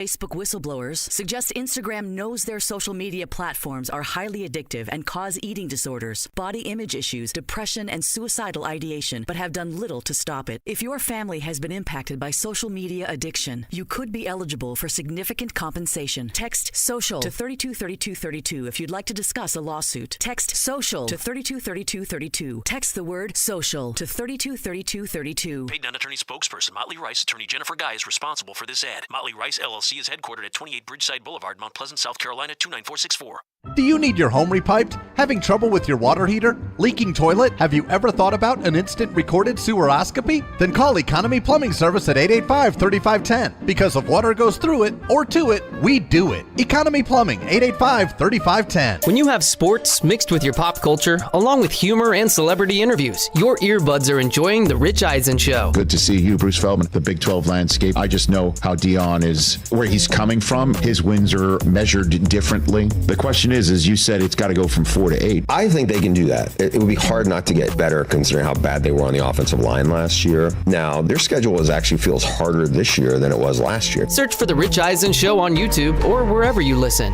Facebook whistleblowers suggest Instagram knows their social media platforms are highly addictive and cause eating disorders, body image issues, depression, and suicidal ideation, but have done little to stop it. If your family has been impacted by social media addiction, you could be eligible for significant compensation. Text SOCIAL to 323232 if you'd like to discuss a lawsuit. Text SOCIAL to 323232. Text the word SOCIAL to 323232. Paid non-attorney spokesperson Motley Rice, attorney Jennifer Guy is responsible for this ad. Motley Rice, LLC is headquartered at 28 Bridgeside Boulevard, Mount Pleasant, South Carolina, 29464. Do you need your home repiped? Having trouble with your water heater? Leaking toilet? Have you ever thought about an instant recorded seweroscopy? Then call Economy Plumbing Service at 885-3510. Because if water goes through it or to it, we do it. Economy Plumbing, 885-3510. When you have sports mixed with your pop culture, along with humor and celebrity interviews, your earbuds are enjoying The Rich Eisen Show. Good to see you, Bruce Feldman, the Big 12 landscape. I just know how Dion is, where he's coming from. His wins are measured differently. The question is, as you said, it's got to go from 4 to 8. I think they can do that. It would be hard not to get better considering how bad they were on the offensive line last year. Now, their schedule actually feels harder this year than it was last year. Search for The Rich Eisen Show on YouTube or wherever you listen.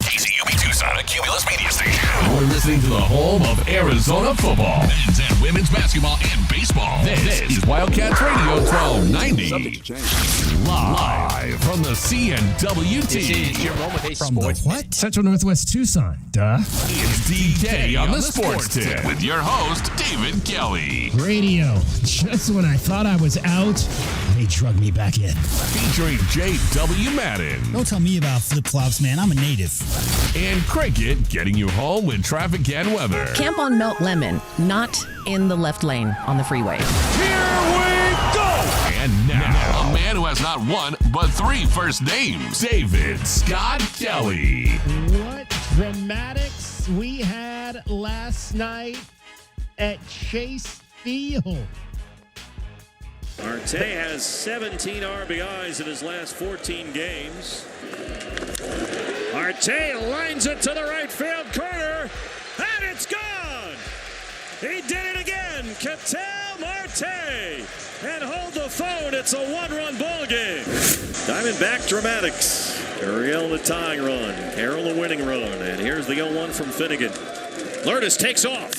KCUB Tucson, a Cumulus media station. You're listening to the home of Arizona football, men's and women's basketball and baseball. This is Wildcats Radio 1290. Live from the CNWT. This is your moment of From sports. the what? Central Northwest Tucson. Duh. It's DK on the Sports Tip with your host, David Kelly. Radio. Just when I thought I was out, they drug me back in. Featuring J.W. Madden. Don't tell me about flip-flops, man. I'm a native. And Cricket getting you home with traffic and weather. Camp on Melt Lemon, not in the left lane on the freeway. Here we go! And now, a man who has not one, but 3 first names, David Scott Kelly. What dramatics we had last night at Chase Field. Marte has 17 RBIs in his last 14 games. Marte lines it to the right field corner, and it's gone! He did it again, Ketel Marte! And hold the phone, it's a one-run ball game. Diamondback dramatics. Gurriel the tying run, Carroll the winning run, and here's the 0-1 from Finnegan. Lourdes takes off.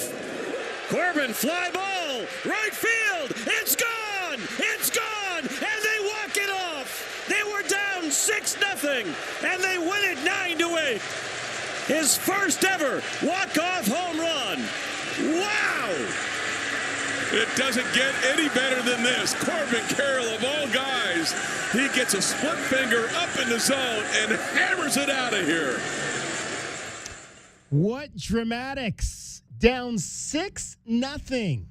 Corbin, fly ball, right field, it's gone! It's gone! And they walk it off! They were down 6-0, and they win it 9-8. His first ever walk-off home run. Wow! It doesn't get any better than this. Corbin Carroll, of all guys, he gets a split finger up in the zone and hammers it out of here. What dramatics. Down 6-0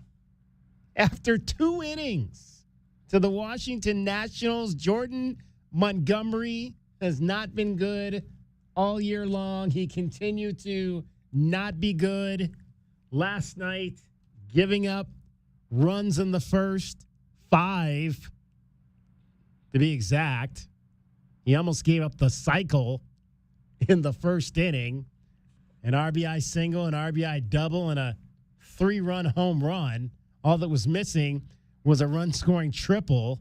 after 2 innings to the Washington Nationals. Jordan Montgomery has not been good all year long. He continued to not be good last night, giving up runs in the first 5, to be exact. He almost gave up the cycle in the first inning. An RBI single, an RBI double, and a 3-run home run. All that was missing was a run-scoring triple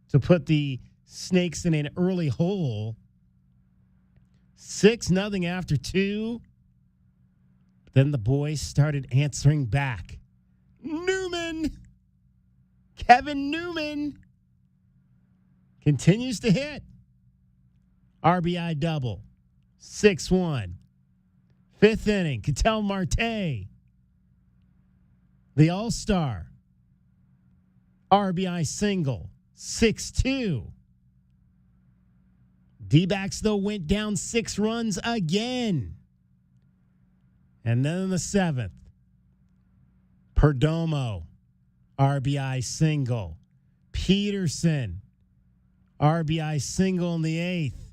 to put the Snakes in an early hole. 6-0 after 2. Then the boys started answering back. Newman! Kevin Newman continues to hit. RBI double. 6-1. 5th inning, Ketel Marte, the All-Star. RBI single, 6-2. D-backs, though, went down 6 runs again. And then in the 7th, Perdomo, RBI single. Peterson, RBI single in the 8th.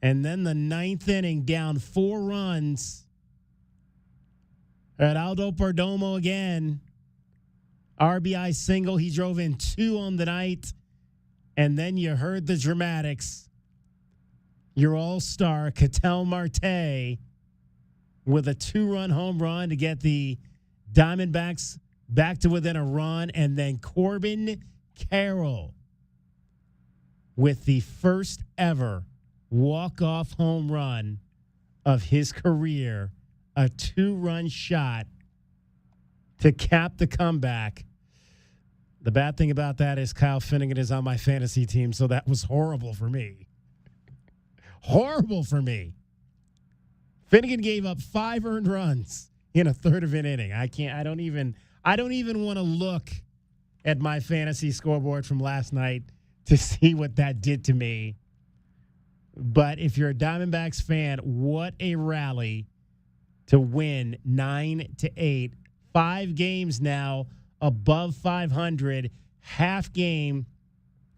And then the 9th inning, down 4 runs. At Aldo Perdomo again. RBI single. He drove in 2 on the night. And then you heard the dramatics. Your all-star, Ketel Marte, with a 2-run home run to get the Diamondbacks back to within a run. And then Corbin Carroll with the first ever walk-off home run of his career, a 2-run shot to cap the comeback. The bad thing about that is Kyle Finnegan is on my fantasy team, so that was horrible for me. Horrible for me. Finnegan gave up 5 earned runs in a third of an inning. I don't even want to look at my fantasy scoreboard from last night to see what that did to me. But if you're a Diamondbacks fan, what a rally to win 9-8. 5 games now above 500, half game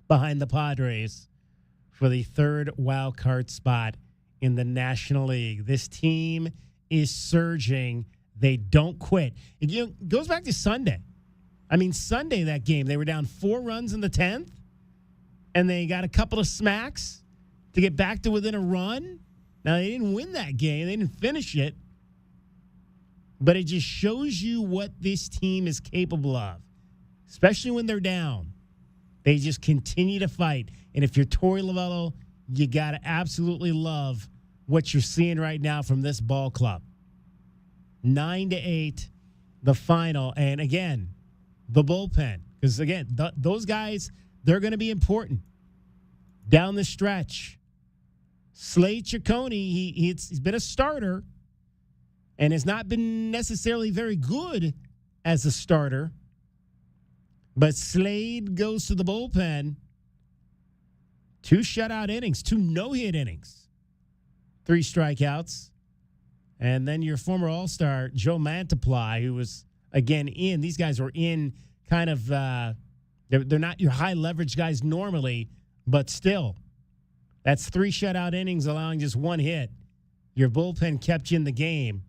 behind the Padres for the third wild card spot in the National League. This team is surging. They don't quit. It goes back to Sunday. I mean, Sunday, that game, they were down 4 runs in the 10th, and they got a couple of smacks to get back to within a run. Now, they didn't win that game. They didn't finish it. But it just shows you what this team is capable of, especially when they're down. They just continue to fight. And if you're Torey Lovullo, you got to absolutely love what you're seeing right now from this ball club. 9-8, the final. And again, the bullpen. Because again, those guys, they're going to be important down the stretch. Slade Ciccone, he's been a starter and has not been necessarily very good as a starter. But Slade goes to the bullpen. 2 shutout innings, 2 no-hit innings, 3 strikeouts. And then your former All-Star, Joe Mantiply, who was, again, in. These guys were in kind of, they're not your high-leverage guys normally, but still. That's 3 shutout innings, allowing just 1 hit. Your bullpen kept you in the game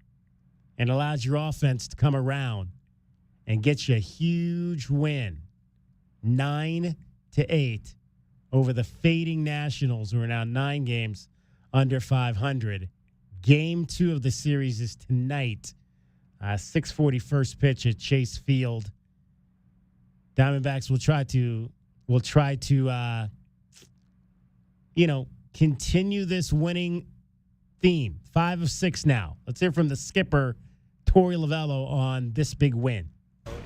and allows your offense to come around and get you a huge win. 9-8 over the fading Nationals, who are now 9 games under 500. Game 2 of the series is tonight. 6:40 first pitch at Chase Field. Diamondbacks will try to continue this winning theme. 5 of 6 now. Let's hear from the skipper, Torey Lovullo, on this big win.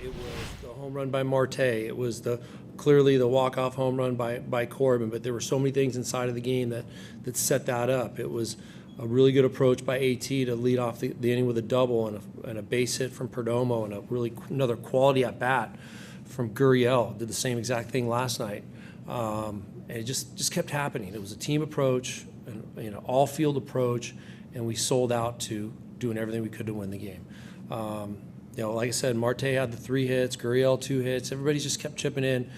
It was the home run by Marte. It was clearly the walk-off home run by Corbin, but there were so many things inside of the game that set that up. It was a really good approach by AT to lead off the inning with a double and a base hit from Perdomo and another quality at bat from Gurriel. Did the same exact thing last night. And it just kept happening. It was a team approach, and all field approach, and we sold out to doing everything we could to win the game. Like I said, Marte had the 3 hits, Gurriel 2 hits. Everybody just kept chipping in.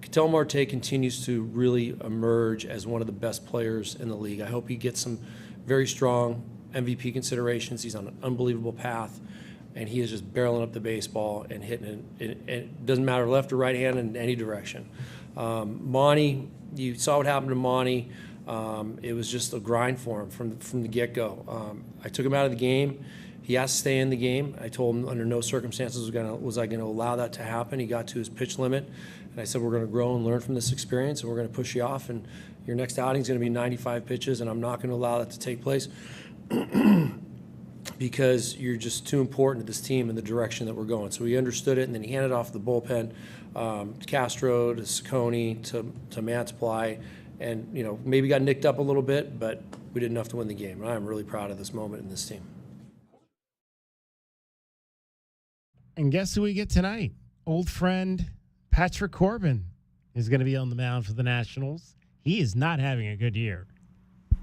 Ketel Marte continues to really emerge as one of the best players in the league. I hope he gets some very strong MVP considerations. He's on an unbelievable path, and he is just barreling up the baseball and hitting it. It doesn't matter left or right hand in any direction. Monty, you saw what happened to Monty. It was just a grind for him from the get-go. I took him out of the game. He has to stay in the game. I told him under no circumstances was I going to allow that to happen. He got to his pitch limit, and I said, we're going to grow and learn from this experience, and we're going to push you off, and your next outing is going to be 95 pitches, and I'm not going to allow that to take place because you're just too important to this team and the direction that we're going. So he understood it, and then he handed off the bullpen to Castro, to Ciccone, to Mantiply, and maybe got nicked up a little bit, but we did enough to win the game. And I'm really proud of this moment in this team. And guess who we get tonight? Old friend Patrick Corbin is going to be on the mound for the Nationals. He is not having a good year.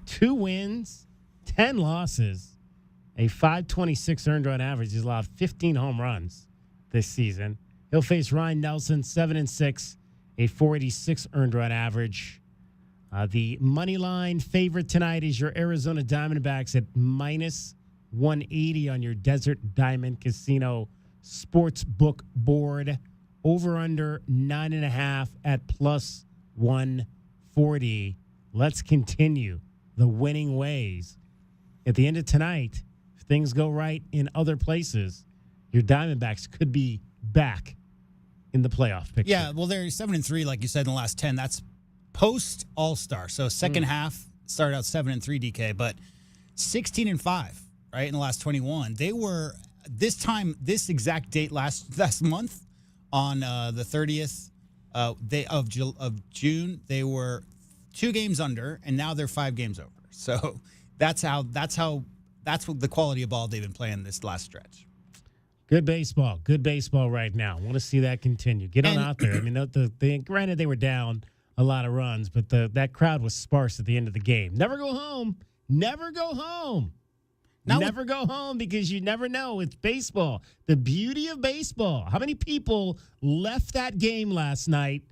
2 wins, 10 losses, a .526 earned run average. He's allowed 15 home runs this season. He'll face Ryan Nelson, 7-6, a .486 earned run average. The money line favorite tonight is your Arizona Diamondbacks at -180 on your Desert Diamond Casino Sportsbook board. Over under 9.5 at +140. Let's continue the winning ways. At the end of tonight, if things go right in other places, your Diamondbacks could be back in the playoff picture. Yeah, well, they're 7-3, like you said, in the last 10. That's post All-Star. So second half started out 7-3 DK, but 16-5, right, in the last 21. They were this exact date last month on the 30th of June. They were 2 games under, and now they're 5 games over. So that's what the quality of ball they've been playing this last stretch. Good baseball right now. Want to see that continue. Get on out there. I mean, granted they were down a lot of runs, but that crowd was sparse at the end of the game. Never go home. Never go home. Never go home, because you never know. It's baseball. The beauty of baseball. How many people left that game last night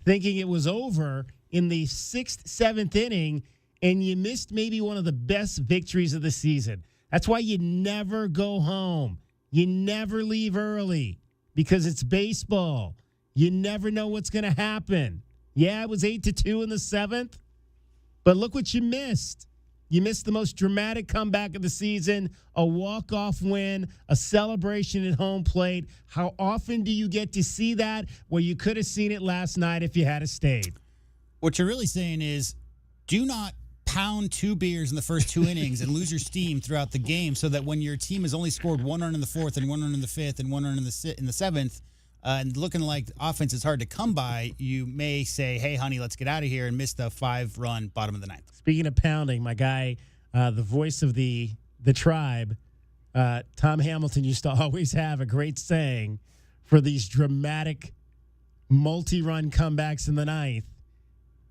thinking it was over in the 6th, 7th inning, and you missed maybe one of the best victories of the season? That's why you never go home. You never leave early, because it's baseball. You never know what's going to happen. Yeah, it was 8-2 in the 7th, but look what you missed. You missed the most dramatic comeback of the season, a walk-off win, a celebration at home plate. How often do you get to see that? Well, you could have seen it last night if you had stayed. What you're really saying is, do not pound 2 beers in the first 2 innings and lose your steam throughout the game, so that when your team has only scored 1 run in the 4th and 1 run in the 5th and 1 run in the 7th, and looking like offense is hard to come by, you may say, hey, honey, let's get out of here, and miss the 5-run bottom of the 9th. Speaking of pounding, my guy, the voice of the tribe, Tom Hamilton, used to always have a great saying for these dramatic multi-run comebacks in the 9th.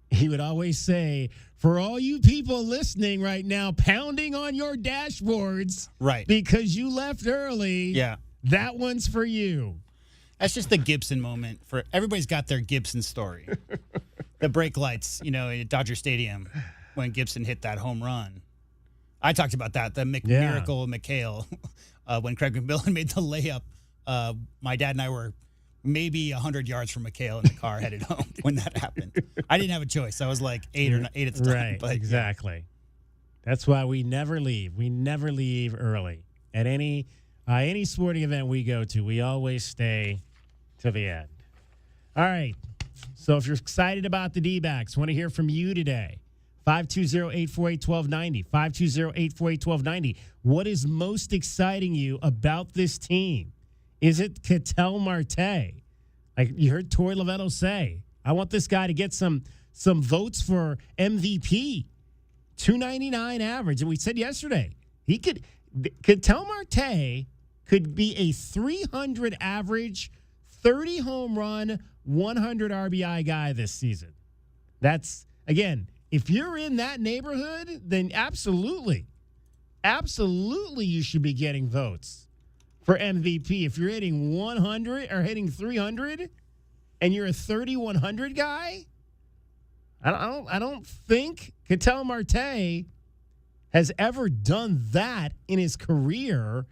He would always say, for all you people listening right now, pounding on your dashboards, right, because you left early, yeah, that one's for you. That's just the Gibson moment. For everybody's got their Gibson story. The brake lights, at Dodger Stadium when Gibson hit that home run. I talked about that, the miracle of McHale, when Craig McMillan made the layup. My dad and I were maybe 100 yards from McHale in the car headed home when that happened. I didn't have a choice. I was like 8 at the time. Right, but, exactly. Yeah. That's why we never leave. We never leave early. At any sporting event we go to, we always stay to the end. All right. So if you're excited about the D-backs, want to hear from you today. 520-848-1290. 520-848-1290. What is most exciting you about this team? Is it Ketel Marte? Like you heard Torey Lovetto say, I want this guy to get some votes for MVP. 299 average. And we said yesterday, Ketel Marte could be a 300 average, 30 home run, 100 RBI guy this season. That's, again, if you're in that neighborhood, then absolutely you should be getting votes for MVP. If you're hitting 100 or hitting 300 and you're a 3,100 guy, I don't think Ketel Marte has ever done that in his career.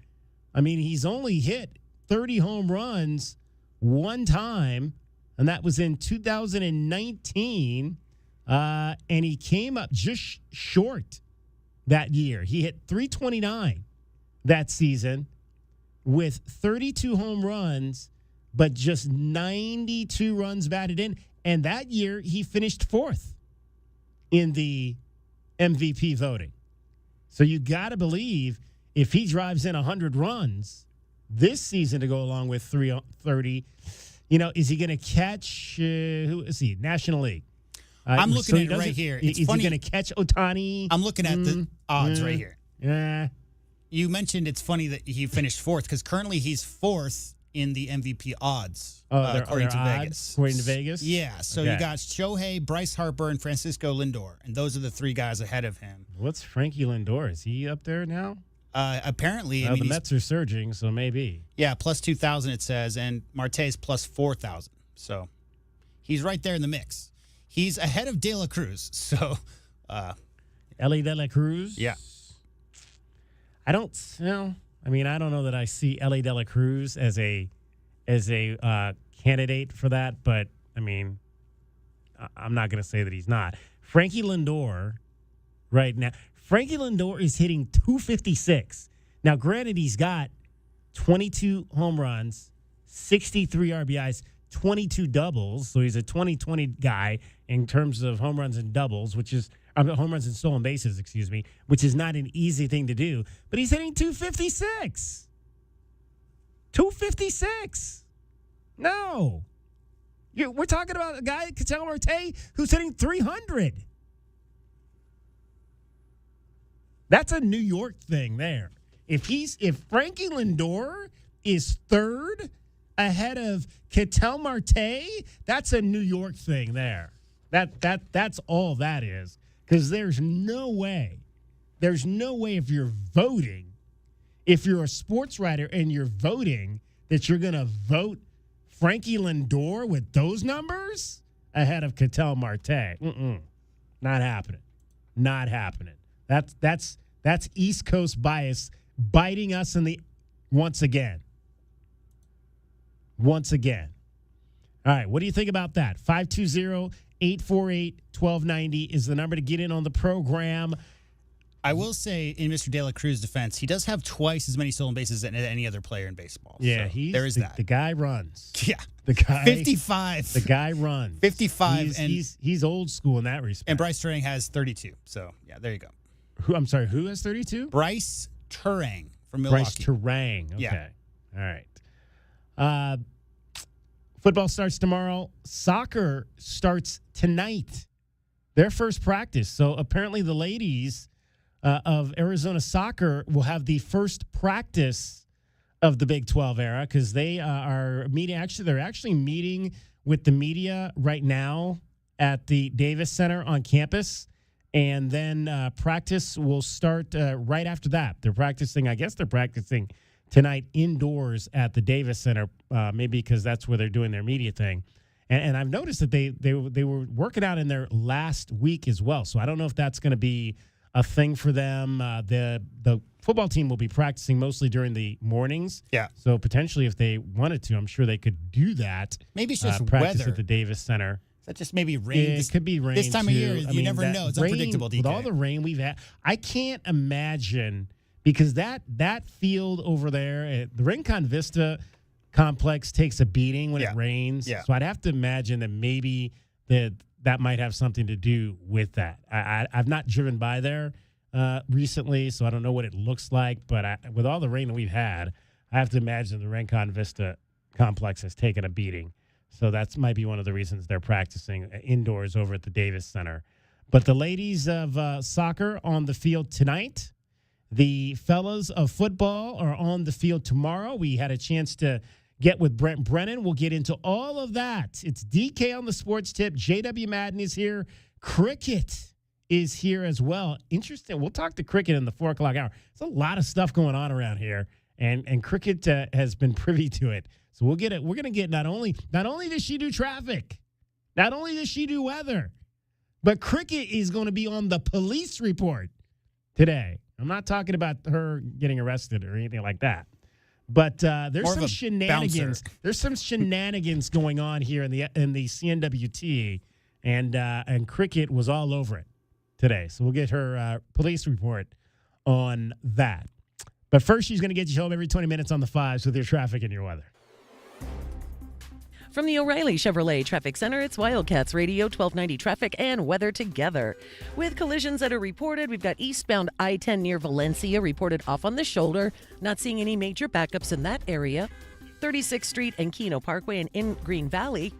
I mean, he's only hit 30 home runs one time, and that was in 2019, and he came up just short that year. He hit 329 that season with 32 home runs, but just 92 runs batted in. And that year, he finished 4th in the MVP voting. So you got to believe if he drives in 100 runs this season to go along with 330, is he going to catch, who is he? National League. I'm looking at it right here. Is he going to catch Ohtani? I'm looking at the odds right here. Yeah. You mentioned it's funny that he finished 4th because currently he's 4th in the MVP odds, according to Vegas. According to Vegas? Yeah. So you got Shohei, Bryce Harper, and Francisco Lindor, and those are the 3 guys ahead of him. What's Frankie Lindor? Is he up there now? Apparently. The Mets are surging, so maybe. Yeah, plus 2,000 it says, and Marte's plus 4,000. So he's right there in the mix. He's ahead of De La Cruz. So, Ellie De La Cruz? Yeah. I don't know that I see Ellie De La Cruz as a candidate for that, but I mean, I'm not going to say that he's not. Frankie Lindor right now. Frankie Lindor is hitting 256. Now, granted, he's got 22 home runs, 63 RBIs, 22 doubles, so he's a 20-20 guy, in terms of home runs and doubles, which is home runs and stolen bases, which is not an easy thing to do. But he's hitting 256. 256. No. We're talking about a guy, Ketel Marte, who's hitting 300. That's a New York thing there. If Frankie Lindor is third ahead of Ketel Marte, that's a New York thing there. That's all that is. Because there's no way if you're voting, if you're a sports writer and you're voting, that you're going to vote Frankie Lindor with those numbers ahead of Ketel Marte. Not happening. Not happening. That's East Coast bias biting us in the once again. Once again. All right, what do you think about that? 520-848-1290 is the number to get in on the program. I will say, in Mr. De La Cruz's defense, he does have twice as many stolen bases than any other player in baseball. Yeah, so there is that. The guy runs. Yeah. The guy 55. The guy runs. 55. He's old school in that respect. And Bryce Turang has 32. So, yeah, there you go. I'm sorry, who has 32? Bryce Turang from Milwaukee. Bryce Turang. Okay. Yeah. All right. Football starts tomorrow. Soccer starts tonight. Their first practice. So apparently the ladies of Arizona Soccer will have the first practice of the Big 12 era because they are meeting. Actually, they're actually meeting with the media right now at the Davis Center on campus. And then practice will start right after that. They're practicing tonight indoors at the Davis Center, maybe because that's where they're doing their media thing. And I've noticed that they were working out in their last week as well. So I don't know if that's going to be a thing for them. The football team will be practicing mostly during the mornings. Yeah. So potentially if they wanted to, I'm sure they could do that. Maybe it's just practice weather at the Davis Center. Is that just maybe rain? It could be rain this time too. of year. You never know. It's unpredictable. DK. With all the rain we've had, I can't imagine because that field over there, the Rincon Vista complex takes a beating when it rains. Yeah. So I'd have to imagine that maybe that might have something to do with that. I've not driven by there recently, so I don't know what it looks like. But with all the rain that we've had, I have to imagine the Rincon Vista complex has taken a beating. So that might be one of the reasons they're practicing indoors over at the Davis Center. But the ladies of soccer on the field tonight. The fellas of football are on the field tomorrow. We had a chance to get with Brent Brennan. We'll get into all of that. It's DK on the Sports Tip. JW Madden is here. Cricket is here as well. Interesting. We'll talk to Cricket in the 4 o'clock hour. There's a lot of stuff going on around here, and Cricket has been privy to it. So we'll get it. We're going to get not only does she do traffic, not only does she do weather, but Cricket is going to be on the police report today. I'm not talking about her getting arrested or anything like that. But there's some shenanigans. There's some shenanigans going on here in the CNWT, and Cricket was all over it today. So we'll get her police report on that. But first, she's going to get you home every 20 minutes on the 5s with your traffic and your weather. From the O'Reilly Chevrolet Traffic Center, it's Wildcats Radio 1290 traffic and weather together. With collisions that are reported, we've got eastbound I-10 near Valencia reported off on the shoulder. Not seeing any major backups in that area. 36th Street and Keno Parkway and in Green Valley.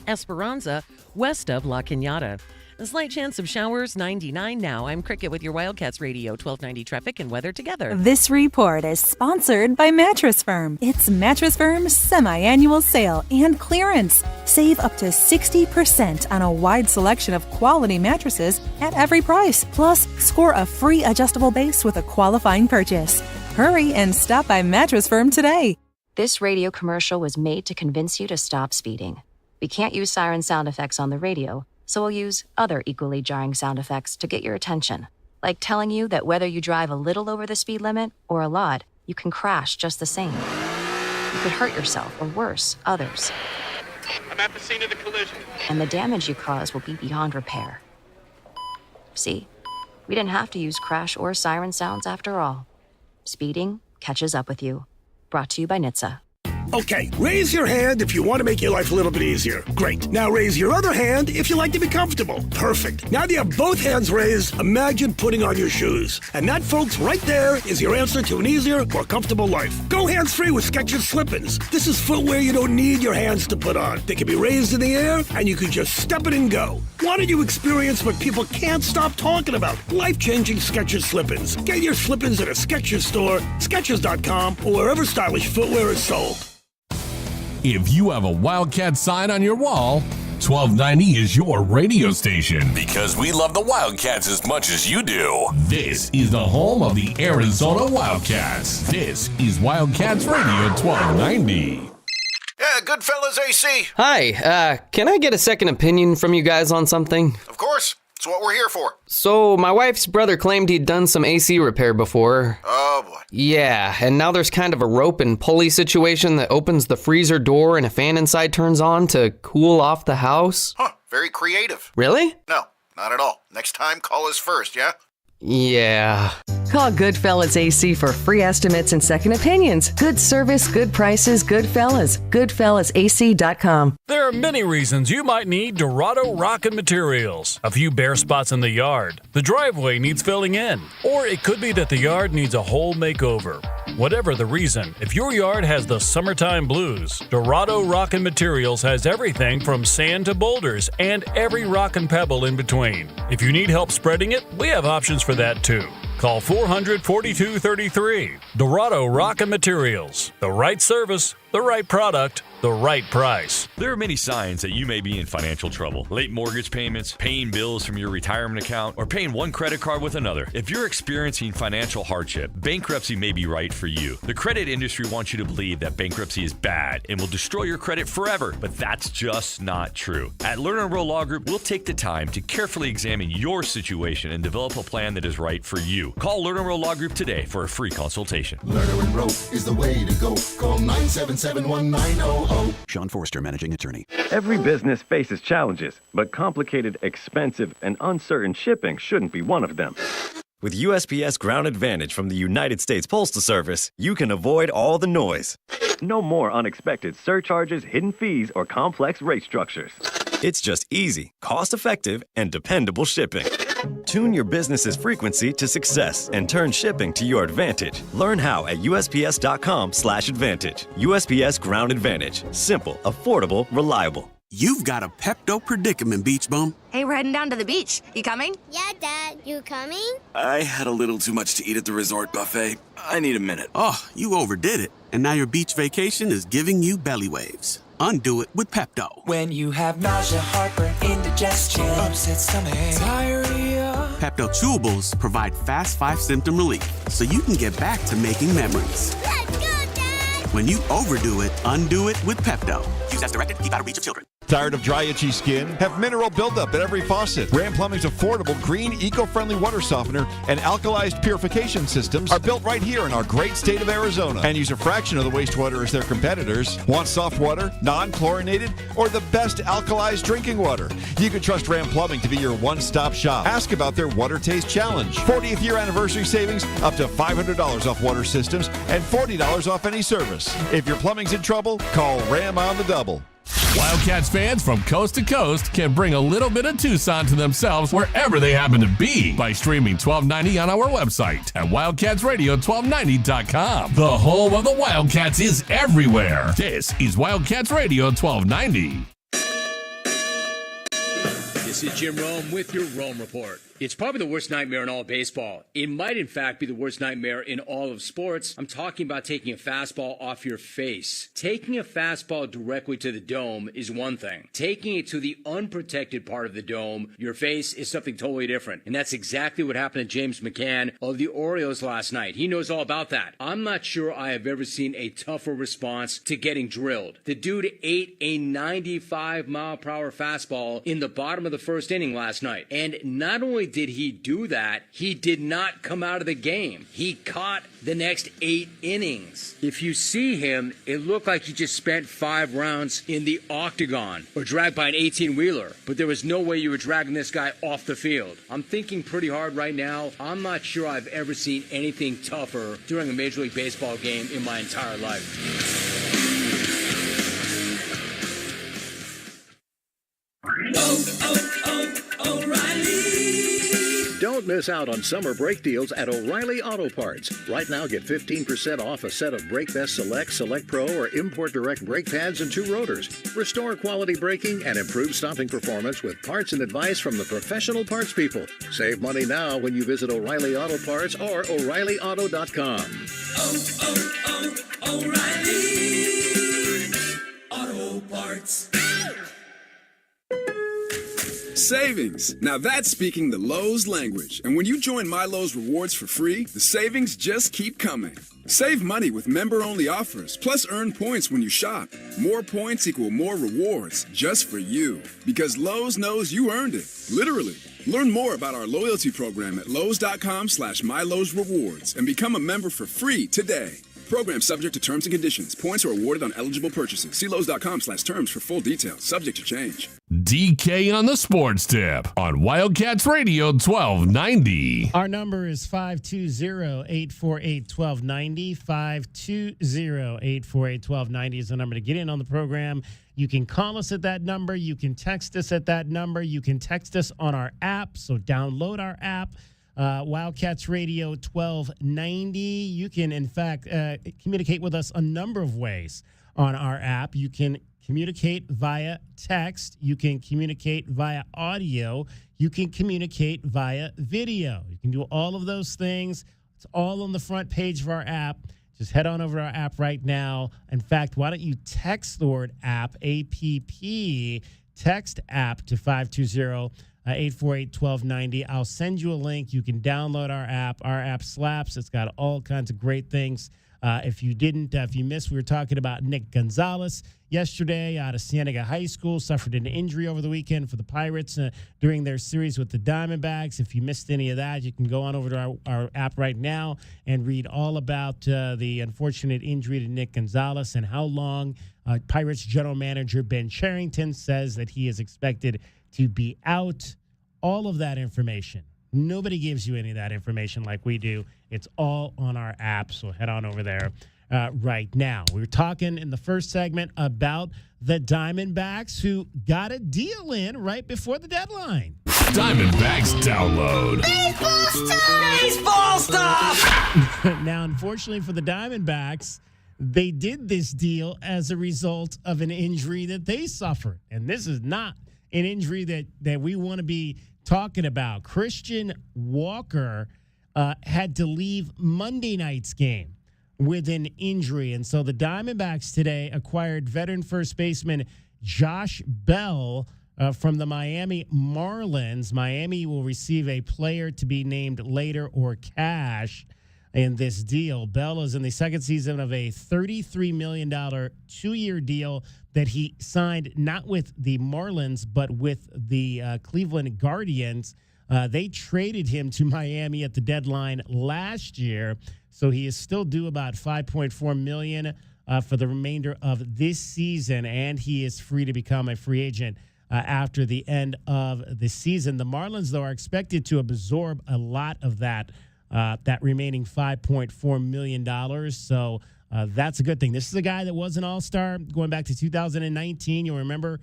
Esperanza, west of La Cañada. A slight chance of showers, 99 now. I'm Cricket with your Wildcats Radio 1290 traffic and weather together. This report is sponsored by Mattress Firm. It's Mattress Firm's semi-annual sale and clearance. Save up to 60% on a wide selection of quality mattresses at every price. Plus, score a free adjustable base with a qualifying purchase. Hurry and stop by Mattress Firm today. This radio commercial was made to convince you to stop speeding. We can't use siren sound effects on the radio, so we'll use other equally jarring sound effects to get your attention. Like telling you that whether you drive a little over the speed limit or a lot, you can crash just the same. You could hurt yourself or worse, others. I'm at the scene of the collision. And the damage you cause will be beyond repair. See? We didn't have to use crash or siren sounds after all. Speeding catches up with you. Brought to you by NHTSA. Okay, raise your hand if you want to make your life a little bit easier. Great. Now raise your other hand if you like to be comfortable. Perfect. Now that you have both hands raised, imagine putting on your shoes. And that, folks, right there is your answer to an easier, more comfortable life. Go hands-free with Skechers Slip-ins. This is footwear you don't need your hands to put on. They can be raised in the air, and you can just step it and go. Why don't you experience what people can't stop talking about? Life-changing Skechers Slip-ins. Get your Slip-ins at a Skechers store, Skechers.com, or wherever stylish footwear is sold. If you have a Wildcat sign on your wall, 1290 is your radio station. Because we love the Wildcats as much as you do. This is the home of the Arizona Wildcats. This is Wildcats Radio 1290. Yeah, Goodfellas AC. Hi, can I get a second opinion from you guys on something? Of course. It's what we're here for. So, my wife's brother claimed he'd done some AC repair before. Oh, boy. Yeah, and now there's kind of a rope and pulley situation that opens the freezer door and a fan inside turns on to cool off the house. Huh, very creative. Really? No, not at all. Next time, call us first, yeah? Yeah. Call Goodfellas AC for free estimates and second opinions. Good service, good prices, Goodfellas. GoodfellasAC.com. There are many reasons you might need Dorado Rockin' Materials. A few bare spots in the yard. The driveway needs filling in. Or it could be that the yard needs a whole makeover. Whatever the reason, if your yard has the summertime blues, Dorado Rockin' Materials has everything from sand to boulders and every rock and pebble in between. If you need help spreading it, we have options for that too. Call 400-4233. Dorado Rockin' Materials. The right service, the right product, the right price. There are many signs that you may be in financial trouble. Late mortgage payments, paying bills from your retirement account, or paying one credit card with another. If you're experiencing financial hardship, bankruptcy may be right for you. The credit industry wants you to believe that bankruptcy is bad and will destroy your credit forever, but that's just not true. At Lerner & Rowe Law Group, we'll take the time to carefully examine your situation and develop a plan that is right for you. Call Lerner & Rowe Law Group today for a free consultation. Lerner & Rowe is the way to go. Call 977-1900. Sean Forrester, Managing Attorney. Every business faces challenges, but complicated, expensive, and uncertain shipping shouldn't be one of them. With USPS Ground Advantage from the United States Postal Service, you can avoid all the noise. No more unexpected surcharges, hidden fees, or complex rate structures. It's just easy, cost-effective, and dependable shipping. Tune your business's frequency to success and turn shipping to your advantage. Learn how at USPS.com/advantage. USPS Ground Advantage. Simple, affordable, reliable. You've got a Pepto predicament, Beach Bum. Hey, we're heading down to the beach. You coming? Yeah, Dad. You coming? I had a little too much to eat at the resort buffet. I need a minute. Oh, you overdid it. And now your beach vacation is giving you belly waves. Undo it with Pepto. When you have nausea, heartburn, indigestion, upset stomach, diarrhea. Pepto Chewables provide fast 5-symptom relief so you can get back to making memories. Let's go, Dad! When you overdo it, undo it with Pepto. Use as directed. Keep out of reach of children. Tired of dry, itchy skin? Have mineral buildup at every faucet. Ram Plumbing's affordable, green, eco-friendly water softener and alkalized purification systems are built right here in our great state of Arizona and use a fraction of the wastewater as their competitors. Want soft water, non-chlorinated, or the best alkalized drinking water? You can trust Ram Plumbing to be your one-stop shop. Ask about their Water Taste Challenge. 40th year anniversary savings, up to $500 off water systems and $40 off any service. If your plumbing's in trouble, call Ram on the double. Wildcats fans from coast to coast can bring a little bit of Tucson to themselves wherever they happen to be by streaming 1290 on our website at wildcatsradio1290.com. The home of the Wildcats is everywhere. This is Wildcats Radio 1290. This is Jim Rome with your Rome Report. It's probably the worst nightmare in all of baseball. It might, in fact, be the worst nightmare in all of sports. I'm talking about taking a fastball off your face. Taking a fastball directly to the dome is one thing. Taking it to the unprotected part of the dome, your face, is something totally different. And that's exactly what happened to James McCann of the Orioles last night. He knows all about that. I'm not sure I have ever seen a tougher response to getting drilled. The dude ate a 95-mile-per-hour fastball in the bottom of the first inning last night. And not only did he do that, he did not come out of the game. He caught the next 8 innings. If you see him, it looked like he just spent 5 rounds in the octagon or dragged by an 18-wheeler. But there was no way you were dragging this guy off the field. I'm thinking pretty hard right now. I'm not sure I've ever seen anything tougher during a Major League Baseball game in my entire life. miss out on summer brake deals at O'Reilly Auto Parts. Right now, get 15% off a set of Brake Best Select, Select Pro, or Import Direct brake pads and 2 rotors. Restore quality braking and improve stopping performance with parts and advice from the professional parts people. Save money now when you visit O'Reilly Auto Parts or O'ReillyAuto.com. O'Reilly Auto Parts. Savings. Now that's speaking the Lowe's language. And when you join My Lowe's Rewards for free, the savings just keep coming. Save money with member-only offers, plus earn points when you shop. More points equal more rewards, just for you. Because Lowe's knows you earned it. Literally. Learn more about our loyalty program at Lowes.com/MyLowe'sRewards and become a member for free today. Program subject to terms and conditions. Points are awarded on eligible purchases. See Lowe's.com/terms for full details. Subject to change. DK on the Sports Tip on Wildcats Radio 1290. Our number is 520-848-1290. 520-848-1290 is the number to get in on the program. You can call us at that number. You can text us at that number. You can text us on our app, so download our app. Wildcats Radio 1290. You can, in fact, communicate with us a number of ways on our app. You can communicate via text. You can communicate via audio. You can communicate via video. You can do all of those things. It's all on the front page of our app. Just head on over to our app right now. In fact, why don't you text the word app, APP, text app to 520-848-1290. I'll send you a link. You can download our app. Our app slaps. It's got all kinds of great things. If you missed, we were talking about Nick Gonzalez yesterday out of Cienega High School. Suffered an injury over the weekend for the Pirates during their series with the Diamondbacks. If you missed any of that, you can go on over to our app right now and read all about the unfortunate injury to Nick Gonzalez and how long Pirates general manager Ben Cherington says that he is expected to be out. All of that information. Nobody gives you any of that information like we do. It's all on our app, so head on over there right now. We were talking in the first segment about the Diamondbacks who got a deal in right before the deadline. Diamondbacks download. Baseball stuff! Baseball stuff! Now, unfortunately for the Diamondbacks, they did this deal as a result of an injury that they suffered. And this is not an injury that we want to be talking about. Christian Walker had to leave Monday night's game with an injury. And so the Diamondbacks today acquired veteran first baseman Josh Bell from the Miami Marlins. Miami will receive a player to be named later or cash in this deal. Bell is in the second season of a $33 million 2-year deal that he signed not with the Marlins, but with the Cleveland Guardians. They traded him to Miami at the deadline last year, so he is still due about $5.4 million for the remainder of this season, and he is free to become a free agent after the end of the season. The Marlins, though, are expected to absorb a lot of that remaining $5.4 million. So that's a good thing. This is a guy that was an all-star going back to 2019. You'll remember,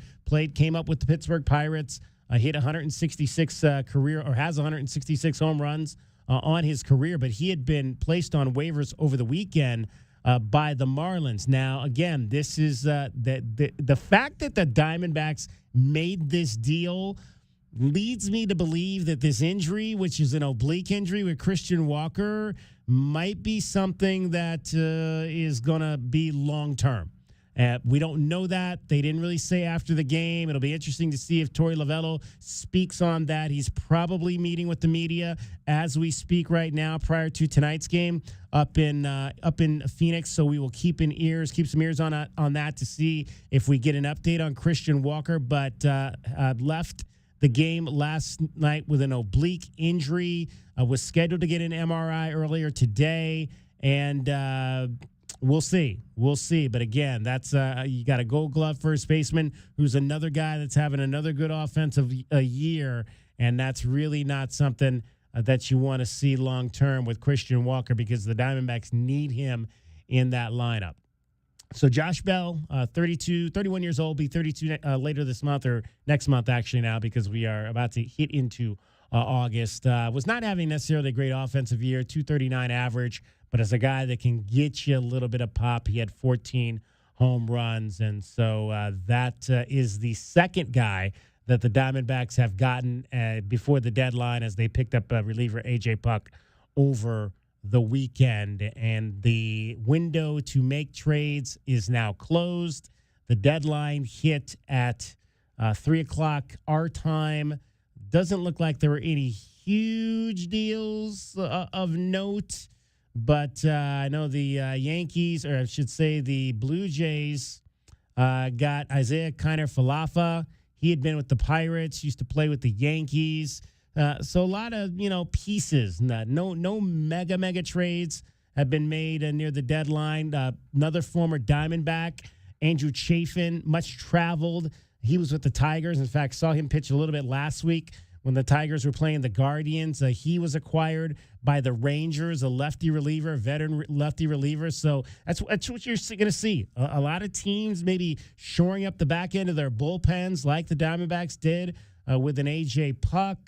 came up with the Pittsburgh Pirates, hit 166 career, or has 166 home runs on his career, but he had been placed on waivers over the weekend by the Marlins. Now, again, this is the fact that the Diamondbacks made this deal leads me to believe that this injury, which is an oblique injury with Christian Walker, might be something that is going to be long-term. We don't know that. They didn't really say after the game. It'll be interesting to see if Torey Lovullo speaks on that. He's probably meeting with the media as we speak right now prior to tonight's game up in Phoenix. So we will keep some ears on that to see if we get an update on Christian Walker. But left the game last night with an oblique injury, was scheduled to get an MRI earlier today, and we'll see. But again, that's you got a Gold Glove first baseman who's another guy that's having another good offensive year, and that's really not something that you want to see long-term with Christian Walker because the Diamondbacks need him in that lineup. So Josh Bell, 31 years old, be 32 later this month or next month actually now because we are about to hit into August. Was not having necessarily a great offensive year, 239 average, but as a guy that can get you a little bit of pop, he had 14 home runs. And so that is the second guy that the Diamondbacks have gotten before the deadline as they picked up reliever A.J. Puck over the weekend. And the window to make trades is now closed. The deadline hit at 3 o'clock our time. Doesn't look like there were any huge deals of note, but I know the Yankees, or I should say the Blue Jays, got Isaiah Kiner-Falefa. He had been with the Pirates, used to play with the Yankees. So a lot of, pieces. No mega trades have been made near the deadline. Another former Diamondback, Andrew Chafin, much traveled. He was with the Tigers. In fact, saw him pitch a little bit last week when the Tigers were playing the Guardians. He was acquired by the Rangers, a lefty reliever, veteran lefty reliever. So that's what you're going to see. A lot of teams maybe shoring up the back end of their bullpens like the Diamondbacks did with an A.J. Puck.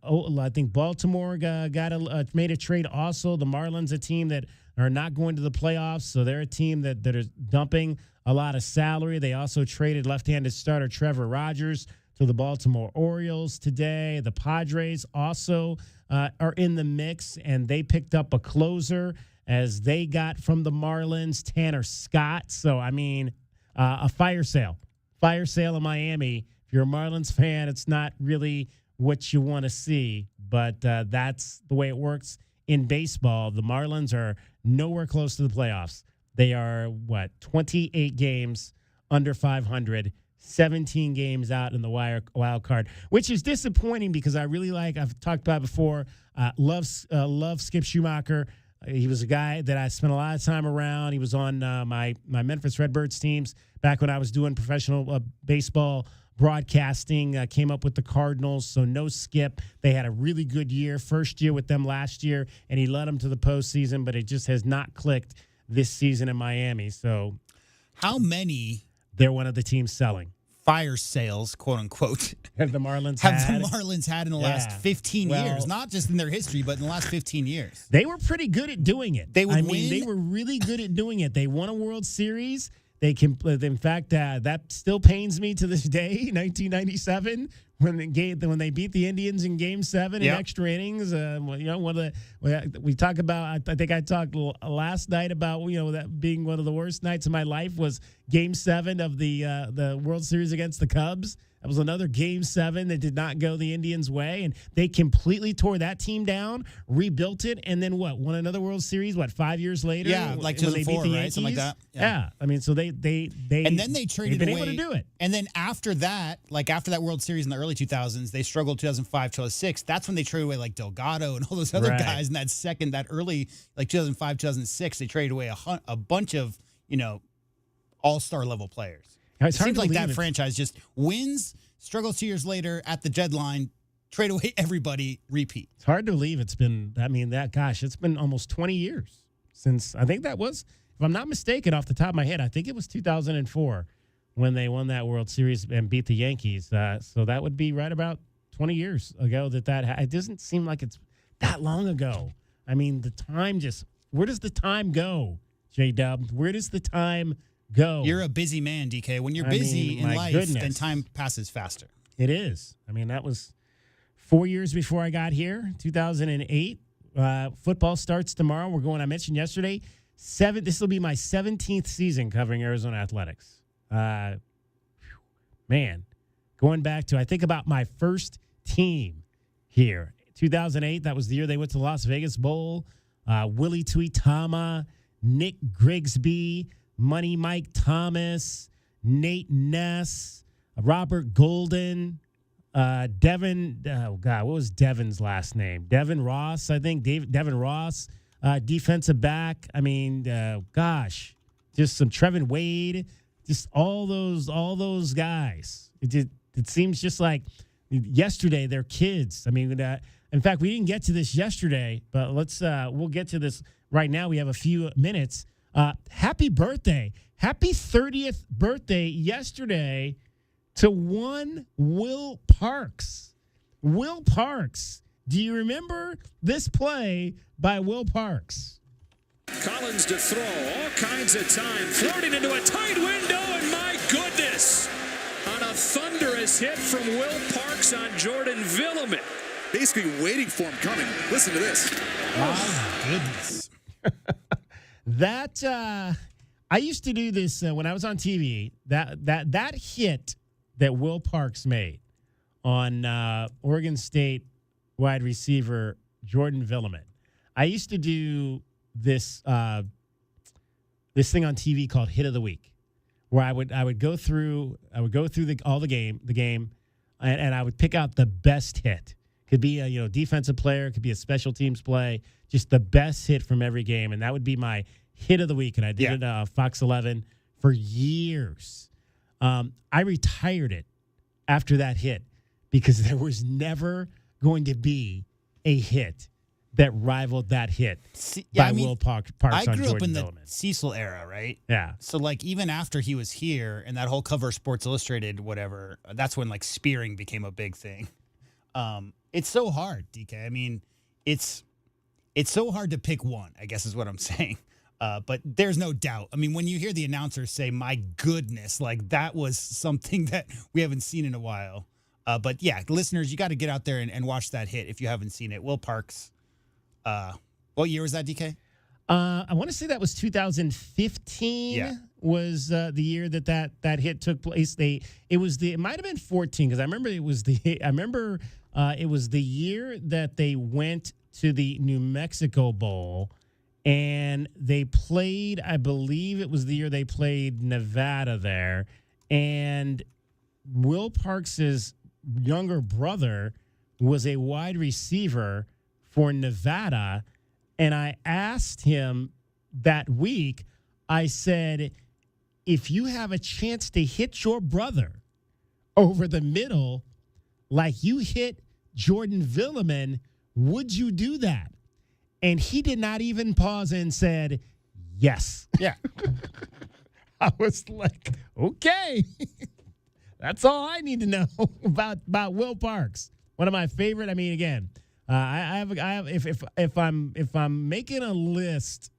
I think Baltimore made a trade also. The Marlins, a team that are not going to the playoffs, so they're a team that is dumping a lot of salary. They also traded left-handed starter Trevor Rogers to the Baltimore Orioles today. The Padres also are in the mix, and they picked up a closer as they got from the Marlins, Tanner Scott. So, a fire sale. Fire sale in Miami. If you're a Marlins fan, it's not really what you want to see, but that's the way it works in baseball. The Marlins are nowhere close to the playoffs. They are, 28 games under 500, 17 games out in the wild card, which is disappointing because I really I've talked about before, love Skip Schumacher. He was a guy that I spent a lot of time around. He was on my Memphis Redbirds teams back when I was doing professional baseball broadcasting, came up with the Cardinals, so no Skip. They had a really good year, first year with them last year, and he led them to the postseason, but it just has not clicked this season in Miami. So how many? They're one of the teams selling. Fire sales, quote unquote, have the Marlins had in the last 15 years, not just in their history, but in the last 15 years. They were pretty good at doing it. They would win. They were really good at doing it. They won a World Series. They can, in fact, that still pains me to this day. 1997, when they beat the Indians in Game 7 in extra innings. We talk about. I think I talked last night about that being one of the worst nights of my life was Game 7 of the World Series against the Cubs. That was another Game 7 that did not go the Indians' way, and they completely tore that team down, rebuilt it, and then won another World Series? 5 years later? Yeah, like 2004, right? Something like that. Yeah. So they and then they traded been away. Able to do it. And then after that World Series in the early 2000s, they struggled 2005, 2006. That's when they traded away Delgado and all those other guys. And that early 2005, 2006, they traded away a bunch of all-star level players. It seems like that franchise just wins, struggles 2 years later at the deadline, trade away everybody, repeat. It's hard to believe it's been, it's been almost 20 years since, I think that was, if I'm not mistaken, off the top of my head, I think it was 2004 when they won that World Series and beat the Yankees. So that would be right about 20 years ago it doesn't seem like it's that long ago. The time where does the time go, J-Dub? Where does the time go? You're a busy man, DK. When you're busy in life, then time passes faster. It is. That was 4 years before I got here, 2008. Football starts tomorrow. I mentioned yesterday, this will be my 17th season covering Arizona athletics. Going back to, I think about my first team here. 2008, that was the year they went to the Las Vegas Bowl. Willie Tuitama, Nick Grigsby, Money Mike Thomas, Nate Ness, Robert Golden, Devin, what was Devin's last name? Devin Ross, I think. Devin Ross, defensive back. Just some Trevin Wade, just all those guys. It seems just like yesterday they're kids. In fact, we didn't get to this yesterday, but we'll get to this right now. We have a few minutes. Happy birthday. Happy 30th birthday yesterday to one Will Parks. Will Parks. Do you remember this play by Will Parks? Collins to throw, all kinds of time, floating into a tight window, and my goodness, on a thunderous hit from Will Parks on Jordan Villeman. Basically waiting for him coming. Listen to this. My goodness. That I used to do this when I was on TV. That hit that Will Parks made on Oregon State wide receiver Jordan Villeman. I used to do this this thing on TV called Hit of the Week, where I would go through the game, and I would pick out the best hit. Could be a defensive player, could be a special teams play, just the best hit from every game, and that would be my hit of the week. And I did it Fox 11 for years. I retired it after that hit because there was never going to be a hit that rivaled that hit by Will Parks I on grew up in Jordan the Villeman. Cecil era, right? Yeah. So, even after he was here and that whole cover of Sports Illustrated, whatever, that's when, spearing became a big thing. It's so hard, DK. I mean, it's so hard to pick one, I guess is what I'm saying. But there's no doubt. I mean, when you hear the announcers say, my goodness, that was something that we haven't seen in a while. But, yeah, listeners, you got to get out there and watch that hit if you haven't seen it. Will Parks. What year was that, DK? I want to say that was 2015 was the year that hit took place. It might have been 14 because I remember it was the year that they went to the New Mexico Bowl and they played, I believe it was the year they played Nevada there, and Will Parks's younger brother was a wide receiver for Nevada, and I asked him that week, I said, if you have a chance to hit your brother over the middle like you hit Jordan Villeman, would you do that? And he did not even pause and said, yes. Yeah. I was like, okay. That's all I need to know about Will Parks. One of my favorite, I mean, again, I have if I'm making a list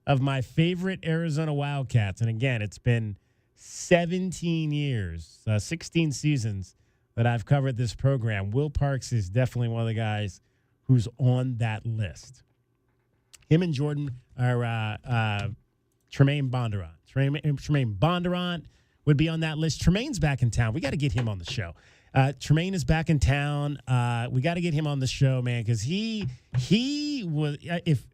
of my favorite Arizona Wildcats, and again, it's been 17 years, 16 seasons that I've covered this program. Will Parks is definitely one of the guys who's on that list. Him and Jordan are Tremaine Bondurant. Tremaine Bondurant would be on that list. Tremaine's back in town. We got to get him on the show. Tremaine is back in town. We got to get him on the show, man, because he was if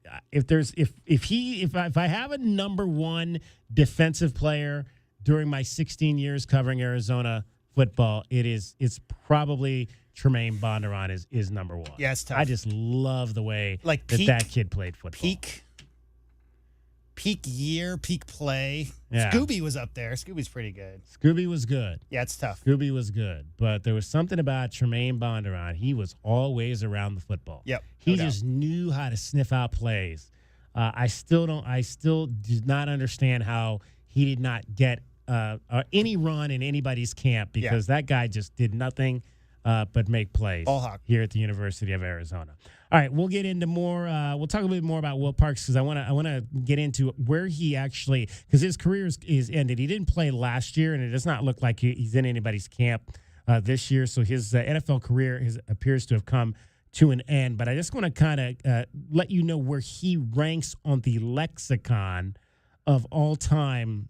I have a number one defensive player during my 16 years covering Arizona football, it's probably Tremaine Bondurant is number one. Yeah, it's tough. I just love the way that kid played football. Peak year, peak play. Yeah. Scooby was up there. Scooby's pretty good. Scooby was good. Yeah, it's tough. Scooby was good. But there was something about Tremaine Bondurant. He was always around the football. Yep. He just knew how to sniff out plays. I still do not understand how he did not get any run in anybody's camp because that guy just did nothing but make plays here at the University of Arizona. All right, we'll get into more. We'll talk a little bit more about Will Parks because I want to get into where he actually, because his career is ended. He didn't play last year, and it does not look like he's in anybody's camp this year. So his NFL career appears to have come to an end. But I just want to kind of let you know where he ranks on the lexicon of all-time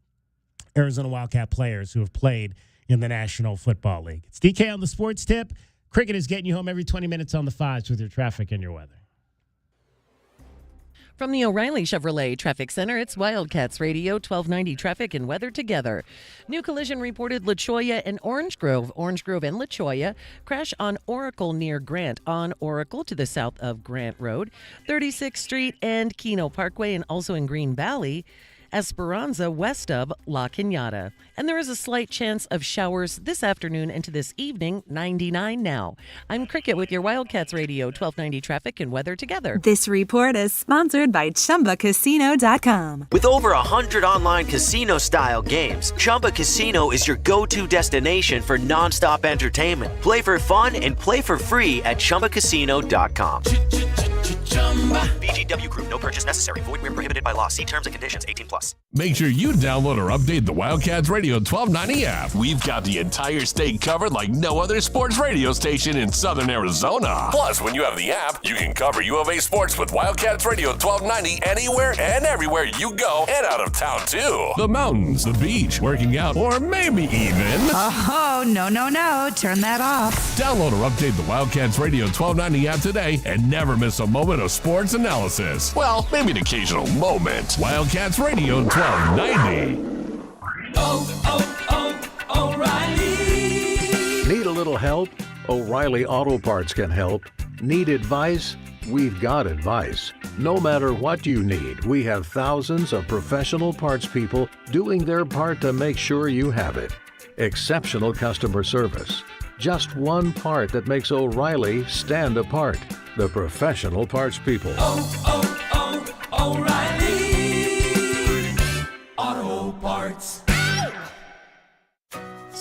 Arizona Wildcat players who have played in the National Football League. It's DK on the Sports Tip. Cricket is getting you home every 20 minutes on the fives with your traffic and your weather. From the O'Reilly Chevrolet Traffic Center, it's Wildcats Radio 1290 traffic and weather together. New collision reported La Cholla and Orange Grove. Orange Grove and La Cholla. Crash on Oracle near Grant on Oracle to the south of Grant Road. 36th Street and Keno Parkway and also in Green Valley. Esperanza west of La Cañada. And there is a slight chance of showers this afternoon into this evening, 99 now. I'm Cricket with your Wildcats Radio 1290 traffic and weather together. This report is sponsored by ChumbaCasino.com. With over 100 online casino-style games, Chumba Casino is your go-to destination for nonstop entertainment. Play for fun and play for free at ChumbaCasino.com. VGW Group. No purchase necessary. Void where prohibited by law. See terms and conditions. 18+. Make sure you download or update the Wildcats Radio 1290 app. We've got the entire state covered like no other sports radio station in southern Arizona. Plus, when you have the app, you can cover U of A sports with Wildcats Radio 1290 anywhere and everywhere you go and out of town, too. The mountains, the beach, working out, or maybe even... Oh, no. Turn that off. Download or update the Wildcats Radio 1290 app today and never miss a moment of sports analysis. Well, maybe an occasional moment. Wildcats Radio 1290. O'Reilly. Need a little help? O'Reilly Auto Parts can help. Need advice? We've got advice. No matter what you need, we have thousands of professional parts people doing their part to make sure you have it. Exceptional customer service. Just one part that makes O'Reilly stand apart. The professional parts people. O'Reilly Auto Parts.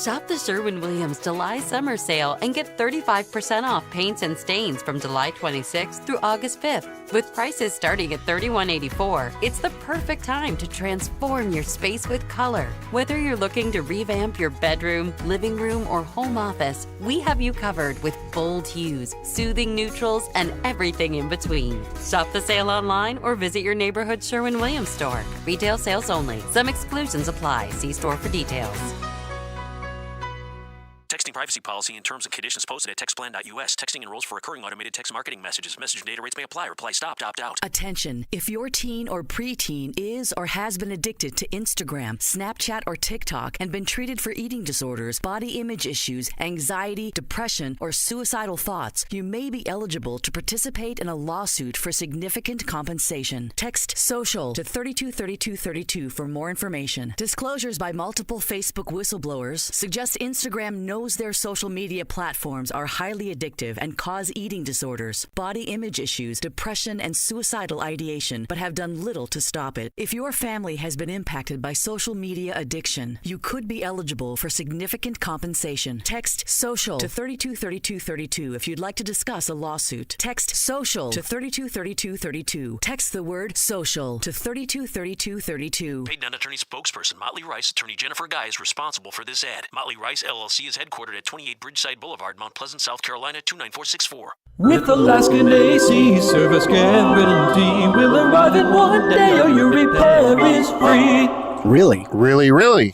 Shop the Sherwin-Williams July Summer Sale and get 35% off paints and stains from July 26th through August 5th. With prices starting at $31.84, it's the perfect time to transform your space with color. Whether you're looking to revamp your bedroom, living room, or home office, we have you covered with bold hues, soothing neutrals, and everything in between. Shop the sale online or visit your neighborhood Sherwin-Williams store. Retail sales only. Some exclusions apply. See store for details. Texting privacy policy and terms and conditions posted at textplan.us. Texting enrolls for recurring automated text marketing messages. Message and data rates may apply. Reply stop, opt out. Attention. If your teen or preteen is or has been addicted to Instagram, Snapchat, or TikTok and been treated for eating disorders, body image issues, anxiety, depression, or suicidal thoughts, you may be eligible to participate in a lawsuit for significant compensation. Text SOCIAL to 323232 for more information. Disclosures by multiple Facebook whistleblowers suggest Instagram knows their social media platforms are highly addictive and cause eating disorders, body image issues, depression, and suicidal ideation, but have done little to stop it. If your family has been impacted by social media addiction, you could be eligible for significant compensation. Text SOCIAL to 323232 if you'd like to discuss a lawsuit. Text SOCIAL to 323232. Text the word SOCIAL to 323232. Paid non-attorney spokesperson Motley Rice, attorney Jennifer Guy is responsible for this ad. Motley Rice, LLC is headquartered at 28 Bridgeside Boulevard, Mount Pleasant, South Carolina, 29464. With Alaskan AC service guarantee, we'll arrive in one day or your repair is free. Really? Really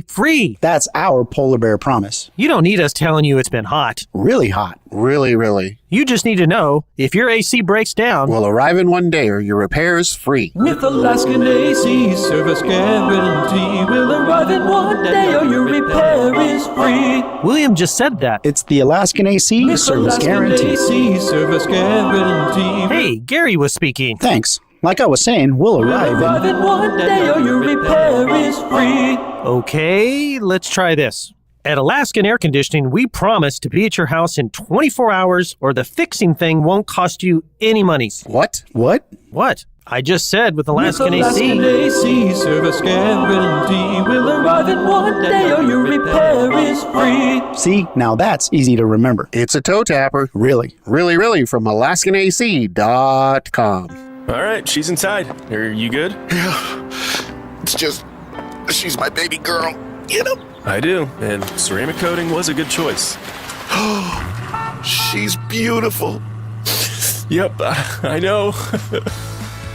free. That's our polar bear promise. You don't need us telling you it's been hot. Really hot. Really. You just need to know if your AC breaks down, we'll arrive in one day or your repair is free. With Alaskan AC service guarantee, we'll arrive in one day or your repair is free. William just said that. It's the Alaskan AC With service Alaskan guarantee. AC service guarantee. Hey, Gary was speaking. Thanks. Like I was saying, we'll arrive in one day or your repair is free. Okay, let's try this. At Alaskan Air Conditioning, we promise to be at your house in 24 hours or the fixing thing won't cost you any money. What? What? I just said with Alaskan AC. Alaskan AC service guarantee, we'll arrive in one day or your repair is free. See, now that's easy to remember. It's a toe tapper. Really From AlaskanAC.com. All right, she's inside. Are you good? Yeah, it's just, she's my baby girl, you know? I do, and ceramic coating was a good choice. She's beautiful. Yep, I know.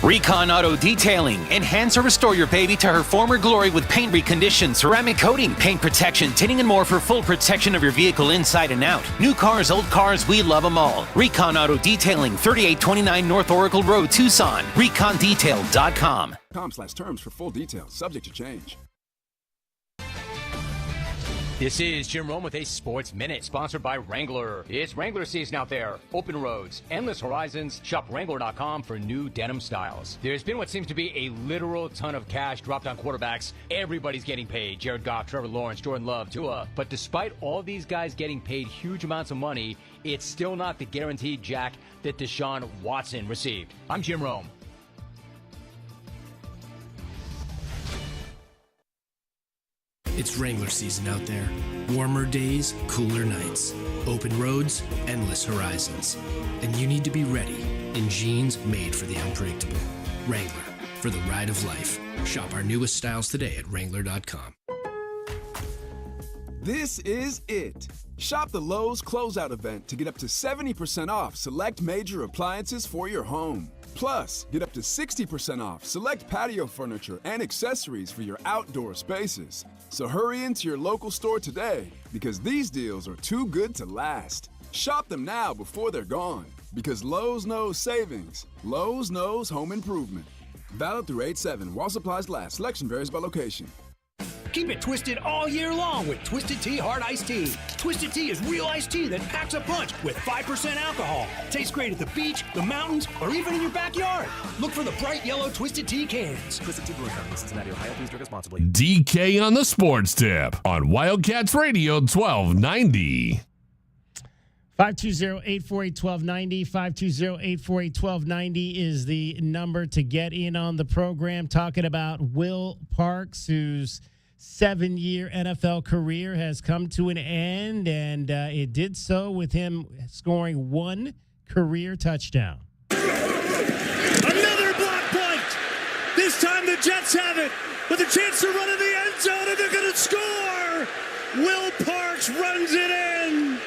Recon Auto Detailing. Enhance or restore your baby to her former glory with paint recondition, ceramic coating, paint protection, tinting, and more for full protection of your vehicle inside and out. New cars, old cars, we love them all. Recon Auto Detailing, 3829 North Oracle Road, Tucson. ReconDetail.com. .com/terms for full details. Subject to change. This is Jim Rome with a Sports Minute, sponsored by Wrangler. It's Wrangler season out there. Open roads, endless horizons. Shop Wrangler.com for new denim styles. There's been what seems to be a literal ton of cash dropped on quarterbacks. Everybody's getting paid. Jared Goff, Trevor Lawrence, Jordan Love, Tua. But despite all these guys getting paid huge amounts of money, it's still not the guaranteed jack that Deshaun Watson received. I'm Jim Rome. It's Wrangler season out there. Warmer days, cooler nights. Open roads, endless horizons. And you need to be ready in jeans made for the unpredictable. Wrangler, for the ride of life. Shop our newest styles today at Wrangler.com. This is it. Shop the Lowe's Closeout event to get up to 70% off select major appliances for your home. Plus, get up to 60% off select patio furniture and accessories for your outdoor spaces. So hurry into your local store today because these deals are too good to last. Shop them now before they're gone because Lowe's knows savings. Lowe's knows home improvement. Valid through 8/7 while supplies last. Selection varies by location. Keep it twisted all year long with Twisted Tea Hard Iced Tea. Twisted Tea is real iced tea that packs a punch with 5% alcohol. Tastes great at the beach, the mountains, or even in your backyard. Look for the bright yellow Twisted Tea cans. Twisted Tea Brewing Company, Cincinnati, Ohio. Please drink responsibly. DK on the Sports Tip on Wildcats Radio 1290. 520-848-1290. 520-848-1290 is the number to get in on the program. Talking about Will Parks, whose 7-year NFL career has come to an end, and it did so with him scoring one career touchdown. Another block punt. This time the Jets have it with a chance to run in the end zone, and they're going to score. Will Parks runs it in.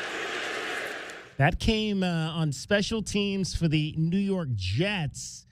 That came on special teams for the New York Jets,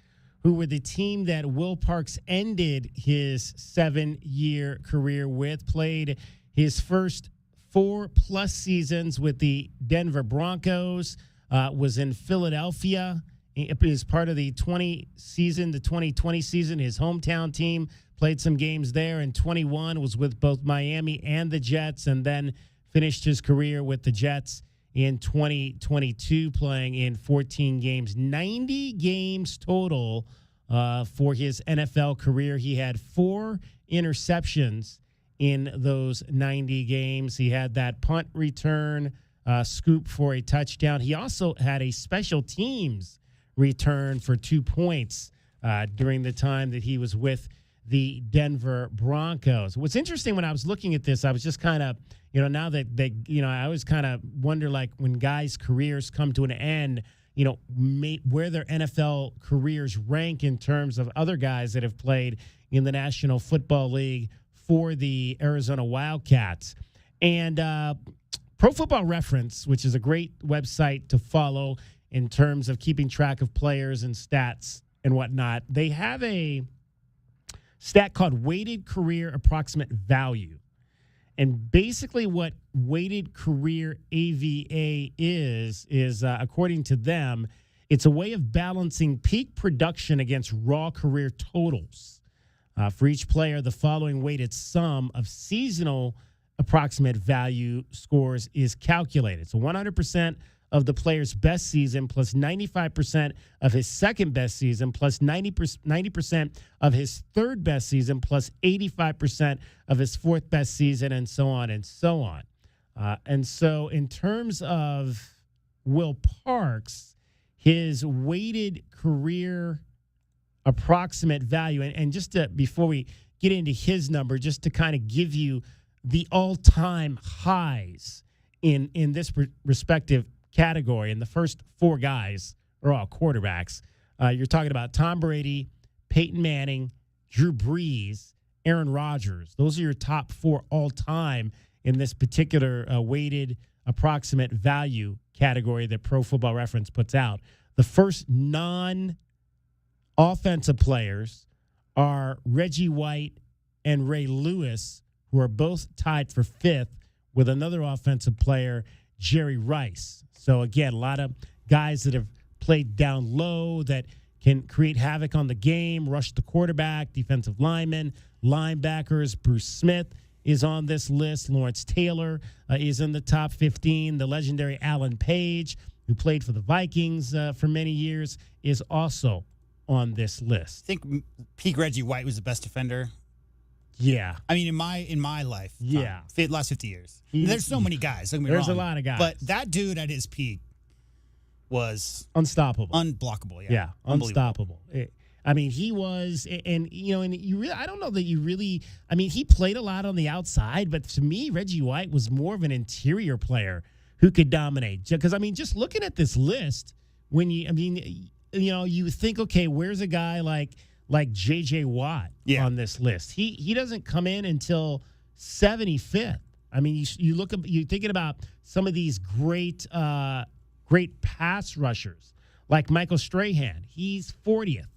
who were the team that Will Parks ended his 7-year career with, played his first 4+ seasons with the Denver Broncos, was in Philadelphia. He was part of the 2020 season, his hometown team, played some games there. In 21 was with both Miami and the Jets, and then finished his career with the Jets in 2022, playing in 14 games, 90 games total for his NFL career. He had 4 interceptions in those 90 games. He had that punt return scoop for a touchdown. He also had a special teams return for 2 points during the time that he was with the Denver Broncos. What's interesting, when I was looking at this, I was just kind of, now that they, I always kind of wonder, like, when guys' careers come to an end, where their NFL careers rank in terms of other guys that have played in the National Football League for the Arizona Wildcats. And Pro Football Reference, which is a great website to follow in terms of keeping track of players and stats and whatnot, they have a stat called Weighted Career Approximate Value. And basically what weighted career AVA is according to them, it's a way of balancing peak production against raw career totals. For each player, the following weighted sum of seasonal approximate value scores is calculated. So 100% of the player's best season plus 95% of his second best season plus 90% of his third best season plus 85% of his fourth best season, and so on and so on. And so in terms of Will Parks, his weighted career approximate value, and just to, before we get into his number, just to kind of give you the all-time highs in this respective category, and the first 4 guys are all quarterbacks. You're talking about Tom Brady, Peyton Manning, Drew Brees, Aaron Rodgers. Those are your top 4 all-time in this particular weighted approximate value category that Pro Football Reference puts out. The first non-offensive players are Reggie White and Ray Lewis, who are both tied for 5th with another offensive player, Jerry Rice. So, again, a lot of guys that have played down low that can create havoc on the game, rush the quarterback, defensive linemen, linebackers. Bruce Smith is on this list. Lawrence Taylor is in the top 15. The legendary Alan Page, who played for the Vikings for many years, is also on this list. I think peak Reggie White was the best defender. Yeah. I mean, in my life. Yeah. Last 50 years. There's so many guys. Don't get me There's wrong. a lot of guys. But that dude at his peak was unstoppable. Unblockable, yeah. Yeah, unstoppable. I mean, he was, and you really, I don't know that you really, I mean, he played a lot on the outside, but to me, Reggie White was more of an interior player who could dominate. Because, I mean, just looking at this list, you think, okay, where's a guy like J.J. Watt on this list? He doesn't come in until 75th. I mean, you're thinking about some of these great pass rushers like Michael Strahan. He's 40th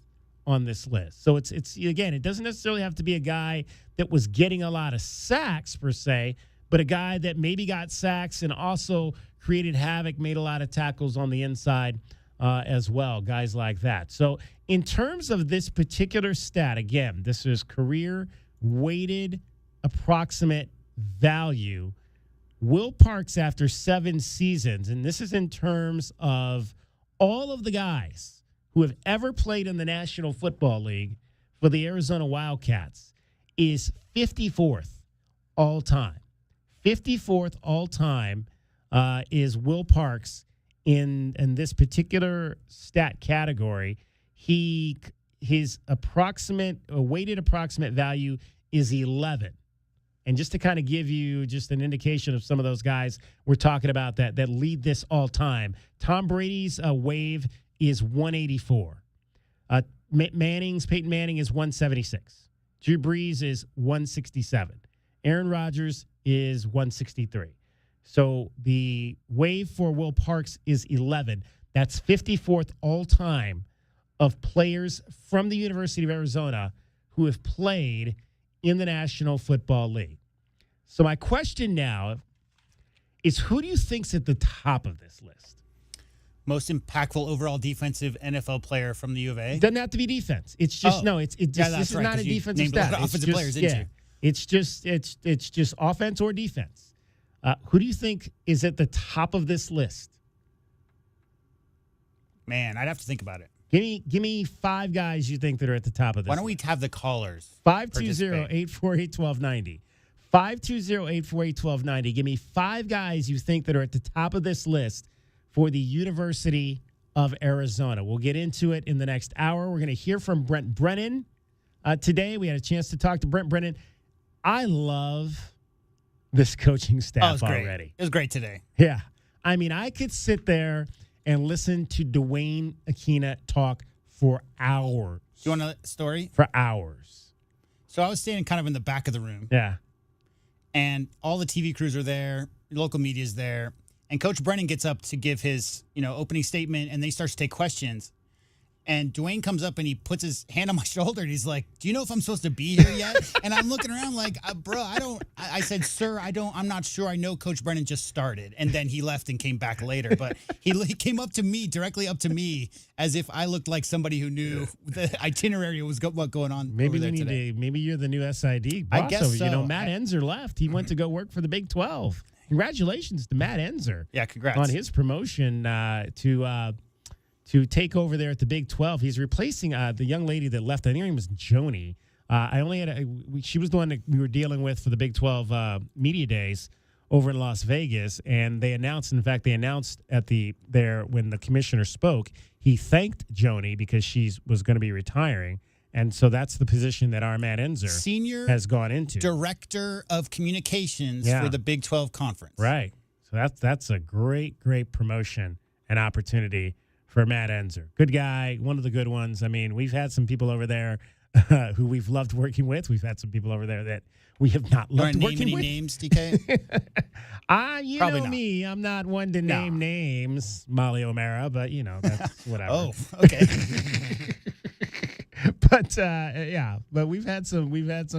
on this list. So it's again, it doesn't necessarily have to be a guy that was getting a lot of sacks per se, but a guy that maybe got sacks and also created havoc, made a lot of tackles on the inside as well, guys like that. So in terms of this particular stat, again, this is career weighted approximate value. Will Parks, after 7 seasons, and this is in terms of all of the guys who have ever played in the National Football League for the Arizona Wildcats, is 54th all time. 54th all time is Will Parks in this particular stat category. His weighted approximate value is 11. And just to kind of give you just an indication of some of those guys we're talking about that lead this all time, Tom Brady's wave is 184. Peyton Manning is 176. Drew Brees is 167. Aaron Rodgers is 163. So the wave for Will Parks is 11. That's 54th all time of players from the University of Arizona who have played in the National Football League. So my question now is, who do you think's at the top of this list? Most impactful overall defensive NFL player from the U of A? Doesn't have to be defense. It's just this is not a defensive stat. Offensive players, didn't you? It's just offense or defense. Who do you think is at the top of this list? Man, I'd have to think about it. Give me 5 guys you think that are at the top of this. Why don't we have the callers? 520-848-1290. 520-848-1290. Give me 5 guys you think that are at the top of this list for the University of Arizona. We'll get into it in the next hour. We're going to hear from Brent Brennan today. We had a chance to talk to Brent Brennan. I love this coaching staff already. It was great today. Yeah. I mean, I could sit there and listen to Dwayne Aquina talk for hours. Do you want a story? For hours. So I was standing kind of in the back of the room. Yeah. And all the TV crews are there. Local media's there. And Coach Brennan gets up to give his, opening statement, and then he starts to take questions. And Dwayne comes up and he puts his hand on my shoulder and he's like, "Do you know if I'm supposed to be here yet?" And I'm looking around like, "Bro, I don't." I said, "Sir, I'm not sure. I know Coach Brennan just started." And then he left and came back later. But he came up to me, directly up to me, as if I looked like somebody who knew the itinerary was what going on. Maybe over there we need today. maybe you're the new SID boss. I guess so. Matt Enzer left. He went to go work for the Big 12. Congratulations to Matt Enzer. Yeah, congrats on his promotion to take over there at the Big 12. He's replacing the young lady that left. I think her name was Joni. She was the one that we were dealing with for the Big 12 media days over in Las Vegas, and they announced at when the commissioner spoke, he thanked Joni because she was going to be retiring. And so that's the position that our Matt Enzer Senior has gone into. Director of Communications for the Big 12 Conference. Right. So that's a great promotion and opportunity for Matt Enzer. Good guy, one of the good ones. I mean, we've had some people over there who we've loved working with. We've had some people over there that we have not loved working with. Name any names, DK? You Probably know not. me. I'm not one to name names, Molly O'Mara, but, that's whatever. Oh, okay. But we've had some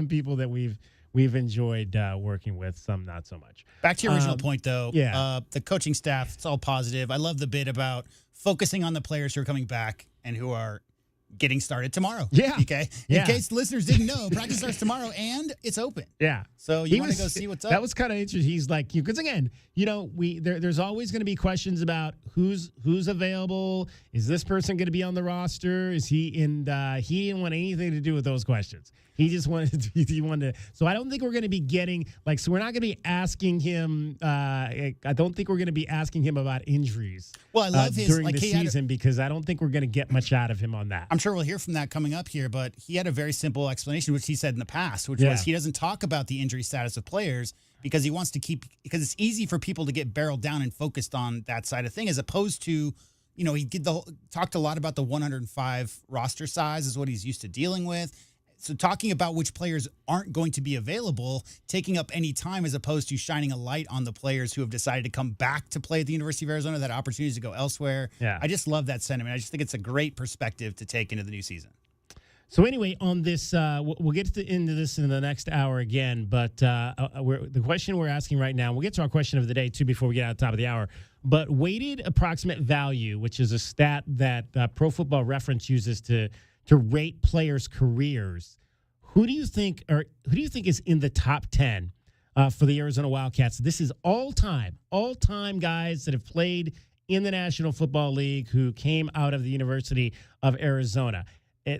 people that we've enjoyed working with, some not so much. Back to your original point, though. Yeah. The coaching staff, it's all positive. I love the bit about focusing on the players who are coming back and who are getting started tomorrow. Yeah. Okay. In case listeners didn't know, practice starts tomorrow and it's open. Yeah. So you want to go see what's up. That was kind of interesting. He's like, because again, there's always going to be questions about who's available. Is this person going to be on the roster? Is he in? He didn't want anything to do with those questions. He just wanted to. So I don't think we're going to be getting So we're not going to be asking him. I don't think we're going to be asking him about injuries. Well, I love his during the season because I don't think we're going to get much out of him on that. I'm sure we'll hear from that coming up here, but he had a very simple explanation, which he said in the past, which was he doesn't talk about the injury status of players because he wants to because it's easy for people to get barreled down and focused on that side of thing, as opposed to, he talked a lot about the 105 roster size is what he's used to dealing with. So talking about which players aren't going to be available, taking up any time as opposed to shining a light on the players who have decided to come back to play at the University of Arizona, that opportunities to go elsewhere. Yeah. I just love that sentiment. I just think it's a great perspective to take into the new season. So anyway, on this, we'll get into this in the next hour again, but the question we're asking right now, we'll get to our question of the day, too, before we get out the top of the hour, but weighted approximate value, which is a stat that Pro Football Reference uses to rate players' careers. Who do you think is in the top 10 for the Arizona Wildcats? This is all time guys that have played in the National Football League who came out of the University of Arizona.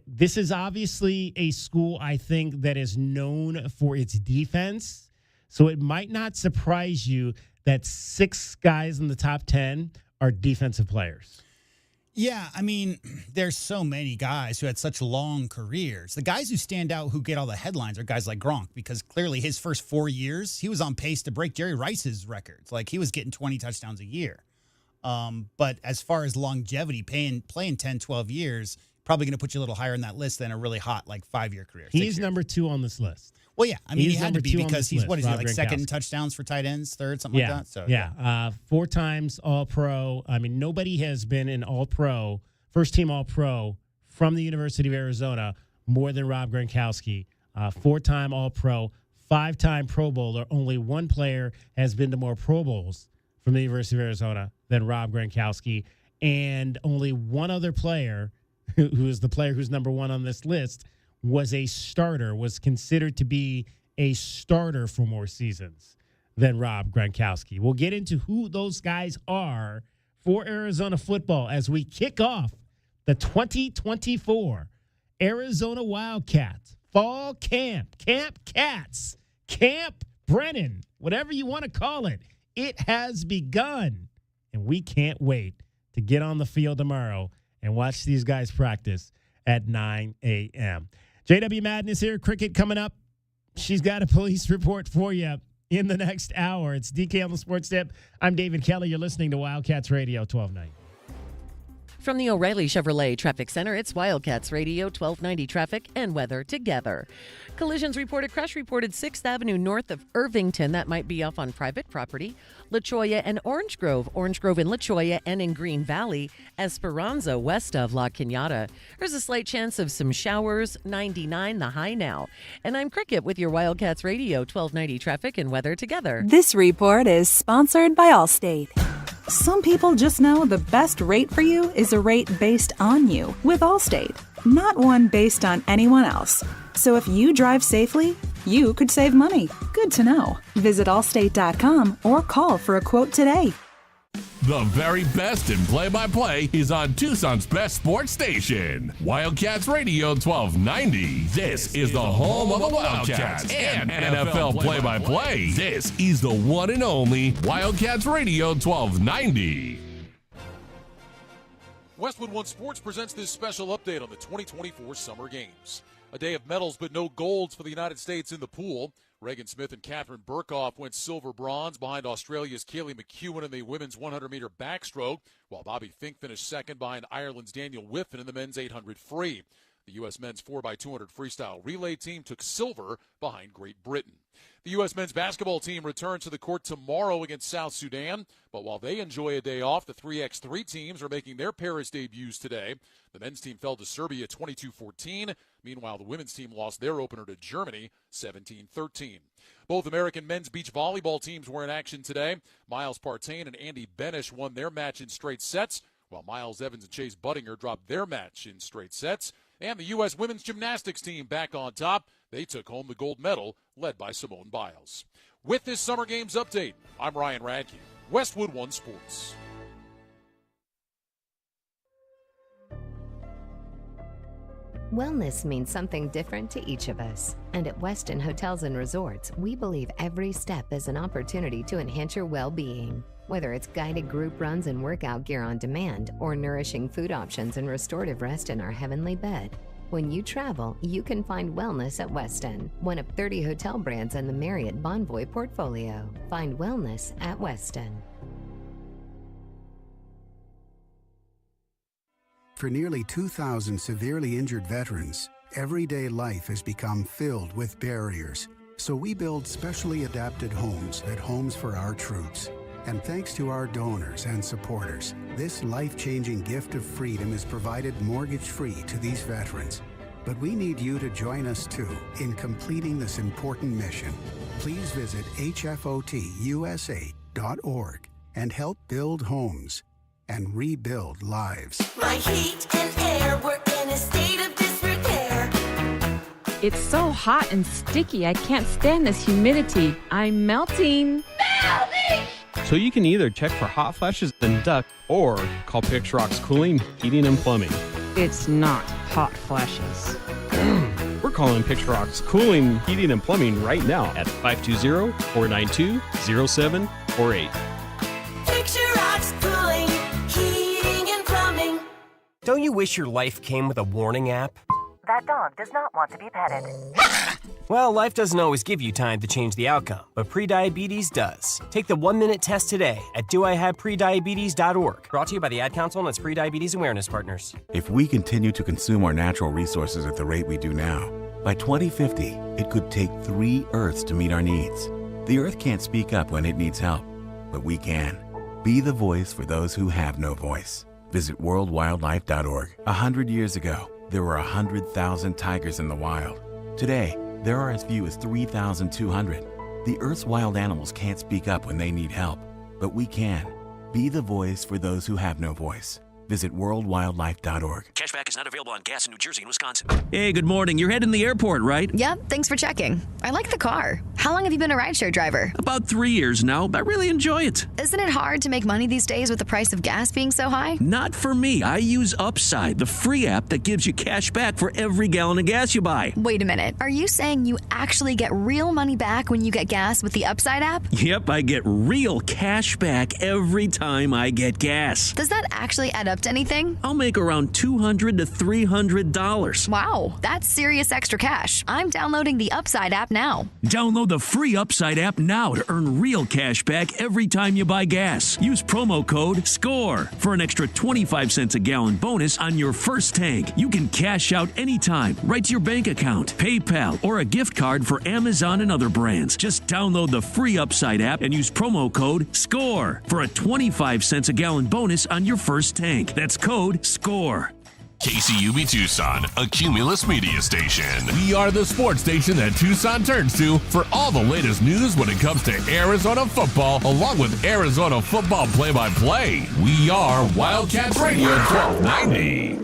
This is obviously a school, I think, that is known for its defense. So it might not surprise you that 6 guys in the top 10 are defensive players. Yeah, I mean, there's so many guys who had such long careers. The guys who stand out, who get all the headlines, are guys like Gronk, because clearly his first 4 years, he was on pace to break Jerry Rice's records. Like, he was getting 20 touchdowns a year. But as far as longevity, playing 10, 12 years, probably going to put you a little higher on that list than a really hot, 5-year career. He's number 2 on this list. Well, yeah. I mean, he had to be because he's, list, Rob second in touchdowns for tight ends, third, something like that? So yeah. 4 times All-Pro. I mean, nobody has been an All-Pro, first-team All-Pro from the University of Arizona more than Rob Gronkowski. 4-time All-Pro, 5-time Pro Bowler. Only one player has been to more Pro Bowls from the University of Arizona than Rob Gronkowski. And only one other player, who is the player who's number 1 on this list, was considered to be a starter for more seasons than Rob Gronkowski. We'll get into who those guys are for Arizona football as we kick off the 2024 Arizona Wildcats Fall Camp, Camp Cats, Camp Brennan, whatever you want to call it. It has begun, and we can't wait to get on the field tomorrow and watch these guys practice at 9 a.m. JW Madden is here. Cricket coming up. She's got a police report for you in the next hour. It's DK on the Sports Tip. I'm David Kelly. You're listening to Wildcats Radio 1290. From the O'Reilly Chevrolet Traffic Center, it's Wildcats Radio 1290 traffic and weather together. Collisions reported. Crash reported 6th Avenue north of Irvington. That might be off on private property. La Cholla and Orange Grove. Orange Grove in La Cholla and in Green Valley. Esperanza west of La Cañada. There's a slight chance of some showers. 99 the high now. And I'm Cricket with your Wildcats Radio 1290 traffic and weather together. This report is sponsored by Allstate. Some people just know the best rate for you is a rate based on you with Allstate, not one based on anyone else. So if you drive safely, you could save money. Good to know. Visit allstate.com or call for a quote today. The very best in play-by-play is on Tucson's best sports station, Wildcats Radio 1290. This is the home of the Wildcats and NFL play-by-play. This is the one and only Wildcats Radio 1290. Westwood One Sports presents this special update on the 2024 Summer Games. A day of medals, but no golds for the United States in the pool. Reagan Smith and Catherine Burkhoff went silver-bronze behind Australia's Kaylee McEwen in the women's 100-meter backstroke, while Bobby Fink finished second behind Ireland's Daniel Whiffen in the men's 800 free. The U.S. men's 4x200 freestyle relay team took silver behind Great Britain. The U.S. men's basketball team returns to the court tomorrow against South Sudan, but while they enjoy a day off, the 3x3 teams are making their Paris debuts today. The men's team fell to Serbia 22-14. Meanwhile, the women's team lost their opener to Germany 17-13. Both American men's beach volleyball teams were in action today. Miles Partain and Andy Benish won their match in straight sets, while Miles Evans and Chase Buttinger dropped their match in straight sets. And the U.S. women's gymnastics team back on top. They took home the gold medal, led by Simone Biles. With this Summer Games update, I'm Ryan Radke, Westwood One Sports. Wellness means something different to each of us. And at Westin Hotels and Resorts, we believe every step is an opportunity to enhance your well-being. Whether it's guided group runs and workout gear on demand, or nourishing food options and restorative rest in our heavenly bed. When you travel, you can find wellness at Westin, one of 30 hotel brands in the Marriott Bonvoy portfolio. Find wellness at Westin. For nearly 2,000 severely injured veterans, everyday life has become filled with barriers. So we build specially adapted homes at Homes for Our Troops. And thanks to our donors and supporters, this life-changing gift of freedom is provided mortgage-free to these veterans. But we need you to join us too in completing this important mission. Please visit hfotusa.org and help build homes and rebuild lives. My heat and air were in a state of disrepair. It's so hot and sticky. I can't stand this humidity. I'm melting. So you can either check for hot flashes and duct or call Pixrock's Cooling, Heating, and Plumbing. It's not hot flashes. We're calling Pixrock's Cooling, Heating, and Plumbing right now at 520-492-0748. Picture Rocks Cooling, Heating, and Plumbing. Don't you wish your life came with a warning app? That dog does not want to be petted. Well, life doesn't always give you time to change the outcome, but prediabetes does. Take the 1-minute test today at doihaveprediabetes.org. Brought to you by the Ad Council and its Prediabetes Awareness Partners. If we continue to consume our natural resources at the rate we do now, by 2050, it could take 3 Earths to meet our needs. The Earth can't speak up when it needs help, but we can. Be the voice for those who have no voice. Visit worldwildlife.org. 100 years ago, there were 100,000 tigers in the wild. Today, there are as few as 3,200. The Earth's wild animals can't speak up when they need help, but we can. Be the voice for those who have no voice. Visit worldwildlife.org. Cashback is not available on gas in New Jersey and Wisconsin. Hey, good morning. You're heading to the airport, right? Yep, thanks for checking. I like the car. How long have you been a rideshare driver? About 3 years now. I really enjoy it. Isn't it hard to make money these days with the price of gas being so high? Not for me. I use Upside, the free app that gives you cash back for every gallon of gas you buy. Wait a minute. Are you saying you actually get real money back when you get gas with the Upside app? Yep, I get real cash back every time I get gas. Does that actually add up to anything? I'll make around $200 to $300. Wow, that's serious extra cash. I'm downloading the Upside app now. Download the free Upside app now to earn real cash back every time you buy gas. Use promo code SCORE for an extra 25 cents a gallon bonus on your first tank. You can cash out anytime, right to your bank account, PayPal, or a gift card for Amazon and other brands. Just download the free Upside app and use promo code SCORE for a 25 cents a gallon bonus on your first tank. That's code SCORE. KCUB Tucson, a Cumulus media station. We are the sports station that Tucson turns to for all the latest news when it comes to Arizona football, along with Arizona football play-by-play. We are Wildcats Radio 1290.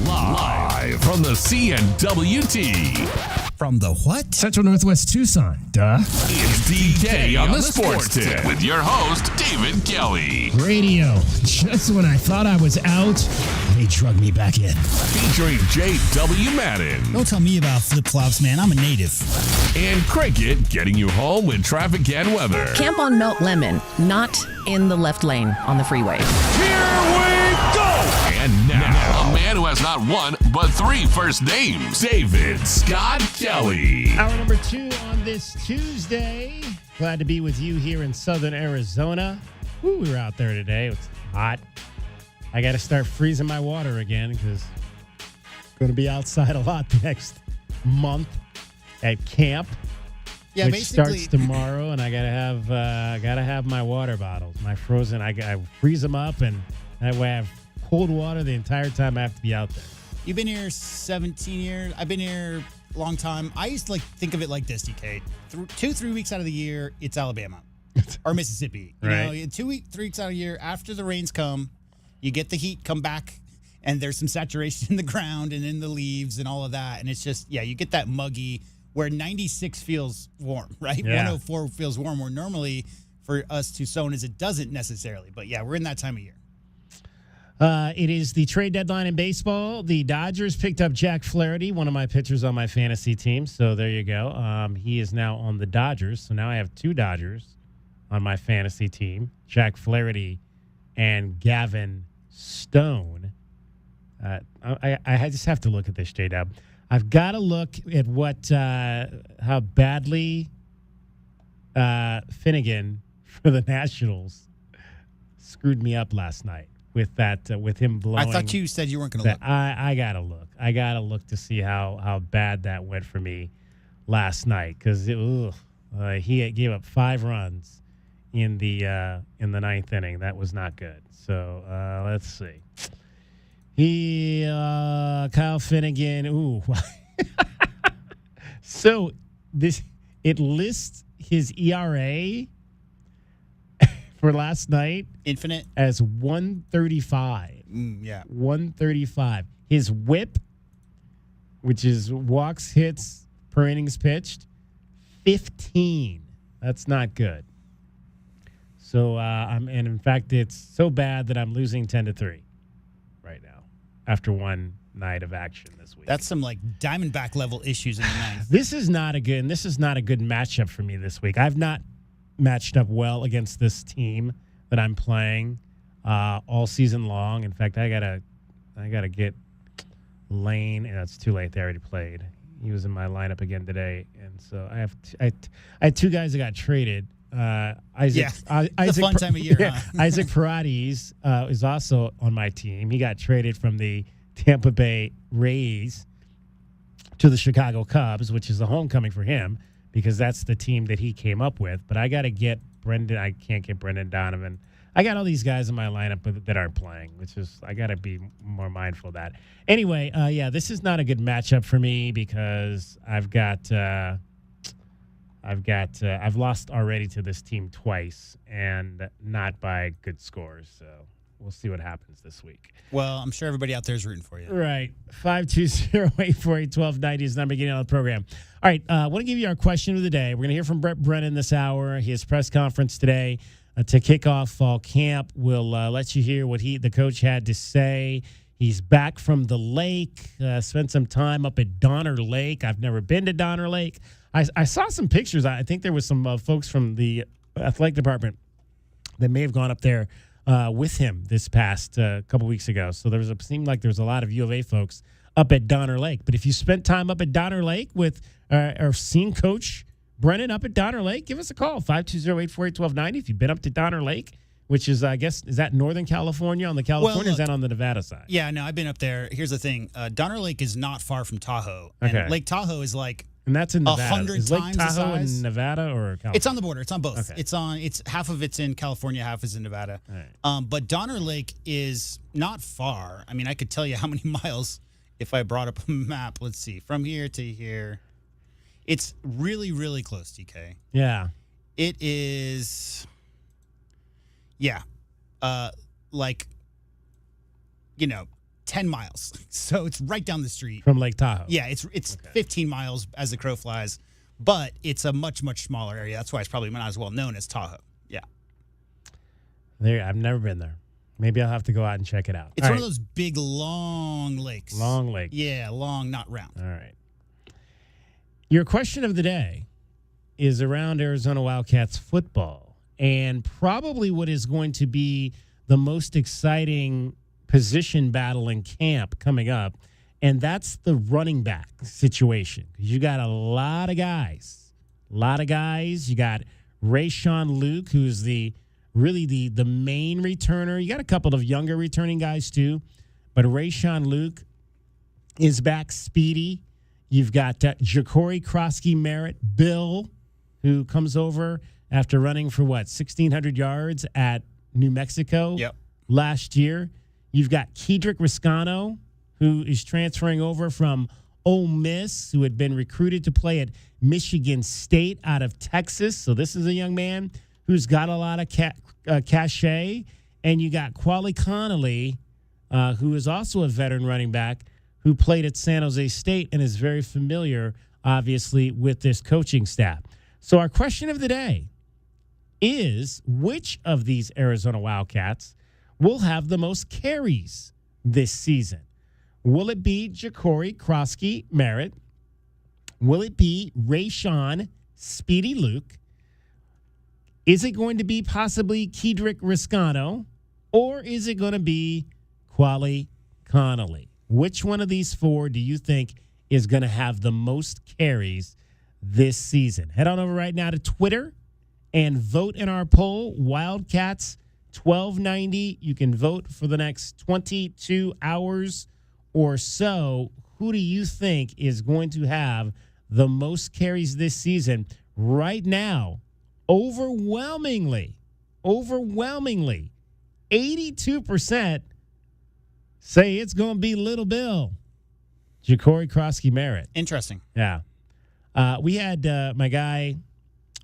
Live from the CNWT. From the what? Central Northwest Tucson, duh. It's DK on the Sports Tip with your host, David Kelly. Radio. Just when I thought I was out, they drug me back in. Featuring J.W. Madden. Don't tell me about flip-flops, man. I'm a native. And Cricket, getting you home with traffic and weather. Camp on Melt Lemon, not in the left lane on the freeway. Here we go! And now, a man who has not one, but 3 first names, David Scott Kelly. Hour number 2 on this Tuesday. Glad to be with you here in southern Arizona. Woo, we were out there today. It's hot. I got to start freezing my water again because I'm going to be outside a lot the next month at camp. Yeah, which basically starts tomorrow, and I gotta have my water bottles, my frozen. I freeze them up, and that way I have cold water the entire time I have to be out there. You've been here 17 years. I've been here a long time. I used to think of it like this, DK. 2-3 weeks out of the year, it's Alabama or Mississippi. You know, 3 weeks out of the year, after the rains come, you get the heat come back, and there's some saturation in the ground and in the leaves and all of that. And it's just, you get that muggy where 96 feels warm, right? Yeah. 104 feels warm, where normally for us Tucsonans, it doesn't necessarily. But, we're in that time of year. It is the trade deadline in baseball. The Dodgers picked up Jack Flaherty, one of my pitchers on my fantasy team. So there you go. He is now on the Dodgers. So now I have 2 Dodgers on my fantasy team, Jack Flaherty and Gavin Stone. I just have to look at this, J-Dub. I've got to look at how badly Finnegan for the Nationals screwed me up last night. With him blowing. I thought you said you weren't going to look. I gotta look. I gotta look to see how bad that went for me last night, because he gave up 5 runs in the 9th inning. That was not good. So let's see. Kyle Finnegan. Ooh. So it lists his ERA for last night, infinite, as 135. 135. His WHIP, which is walks, hits per innings pitched, 15. That's not good. So and in fact, it's so bad that I'm losing 10-3 right now after one night of action this week. That's some Diamondback level issues in the ninth. This is not a good matchup for me this week. I've not matched up well against this team that I'm playing all season long. In fact, I gotta get Lane, and it's too late. They already played. He was in my lineup again today, and so I had 2 guys that got traded. Isaac, it's a fun time of year. Yeah, Huh? Isaac Paredes is also on my team. He got traded from the Tampa Bay Rays to the Chicago Cubs, which is the homecoming for him, because that's the team that he came up with. But I got to get Brendan. I can't get Brendan Donovan. I got all these guys in my lineup that aren't playing, which is, I got to be more mindful of that. Anyway, this is not a good matchup for me because I've lost already to this team twice, and not by good scores. So we'll see what happens this week. Well, I'm sure everybody out there is rooting for you. Right. 520-848-1290 is the number getting on the program. All right. I want to give you our question of the day. We're going to hear from Brett Brennan this hour. His press conference today to kick off fall camp. We'll let you hear what the coach had to say. He's back from the lake, spent some time up at Donner Lake. I've never been to Donner Lake. I saw some pictures. I think there was some folks from the athletic department that may have gone up there with him this past couple weeks ago. So seemed like there was a lot of U of A folks up at Donner Lake. But if you spent time up at Donner Lake with or seen Coach Brennan up at Donner Lake, give us a call, 520-848-1290. If you've been up to Donner Lake, which is, I guess, is that Northern California on the California, or is that on the Nevada side? Yeah, no, I've been up there. Here's the thing. Donner Lake is not far from Tahoe. And Okay. Lake Tahoe is like And that's in Nevada. 100 Is Lake times Tahoe the size. in Nevada or California? It's on the border. It's on both. Okay. It's half of it's in California, half is in Nevada. All right. But Donner Lake is not far. I mean, I could tell you how many miles if I brought up a map. Let's see. From here to here. It's really, really close, TK. Yeah. It is, 10 miles. So it's right down the street. From Lake Tahoe. Yeah, it's 15 miles as the crow flies, but it's a much, much smaller area. That's why it's probably not as well known as Tahoe. Yeah. There, I've never been there. Maybe I'll have to go out and check it out. It's one of those big, long lakes. Long lake. Yeah, long, not round. All right. Your question of the day is around Arizona Wildcats football, and probably what is going to be the most exciting position battle in camp coming up, and that's the running back situation. You got a lot of guys. You got Rayshawn Luke, who's the main returner. You got a couple of younger returning guys too, but Rayshawn Luke is back, speedy. You've got Ja'Cory Krosky-Merritt, Bill, who comes over after running for 1,600 yards at New Mexico last year. You've got Kedrick Riscano, who is transferring over from Ole Miss, who had been recruited to play at Michigan State out of Texas. So this is a young man who's got a lot of cachet. And you got Quali Connolly, who is also a veteran running back who played at San Jose State and is very familiar, obviously, with this coaching staff. So our question of the day is, which of these Arizona Wildcats will have the most carries this season? Will it be Ja'Cory Krosky Merritt? Will it be Rayshawn Speedy Luke? Is it going to be possibly Kedrick Riscano? Or is it going to be Quali Connolly? Which one of these four do you think is going to have the most carries this season? Head on over right now to Twitter and vote in our poll, Wildcats 1290. You can vote for the next 22 hours or so. Who do you think is going to have the most carries this season? Right now, overwhelmingly, 82% say it's going to be Little Bill, Ja'Cory Krosky Merritt. Interesting. Yeah. We had my guy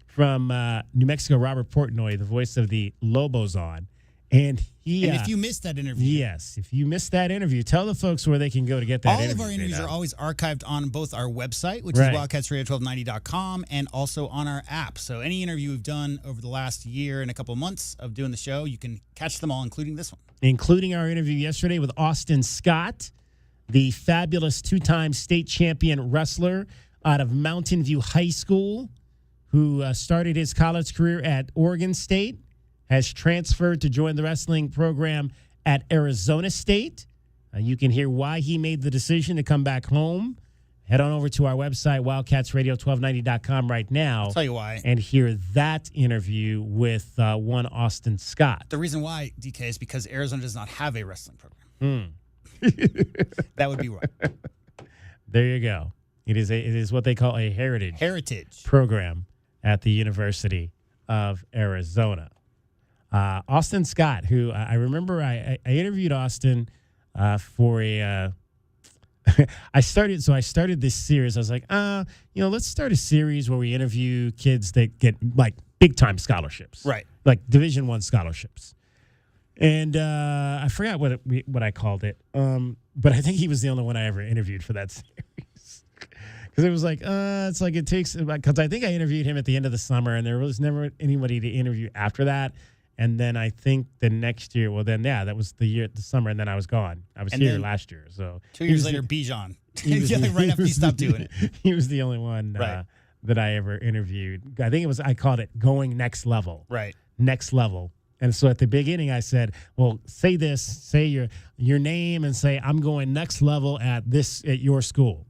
from New Mexico, Robert Portnoy, the voice of the Lobos, on. And if you missed that interview. Yes, if you missed that interview, tell the folks where they can go to get that interview. All of our interviews are always archived on both our website, which Right. is wildcatsradio1290.com, and also on our app. So any interview we've done over the last year and a couple of months of doing the show, you can catch them all, including this one. Including our interview yesterday with Austin Scott, the fabulous two-time state champion wrestler out of Mountain View High School, who started his college career at Oregon State, has transferred to join the wrestling program at Arizona State. You can hear why he made the decision to come back home. Head on over to our website, wildcatsradio1290.com right now. I'll tell you why. And hear that interview with one Austin Scott. The reason why, DK, is because Arizona does not have a wrestling program. That would be right. There you go. It is what they call a heritage program at the University of Arizona. Austin Scott, who I remember I interviewed Austin for a I started this series. I was like, let's start a series where we interview kids that get like big time scholarships, right? Like Division I scholarships. And I forgot what I called it, but I think he was the only one I ever interviewed for that series. Because it was like, it's like it takes, because I think I interviewed him at the end of the summer, and there was never anybody to interview after that. And then I think the next year, that was the summer, and then I was gone. I was here last year. So 2 years later, Bijan. Right after you stopped doing it. He was the only one that I ever interviewed. I think I called it Going Next Level. Right. Next Level. And so at the beginning, I said, well, say your name and say, I'm going next level at your school.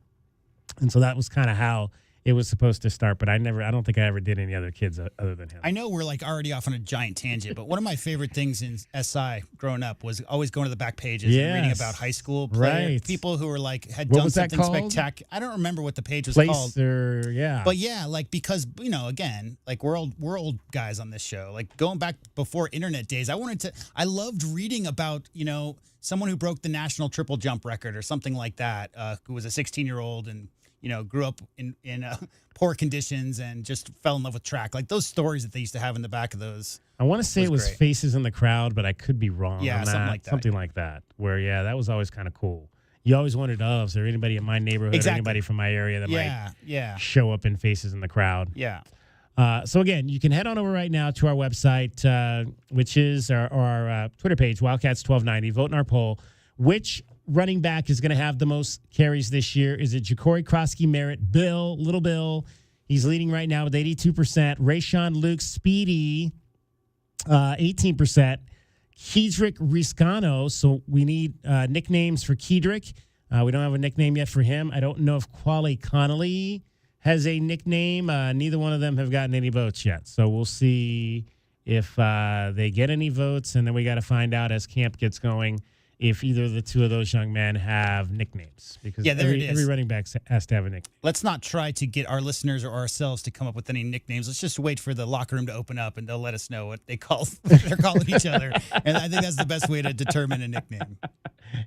And so that was kind of how it was supposed to start, but I don't think I ever did any other kids other than him. I know we're like already off on a giant tangent, but one of my favorite things in SI growing up was always going to the back pages and reading about high school players, people who were like had done something spectacular. I don't remember what the page was called. But because again, like we're old guys on this show. Like going back before internet days, I loved reading about someone who broke the national triple jump record or something like that, who was a 16-year-old and grew up in poor conditions and just fell in love with track. Like those stories that they used to have in the back of those. I want to say it was great. Faces in the Crowd, but I could be wrong. Yeah, on something that. like that. Something like that. Where, that was always kind of cool. You always wondered, is there anybody in my neighborhood or anybody from my area that might show up in Faces in the Crowd? Yeah. So, again, you can head on over right now to our website, which is our Twitter page, Wildcats1290. Vote in our poll. Which running back is going to have the most carries this year? Is it Ja'Cory Krosky Merritt, Little Bill? He's leading right now with 82%. Rayshawn Luke Speedy, 18%. Kedrick Riscano. So we need nicknames for Kedrick. We don't have a nickname yet for him. I don't know if Quali Connolly has a nickname. Neither one of them have gotten any votes yet. So we'll see if they get any votes, and then we got to find out as camp gets going if either of the two of those young men have nicknames. Because every running back has to have a nickname. Let's not try to get our listeners or ourselves to come up with any nicknames. Let's just wait for the locker room to open up, and they'll let us know what they're calling each other. And I think that's the best way to determine a nickname.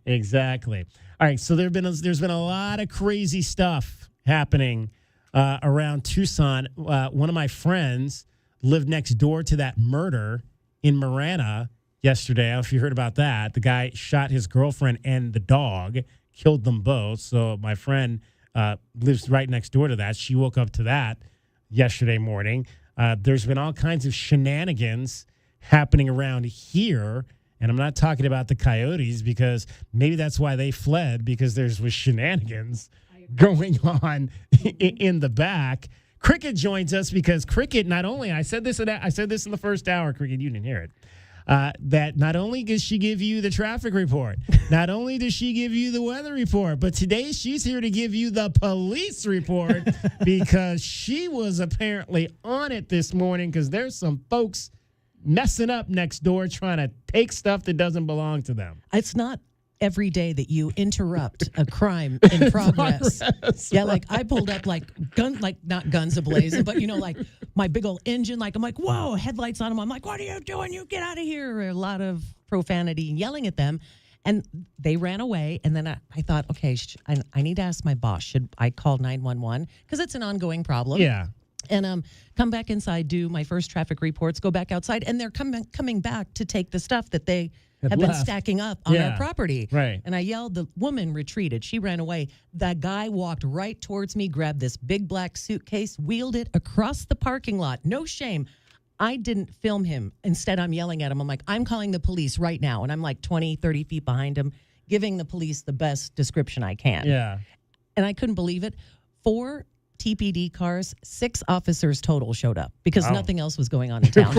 Exactly. All right, so there's been a lot of crazy stuff happening around Tucson. One of my friends lived next door to that murder in Marana, yesterday. I don't know if you heard about that. The guy shot his girlfriend and the dog, killed them both. So my friend lives right next door to that. She woke up to that yesterday morning. There's been all kinds of shenanigans happening around here. And I'm not talking about the Coyotes because maybe that's why they fled, because was shenanigans going on in the back. Cricket joins us because Cricket, not only, I said this in the first hour, Cricket, you didn't hear it, that not only does she give you the traffic report, not only does she give you the weather report, but today she's here to give you the police report because she was apparently on it this morning because there's some folks messing up next door trying to take stuff that doesn't belong to them. It's not every day that you interrupt a crime in progress. Yeah, like I pulled up like not guns ablazing, but like my big old engine, like I'm like, whoa, headlights on them. I'm like, what are you doing? You get out of here. A lot of profanity and yelling at them. And they ran away. And then I thought, okay, I need to ask my boss, should I call 911? Because it's an ongoing problem. Yeah. And come back inside, do my first traffic reports, go back outside, and they're coming back to take the stuff that they have been stacking up on our property. Right. And I yelled, the woman retreated. She ran away. That guy walked right towards me, grabbed this big black suitcase, wheeled it across the parking lot. No shame. I didn't film him. Instead, I'm yelling at him. I'm like, I'm calling the police right now. And I'm like 20, 30 feet behind him, giving the police the best description I can. Yeah. And I couldn't believe it. 4 TPD cars, 6 officers total showed up because nothing else was going on in town.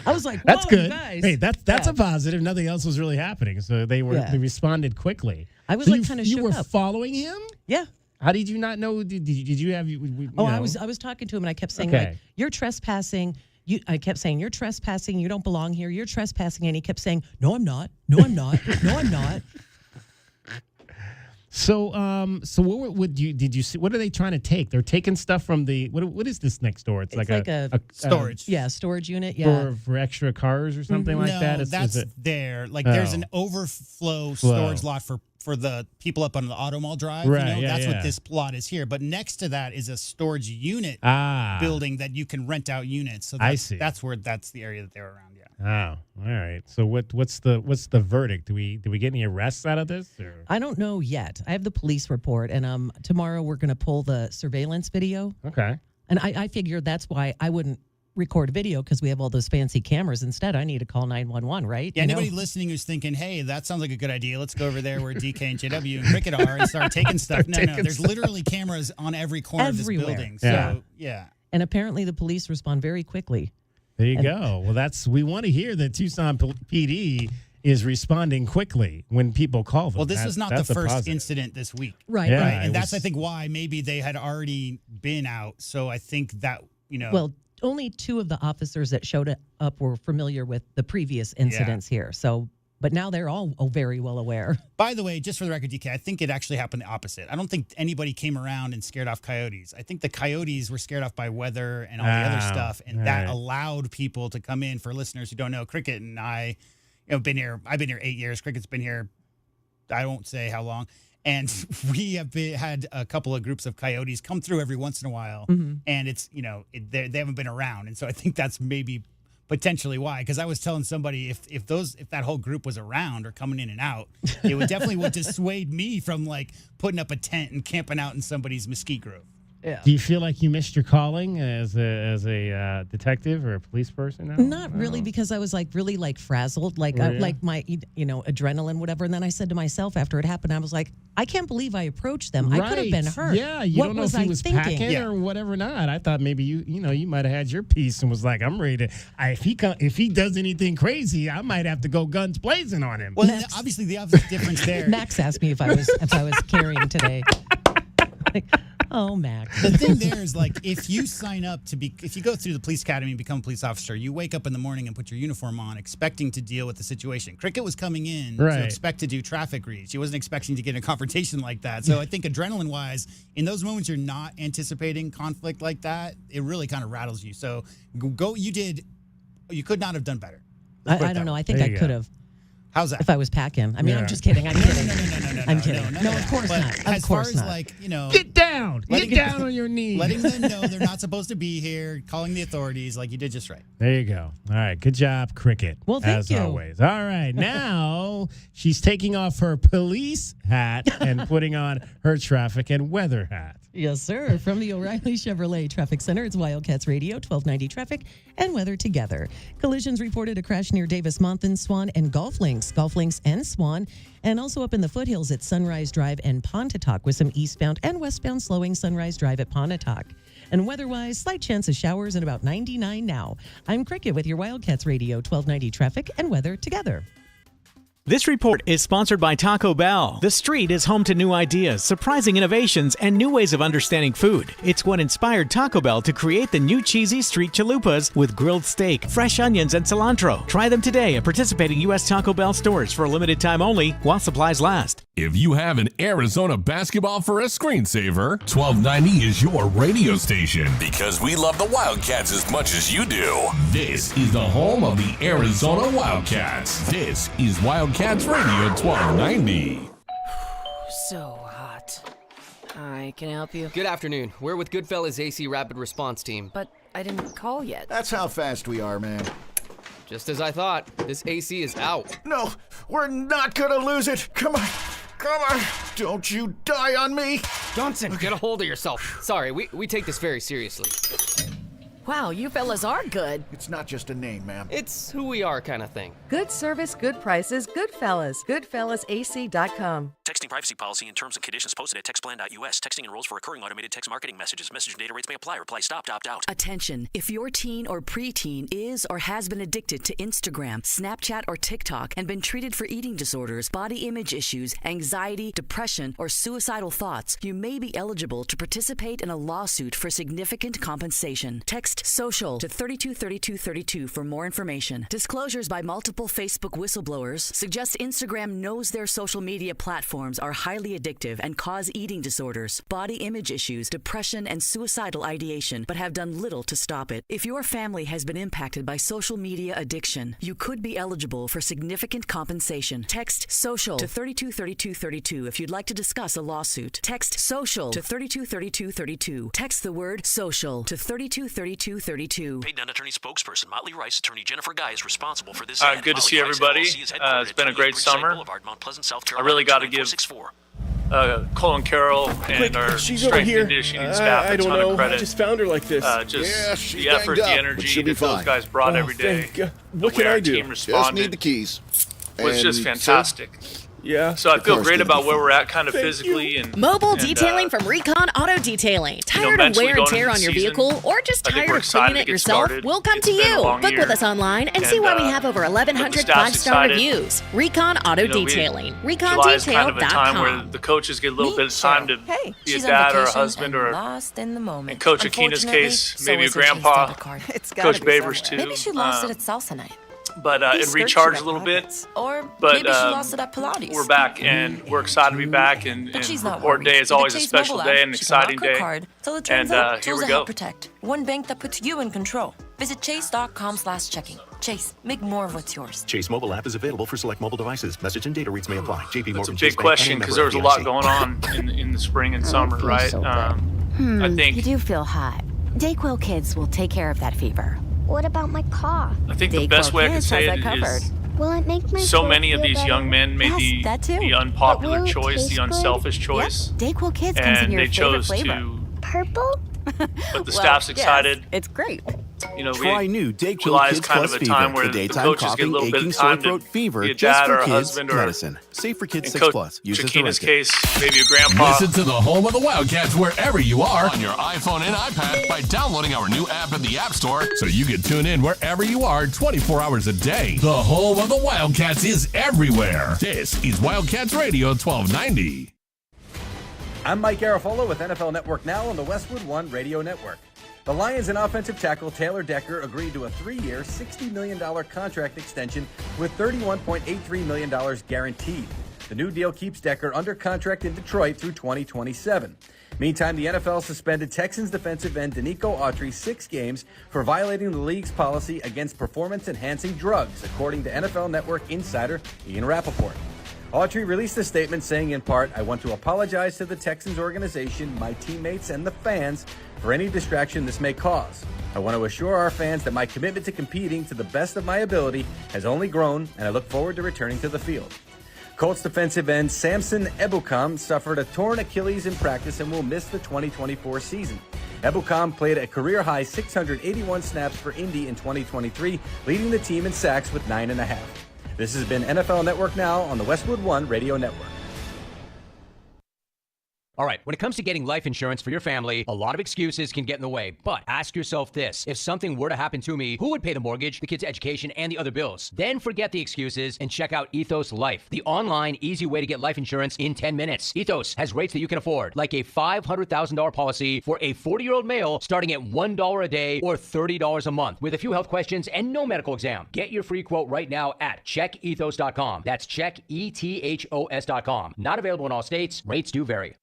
I was like, that's good. You guys. Hey, that's a positive. Nothing else was really happening. So they responded quickly. I was kind of shook up. You were following him? Yeah. How did you not know? Did you have I was talking to him and I kept saying like, you're trespassing. I kept saying, you're trespassing. You don't belong here. You're trespassing. And he kept saying, no, I'm not. No, I'm not. No, I'm not. So what did you see? What are they trying to take? They're taking stuff from the what is this next door? It's like a storage. Storage unit. Yeah, for extra cars or something like that. No, that's there. Like there's an overflow storage lot for the people up on the Auto Mall Drive. Right. That's what this plot is here. But next to that is a storage unit building that you can rent out units. So I see. That's the area that they're around. Yeah. Oh, all right. So what's the verdict? Do we get any arrests out of this? Or? I don't know yet. I have the police report, and tomorrow we're going to pull the surveillance video. Okay. And I figured that's why I wouldn't record video because we have all those fancy cameras. Instead, I need to call 911, right? Yeah, anybody listening who's thinking, hey, that sounds like a good idea. Let's go over there where DK and JW and Cricket are and start taking stuff. No, there's literally cameras on every corner of this building. So, yeah. And apparently the police respond very quickly. There you go. Well, we want to hear that Tucson PD is responding quickly when people call them. Well, this was not the first incident this week. Right. Yeah, right. And that's, I think, why maybe they had already been out. So I think that, Well, only 2 of the officers that showed up were familiar with the previous incidents here. So, but now they're all very well aware. By the way, just for the record, DK, I think it actually happened the opposite. I don't think anybody came around and scared off coyotes. I think the coyotes were scared off by weather and all the other stuff, and that allowed people to come in. For listeners who don't know, Cricket and I have been here. I've been here 8 years. Cricket's been here, I won't say how long. And we have had a couple of groups of coyotes come through every once in a while, and it's they haven't been around, and so I think that's maybe potentially why. Because I was telling somebody if that whole group was around or coming in and out, it would definitely dissuade me from like putting up a tent and camping out in somebody's mesquite grove. Yeah. Do you feel like you missed your calling as a detective or a police person now? Not really, because I was really frazzled, like my adrenaline, whatever. And then I said to myself after it happened, I was like, I can't believe I approached them. Right. I could have been hurt. Yeah, you don't know if he was packing or whatever. Not. I thought maybe you might have had your piece and was like, I'm ready to. If he does anything crazy, I might have to go guns blazing on him. Well, obviously the obvious difference there. Max asked me if I was carrying today. Oh, Max. The thing there is, if you sign up if you go through the police academy and become a police officer, you wake up in the morning and put your uniform on, expecting to deal with the situation. Cricket was coming in to expect to do traffic reads. She wasn't expecting to get in a confrontation like that. So I think adrenaline-wise, in those moments you're not anticipating conflict like that, it really kind of rattles you. So you could not have done better. I don't know. I think I could have. How's that? If I was packing. I mean, Yeah. I'm just kidding. I'm kidding. No, I'm kidding. No, of course But not. As Of far course as not. Get down. Get down on your knees. Letting them know they're not supposed to be here, calling the authorities, like you did just right. There you go. All right. Good job, Cricket. Well, thank as you. always. All right. Now she's taking off her police hat and putting on her traffic and weather hat. Yes, sir. From the O'Reilly Chevrolet Traffic Center, it's Wildcats Radio, 1290 traffic and weather together. Collisions reported a crash near Davis Mountain, Swan, and Golf Links and Swan, and also up in the foothills at Sunrise Drive and Pontotoc with some eastbound and westbound slowing Sunrise Drive at Pontotoc. And weather-wise, slight chance of showers and about 99 now. I'm Cricket with your Wildcats Radio, 1290 traffic and weather together. This report is sponsored by Taco Bell. The street is home to new ideas, surprising innovations, and new ways of understanding food. It's what inspired Taco Bell to create the new cheesy street chalupas with grilled steak, fresh onions, and cilantro. Try them today at participating U.S. Taco Bell stores for a limited time only while supplies last. If you have an Arizona basketball for a screensaver, 1290 is your radio station. Because we love the Wildcats as much as you do. This is the home of the Arizona Wildcats. This is Wildcats Radio 1290. So hot. I can help you. Good afternoon. We're with Goodfellas AC Rapid Response Team. But I didn't call yet. That's how fast we are, man. Just as I thought, this AC is out. No, we're not gonna lose it. Come on. Come on. Don't you die on me. Johnson, get a hold of yourself. Sorry, we take this very seriously. Wow, you fellas are good. It's not just a name, ma'am. It's who we are kind of thing. Good service, good prices, Goodfellas. Goodfellasac.com. Texting privacy policy and terms and conditions posted at textplan.us. Texting enrolls for recurring automated text marketing messages. Message and data rates may apply. Reply stop, opt out. Attention. If your teen or preteen is or has been addicted to Instagram, Snapchat, or TikTok and been treated for eating disorders, body image issues, anxiety, depression, or suicidal thoughts, you may be eligible to participate in a lawsuit for significant compensation. Text SOCIAL to 323232 for more information. Disclosures by multiple Facebook whistleblowers suggest Instagram knows their social media platforms are highly addictive and cause eating disorders, body image issues, depression, and suicidal ideation, but have done little to stop it. If your family has been impacted by social media addiction, you could be eligible for significant compensation. Text SOCIAL to 323232 if you'd like to discuss a lawsuit. Text SOCIAL to 323232. Text the word SOCIAL to 323232. Paid non-attorney spokesperson Motley Rice, attorney Jennifer Guy is responsible for this. Good to see everybody. It's been a great summer. I really got to give Cole and Carol and our strength and conditioning staff a ton of credit. I just found her like this. The effort, the energy that those guys brought every day. What can I do? Team responded. Just need the keys. Was just fantastic. Yeah. So I feel great about where we're at kind of physically. And Mobile detailing from Recon Auto Detailing. Tired of wear and tear on your vehicle or just tired of cleaning it yourself? We'll come to you. Book with us online and see why we have over 1,100 5-star reviews. Recon Auto Detailing. July is kind of a time where the coaches get a little bit of time to be a dad or a husband or lost in the moment. in Coach Akina's case, maybe a grandpa. Coach Babers too. Maybe she lost it at salsa night. But and recharge a little bit. Or but maybe she lost it at Pilates. We're back and we're excited to be back. And report day is always a special day, an exciting day. And here we go. Protect. One bank that puts you in control. Visit chase.com/checking. Chase, make more of what's yours. Chase mobile app is available for select mobile devices. Message and data rates may apply. JP Morgan. It's a big question because there was a lot going on in the spring and summer, right? I think you do feel hot. Dayquil Kids will take care of that fever. What about my cough? I think the best way I can say it is will it make my so many of these better? young men made the unpopular choice, the unselfish choice. Yep. Dayquil Kids comes in your they chose favorite flavor. to purple. But the staff's excited. Yes, it's great. You know, try new Dayquil July Kids is kind Plus of a time Fever. where The the daytime coaches coughing, get a little bit aching, of sore time throat to fever, be a just dad for or a kids husband or medicine. Safe for kids in 6 Coach plus. Use as Akina's directed. case, maybe a grandpa. Listen to the home of the Wildcats wherever you are on your iPhone and iPad by downloading our new app in the App Store so you can tune in wherever you are 24 hours a day. The home of the Wildcats is everywhere. This is Wildcats Radio 1290. I'm Mike Garafolo with NFL Network Now on the Westwood One Radio Network. The Lions and offensive tackle Taylor Decker agreed to a 3-year, $60 million contract extension with $31.83 million guaranteed. The new deal keeps Decker under contract in Detroit through 2027. Meantime, the NFL suspended Texans defensive end Danico Autry 6 games for violating the league's policy against performance-enhancing drugs, according to NFL Network insider Ian Rappaport. Autry released a statement saying, in part, "I want to apologize to the Texans organization, my teammates, and the fans for any distraction this may cause. I want to assure our fans that my commitment to competing to the best of my ability has only grown, and I look forward to returning to the field." Colts defensive end Samson Ebukam suffered a torn Achilles in practice and will miss the 2024 season. Ebukam played a career-high 681 snaps for Indy in 2023, leading the team in sacks with 9.5. This has been NFL Network Now on the Westwood One Radio Network. All right, when it comes to getting life insurance for your family, a lot of excuses can get in the way. But ask yourself this: if something were to happen to me, who would pay the mortgage, the kids' education, and the other bills? Then forget the excuses and check out Ethos Life, the online, easy way to get life insurance in 10 minutes. Ethos has rates that you can afford, like a $500,000 policy for a 40-year-old male starting at $1 a day or $30 a month, with a few health questions and no medical exam. Get your free quote right now at checkethos.com. That's checkethos.com. Not available in all states. Rates do vary.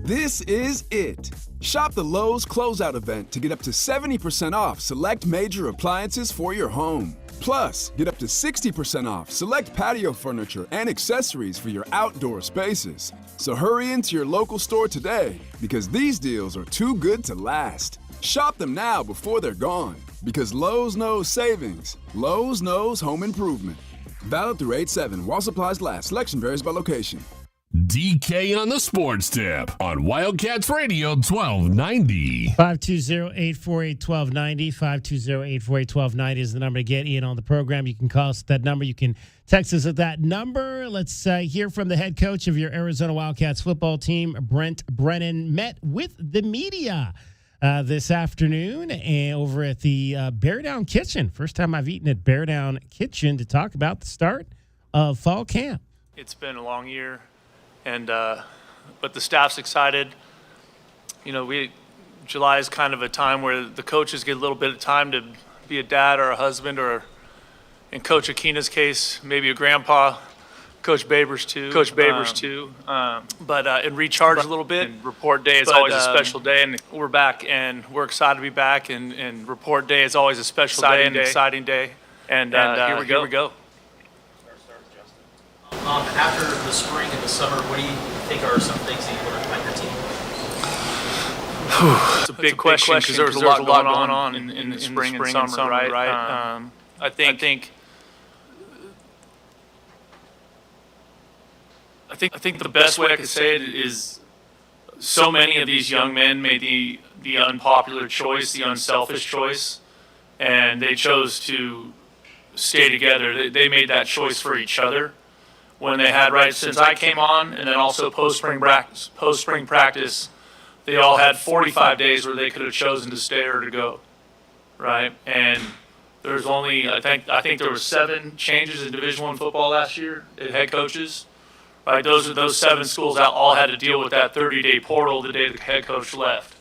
This is it. Shop the Lowe's Closeout event to get up to 70% off select major appliances for your home. Plus, get up to 60% off select patio furniture and accessories for your outdoor spaces. So hurry into your local store today, because these deals are too good to last. Shop them now before they're gone, because Lowe's knows savings. Lowe's knows home improvement. Valid through 8/7 while supplies last. Selection varies by location. DK on the Sports Tip on Wildcats Radio 1290. 520-848-1290. 520-848-1290 is the number to get Ian on the program. You can call us at that number. You can text us at that number. Let's hear from the head coach of your Arizona Wildcats football team, Brent Brennan, met with the media this afternoon over at the Bear Down Kitchen. First time I've eaten at Bear Down Kitchen to talk about the start of fall camp. It's been a long year. And but the staff's excited. You know, July is kind of a time where the coaches get a little bit of time to be a dad or a husband, or in Coach Akina's case, maybe a grandpa. Coach Babers too. And recharge a little bit. And report day is always a special day, and we're back, and we're excited to be back. And report day is always a special day and exciting day. And here we go. After the spring and the summer, what do you think are some things that you learned about your team? It's a big question because there's a lot going on in the spring and summer, right? I think the best way I could say it is so many of these young men made the unpopular choice, the unselfish choice, and they chose to stay together. They made that choice for each other. When they had, right, since I came on, and then also post-spring practice, they all had 45 days where they could have chosen to stay or to go, right? And there's only, I think there were 7 changes in Division I football last year at head coaches, right? Those 7 schools all had to deal with that 30-day portal the day the head coach left.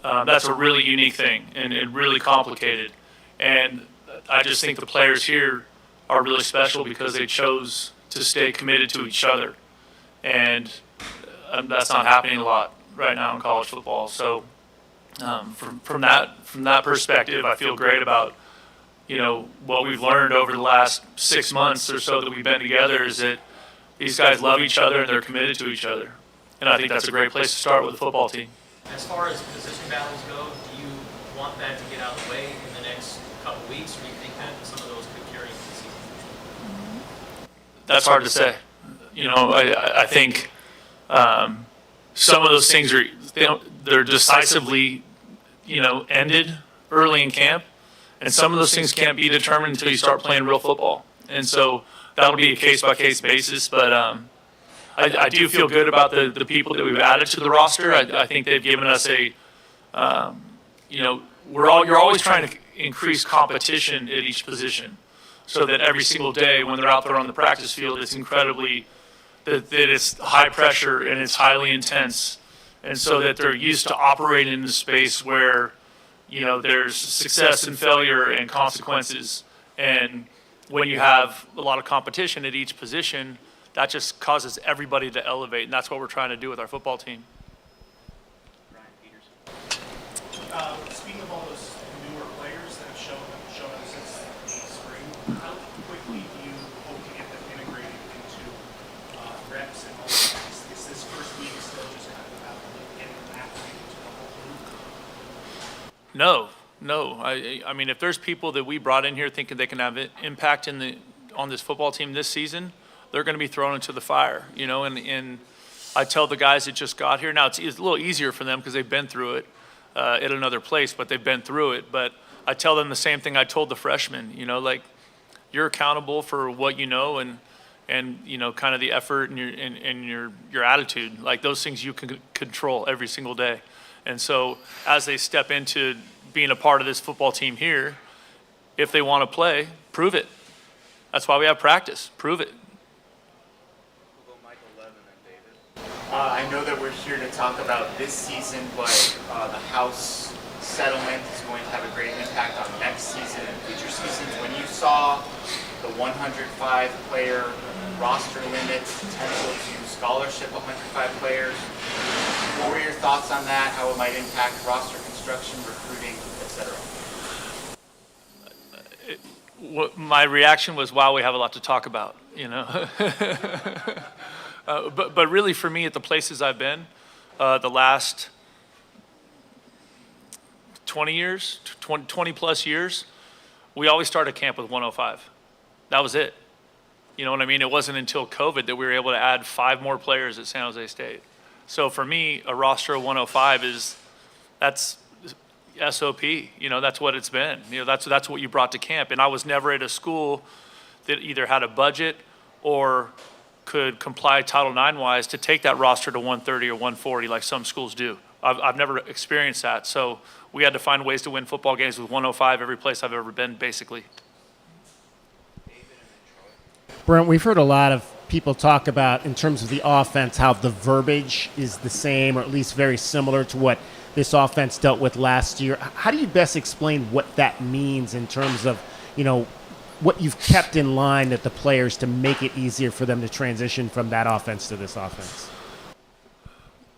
That's a really unique thing and really complicated. And I just think the players here are really special because they chose to stay committed to each other, and that's not happening a lot right now in college football. So from that perspective, I feel great about what we've learned over the last 6 months or so that we've been together, is that these guys love each other and they're committed to each other, and I think that's a great place to start with a football team. As far as position battles go, do you want that to get out of the way in the next couple weeks, or do you think that some of those could carry into the season? That's hard to say. I think some of those things they're decisively, ended early in camp, and some of those things can't be determined until you start playing real football. And so that'll be a case-by-case basis. But I do feel good about the people that we've added to the roster. I think they've given us you're always trying to increase competition at each position, so that every single day when they're out there on the practice field, it's incredibly, that it's high pressure and it's highly intense, and so that they're used to operating in a space where, there's success and failure and consequences, and when you have a lot of competition at each position, that just causes everybody to elevate, and that's what we're trying to do with our football team. Speaking of all those newer players that have shown up since the spring, how quickly do you hope to get them integrated into reps and all that? Is this first week still just kind of about getting them acclimated to the whole group? No. I mean, if there's people that we brought in here thinking they can have an impact on this football team this season, they're going to be thrown into the fire, and I tell the guys that just got here, now it's a little easier for them because they've been through it at another place, but they've been through it. But I tell them the same thing I told the freshmen, like you're accountable for what you know and kind of the effort and your attitude, like those things you can control every single day. And so as they step into being a part of this football team here, if they want to play, prove it. That's why we have practice. Prove it. I know that we're here to talk about this season, but the House settlement is going to have a great impact on next season and future seasons. When you saw the 105-player roster limit, potential to scholarship 105 players, what were your thoughts on that, how it might impact roster construction, recruiting, etc.? My reaction was, wow, we have a lot to talk about, But really, for me, at the places I've been, the last 20 plus years, we always started camp with 105. That was it. You know what I mean? It wasn't until COVID that we were able to add 5 more players at San Jose State. So for me, a roster of 105 that's SOP. That's what it's been. That's what you brought to camp. And I was never at a school that either had a budget or could comply Title IX wise to take that roster to 130 or 140 like some schools do. I've never experienced that. So we had to find ways to win football games with 105 every place I've ever been, basically. Brent, we've heard a lot of people talk about, in terms of the offense, how the verbiage is the same or at least very similar to what this offense dealt with last year. How do you best explain what that means in terms of, what you've kept in line that the players to make it easier for them to transition from that offense to this offense?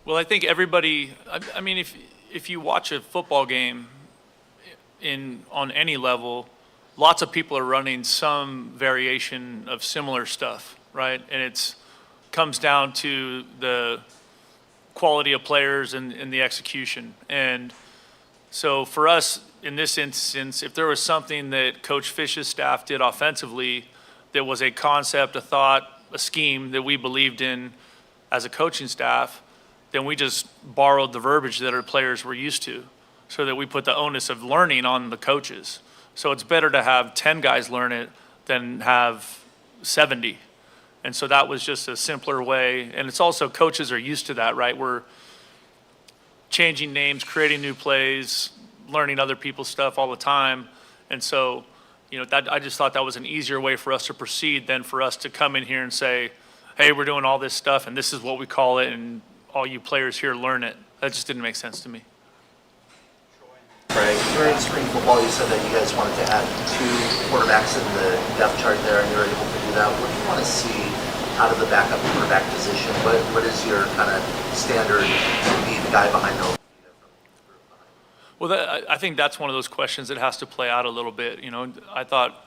Well, I think everybody, I mean, if you watch a football game on any level, lots of people are running some variation of similar stuff, right? And it comes down to the quality of players and the execution. And so for us, in this instance, if there was something that Coach Fish's staff did offensively that was a concept, a thought, a scheme that we believed in as a coaching staff, then we just borrowed the verbiage that our players were used to so that we put the onus of learning on the coaches. So it's better to have 10 guys learn it than have 70. And so that was just a simpler way. And it's also, coaches are used to that, right? We're changing names, creating new plays, learning other people's stuff all the time. And so, I just thought that was an easier way for us to proceed than for us to come in here and say, hey, we're doing all this stuff and this is what we call it and all you players here learn it. That just didn't make sense to me. Craig, during spring football, you said that you guys wanted to add 2 quarterbacks in the depth chart there, and you were able to do that. What do you want to see out of the backup quarterback position? What is your kind of standard to be the guy behind the? Well, I think that's one of those questions that has to play out a little bit. I thought,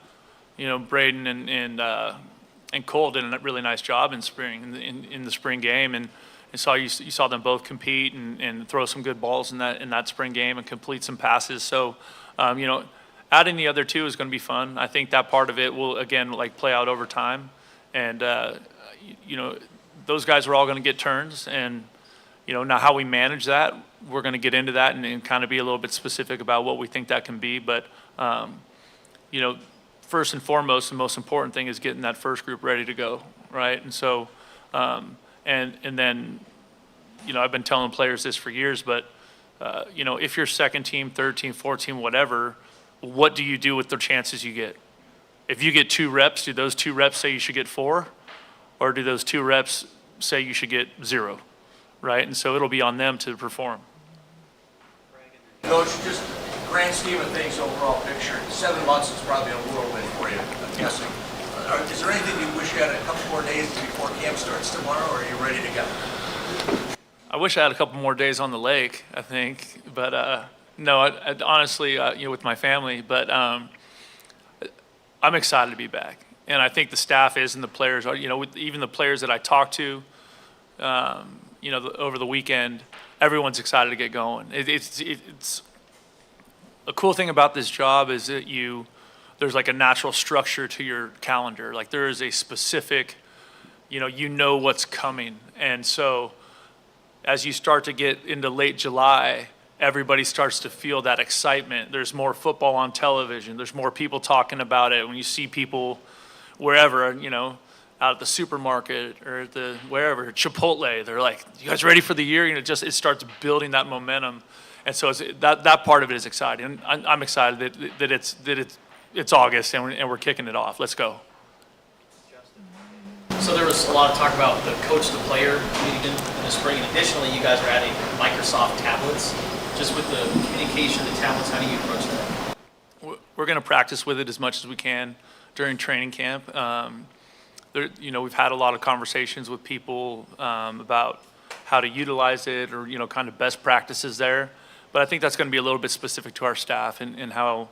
Braden and Cole did a really nice job in spring in the spring game, and you saw them both compete and throw some good balls in that spring game and complete some passes. So, adding the other 2 is going to be fun. I think that part of it will again play out over time, and those guys are all going to get turns, and now how we manage that, we're going to get into that and kind of be a little bit specific about what we think that can be. But first and foremost, the most important thing is getting that first group ready to go, right? And so. And then, I've been telling players this for years, but, if you're second team, third team, fourth team, whatever, what do you do with the chances you get? If you get 2 reps, do those 2 reps say you should get 4? Or do those 2 reps say you should get 0, right? And so it'll be on them to perform. Coach, just grand scheme of things, overall picture, 7 months is probably a whirlwind for you, I'm guessing. Is there anything you wish you had a couple more days before camp starts tomorrow, or are you ready to go? I wish I had a couple more days on the lake, I think, but no, I honestly, with my family, but I'm excited to be back. And I think the staff is, and the players are, even the players that I talked to, over the weekend, everyone's excited to get going. It's a cool thing about this job is that there's like a natural structure to your calendar. Like there is a specific, you know what's coming. And so as you start to get into late July, everybody starts to feel that excitement. There's more football on television. There's more people talking about it. When you see people wherever, out at the supermarket or at the wherever, Chipotle, they're like, "You guys ready for the year?" It starts building that momentum, and so that part of it is exciting. And I'm excited that it's August and we're kicking it off. Let's go. So there was a lot of talk about the coach-to-player meeting in the spring, and additionally, you guys are adding Microsoft tablets. Just with the communication, the tablets, how do you approach that? We're going to practice with it as much as we can during training camp. We've had a lot of conversations with people about how to utilize it or, kind of best practices there. But I think that's going to be a little bit specific to our staff and how,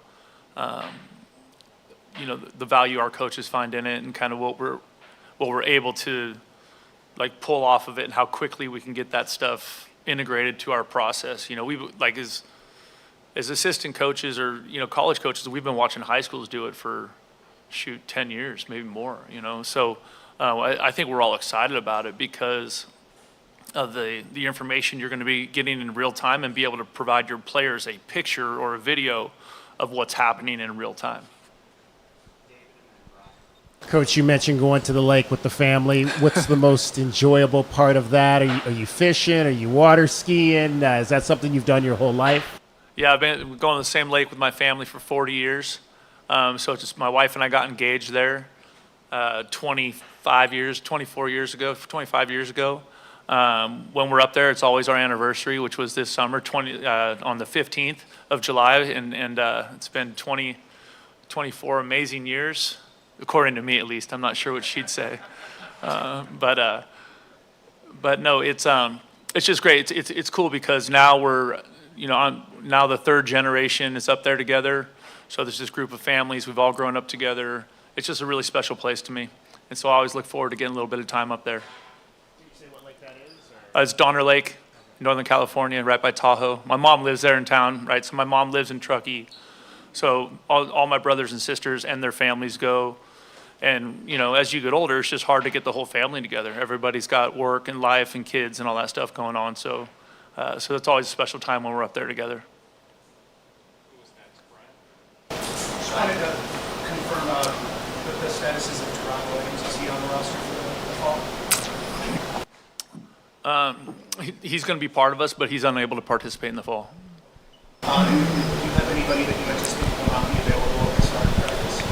the value our coaches find in it and kind of what we're able to like pull off of it and how quickly we can get that stuff integrated to our process. We like as assistant coaches or, college coaches, we've been watching high schools do it for 10 years, maybe more, So I think we're all excited about it because of the information you're going to be getting in real time and be able to provide your players a picture or a video of what's happening in real time. Coach, you mentioned going to the lake with the family. What's the most enjoyable part of that? Are you fishing? Are you water skiing? Is that something you've done your whole life? Yeah, I've been going to the same lake with my family for 40 years. So it's just my wife and I got engaged there 25 years ago. When we're up there, it's always our anniversary, which was this summer, on the 15th of July, and it's been 24 amazing years, according to me at least. I'm not sure what she'd say, but no, it's just great. It's cool because now we're now the third generation is up there together. So there's this group of families. We've all grown up together. It's just a really special place to me, and so I always look forward to getting a little bit of time up there. Did you say what lake that is? It's Donner Lake, Northern California, right by Tahoe. My mom lives there in town, right? So my mom lives in Truckee. So all my brothers and sisters and their families go. And, as you get older, it's just hard to get the whole family together. Everybody's got work and life and kids and all that stuff going on. So it's always a special time when we're up there together. Just wanted to confirm the statuses of Teron Williams. Is he on the roster for the fall? He's going to be part of us, but he's unable to participate in the fall. Do you have anybody that you anticipate will not be available at the start of practice?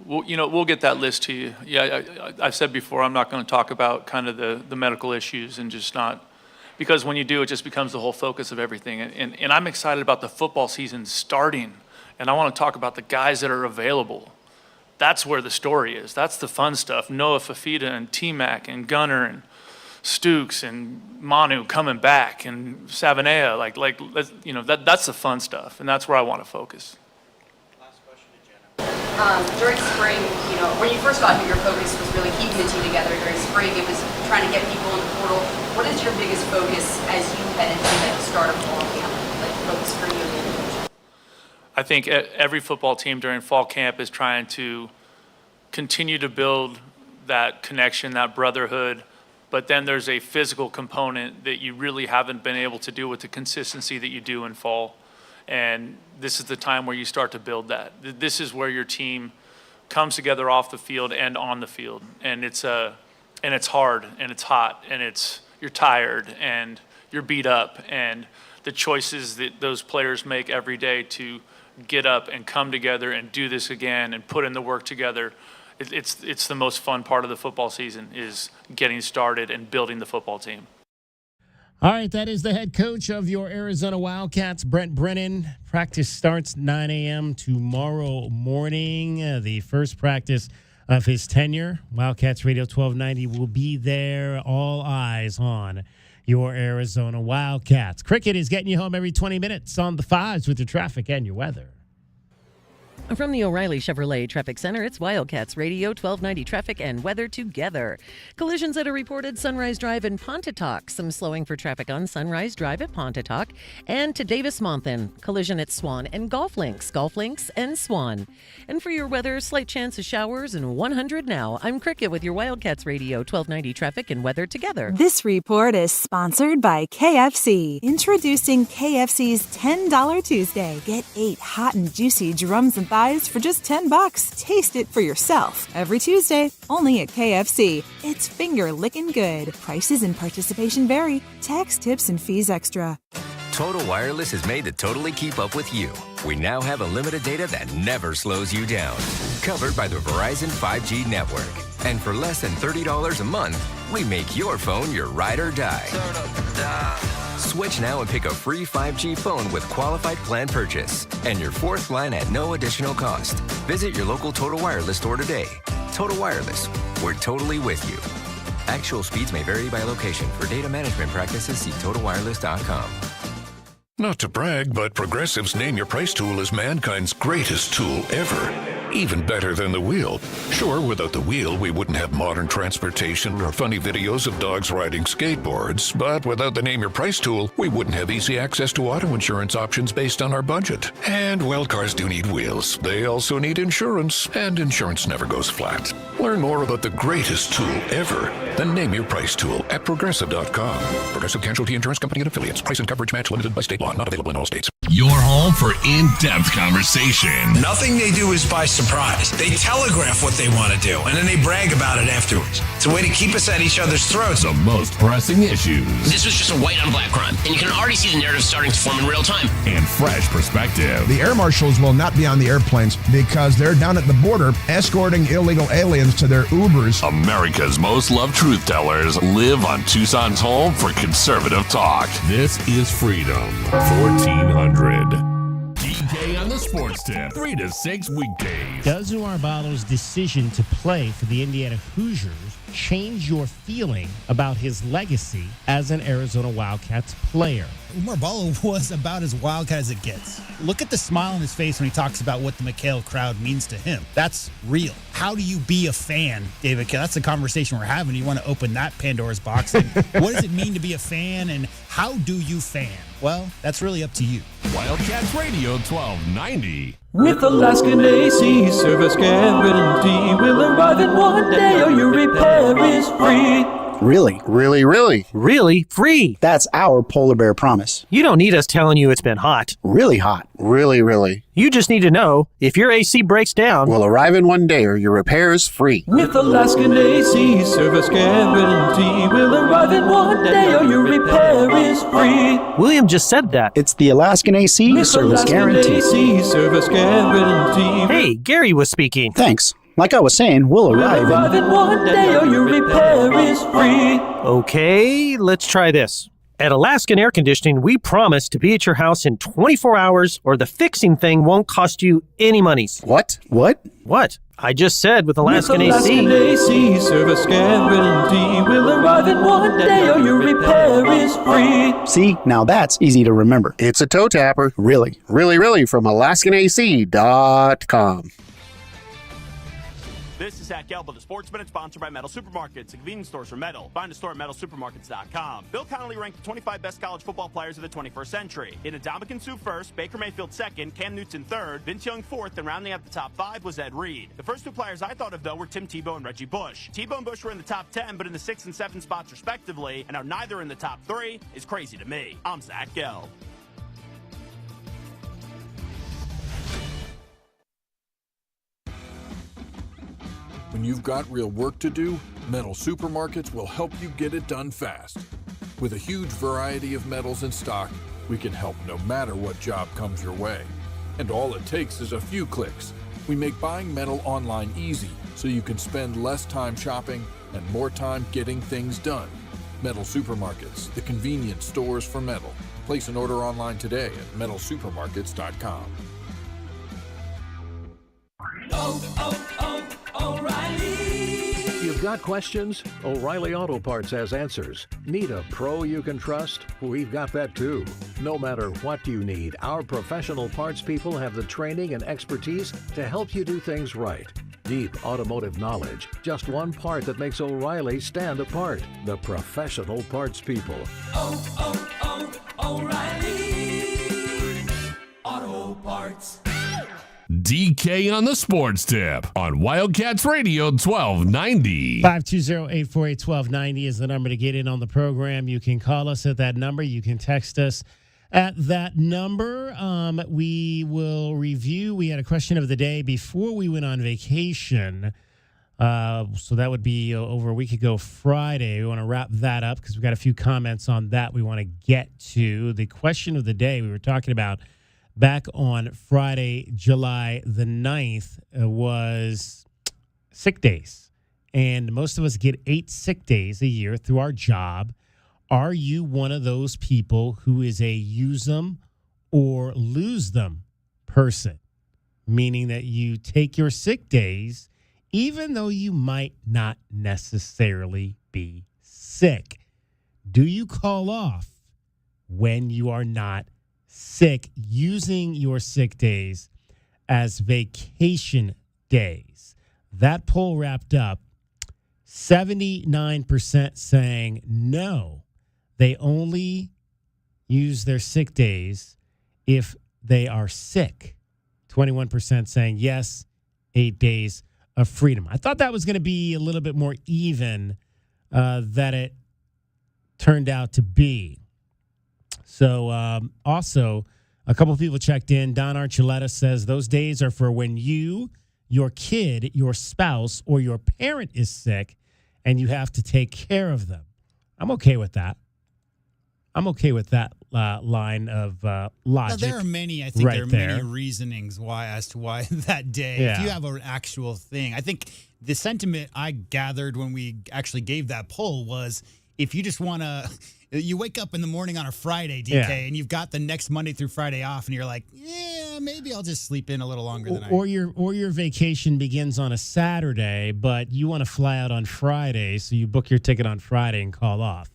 We'll get that list to you. Yeah, I've said before, I'm not going to talk about kind of the medical issues and just not, because when you do, it just becomes the whole focus of everything. And I'm excited about the football season starting, and I want to talk about the guys that are available. That's where the story is. That's the fun stuff. Noah Fafita and T-Mac and Gunner and Stukes and Manu coming back and Savanea. That's the fun stuff, and that's where I want to focus. During spring, when you first got here, your focus was really keeping the team together. During spring, it was trying to get people in the portal. What is your biggest focus as you head into the start of fall camp? Focus for you? I think every football team during fall camp is trying to continue to build that connection, that brotherhood, but then there's a physical component that you really haven't been able to do with the consistency that you do in fall. And this is the time where you start to build that. This is where your team comes together off the field and on the field. And it's hard and it's hot and you're tired and you're beat up, and the choices that those players make every day to get up and come together and do this again and put in the work together. It's the most fun part of the football season, is getting started and building the football team. All right, that is the head coach of your Arizona Wildcats, Brent Brennan. Practice starts 9 a.m. tomorrow morning. The first practice of his tenure. Wildcats Radio 1290 will be there. All eyes on your Arizona Wildcats. Cricket is getting you home every 20 minutes on the fives with your traffic and your weather. From the O'Reilly Chevrolet Traffic Center, it's Wildcats Radio 1290 traffic and weather together. Collisions at a reported Sunrise Drive in Pontotoc. Some slowing for traffic on Sunrise Drive at Pontotoc. And to Davis-Monthan, collision at Swan and Golf Links and Swan. And for your weather, slight chance of showers and 100 now. I'm Cricket with your Wildcats Radio 1290 traffic and weather together. This report is sponsored by KFC. Introducing KFC's $10 Tuesday. Get 8 hot and juicy drums and thighs for just $10. Taste it for yourself. Every Tuesday, only at KFC. It's finger-licking good. Prices and participation vary. Tax, tips, and fees extra. Total Wireless is made to totally keep up with you. We now have unlimited data that never slows you down. Covered by the Verizon 5G network. And for less than $30 a month, we make your phone your ride or die. Switch now and pick a free 5G phone with qualified plan purchase. And your fourth line at no additional cost. Visit your local Total Wireless store today. Total Wireless, we're totally with you. Actual speeds may vary by location. For data management practices, see TotalWireless.com. Not to brag, but Progressive's Name Your Price tool is mankind's greatest tool ever. Even better than the wheel. Sure, without the wheel, we wouldn't have modern transportation or funny videos of dogs riding skateboards. But without the Name Your Price tool, we wouldn't have easy access to auto insurance options based on our budget. And, well, cars do need wheels. They also need insurance, and insurance never goes flat. Learn more about the greatest tool ever, the Name Your Price tool at Progressive.com. Progressive Casualty Insurance Company and Affiliates. Price and coverage match limited by state law. Not available in all states. Your home for in-depth conversation. Nothing they do is by surprise. They telegraph what they want to do, and then they brag about it afterwards. It's a way to keep us at each other's throats. The most pressing issues. This was just a white on black crime, and you can already see the narrative starting to form in real time. And fresh perspective. The air marshals will not be on the airplanes because they're down at the border escorting illegal aliens to their Ubers. America's most loved truth tellers live on Tucson's home for conservative talk. This is Freedom 1400. DK on the Sports Tip, 3 to 6 weekdays. Does Umar Ballo's decision to play for the Indiana Hoosiers change your feeling about his legacy as an Arizona Wildcats player? Umar Ballo was about as Wildcat as it gets. Look at the smile on his face when he talks about what the McHale crowd means to him. That's real. How do you be a fan, David? That's the conversation we're having. You want to open that Pandora's box. And what does it mean to be a fan, and how do you fan? Well, that's really up to you. Wildcats Radio 1290. With Alaskan AC service guarantee, we'll arrive in one day or your repair is free. Really? Really, really? Really? Free. That's our polar bear promise. You don't need us telling you it's been hot. Really hot. Really, really. You just need to know, if your AC breaks down, we'll arrive in one day or your repair is free. With Alaskan AC service guarantee, we'll arrive in one day or your repair is free. William just said that. It's the Alaskan AC With service Alaskan guarantee. AC service guarantee. Hey, Gary was speaking. Thanks. Like I was saying, we'll arrive in one day or your repair is free. Okay, let's try this. At Alaskan Air Conditioning, we promise to be at your house in 24 hours or the fixing thing won't cost you any money. What? What? What? I just said with Alaskan With Alaskan AC service guarantee, we'll arrive in one day or your repair is free. See, now that's easy to remember. It's a toe tapper. Really, really, really from AlaskanAC.com. This is Zach Gelb of the Sports Minute, sponsored by Metal Supermarkets, a convenience stores for metal. Find a store at metalsupermarkets.com. Bill Connolly ranked the 25 best college football players of the 21st century. In Ndamukong Suh first, Baker Mayfield second, Cam Newton third, Vince Young fourth, and rounding out the top 5 was Ed Reed. The first 2 players I thought of, though, were Tim Tebow and Reggie Bush. Tebow and Bush were in the top 10, but in the 6th and 7th spots respectively, and are neither in the top 3 is crazy to me. I'm Zach Gelb. When you've got real work to do, Metal Supermarkets will help you get it done fast. With a huge variety of metals in stock, we can help no matter what job comes your way. And all it takes is a few clicks. We make buying metal online easy so you can spend less time shopping and more time getting things done. Metal Supermarkets, the convenience stores for metal. Place an order online today at metalsupermarkets.com. O'Reilly. You've got questions? O'Reilly Auto Parts has answers. Need a pro you can trust? We've got that too. No matter what you need, our professional parts people have the training and expertise to help you do things right. Deep automotive knowledge. Just one part that makes O'Reilly stand apart. The professional parts people. O'Reilly Auto Parts. DK on the Sports Tip on Wildcats Radio 1290. 520-848-1290 is the number to get in on the program. You can call us at that number. You can text us at that number. We will review. We had a question of the day before we went on vacation. So that would be over a week ago Friday. We want to wrap that up because we've got a few comments on that we want to get to. The question of the day we were talking about back on Friday, July the 9th, was sick days. And most of us get 8 sick days a year through our job. Are you one of those people who is a use them or lose them person? Meaning that you take your sick days even though you might not necessarily be sick. Do you call off when you are not sick, using your sick days as vacation days? That poll wrapped up 79% saying no. They only use their sick days if they are sick. 21% saying yes, 8 days of freedom. I thought that was going to be a little bit more even than it turned out to be. So also, a couple of people checked in. Don Archuleta says those days are for when you, your kid, your spouse, or your parent is sick and you have to take care of them. I'm okay with that. I'm okay with that line of logic. There are many, I think right there are many reasonings as to why that day. Yeah. If you have an actual thing, I think the sentiment I gathered when we actually gave that poll was if you just want to, you wake up in the morning on a Friday, DK, and you've got the next Monday through Friday off, and you're like, yeah, maybe I'll just sleep in a little longer than your vacation begins on a Saturday, but you want to fly out on Friday, so you book your ticket on Friday and call off.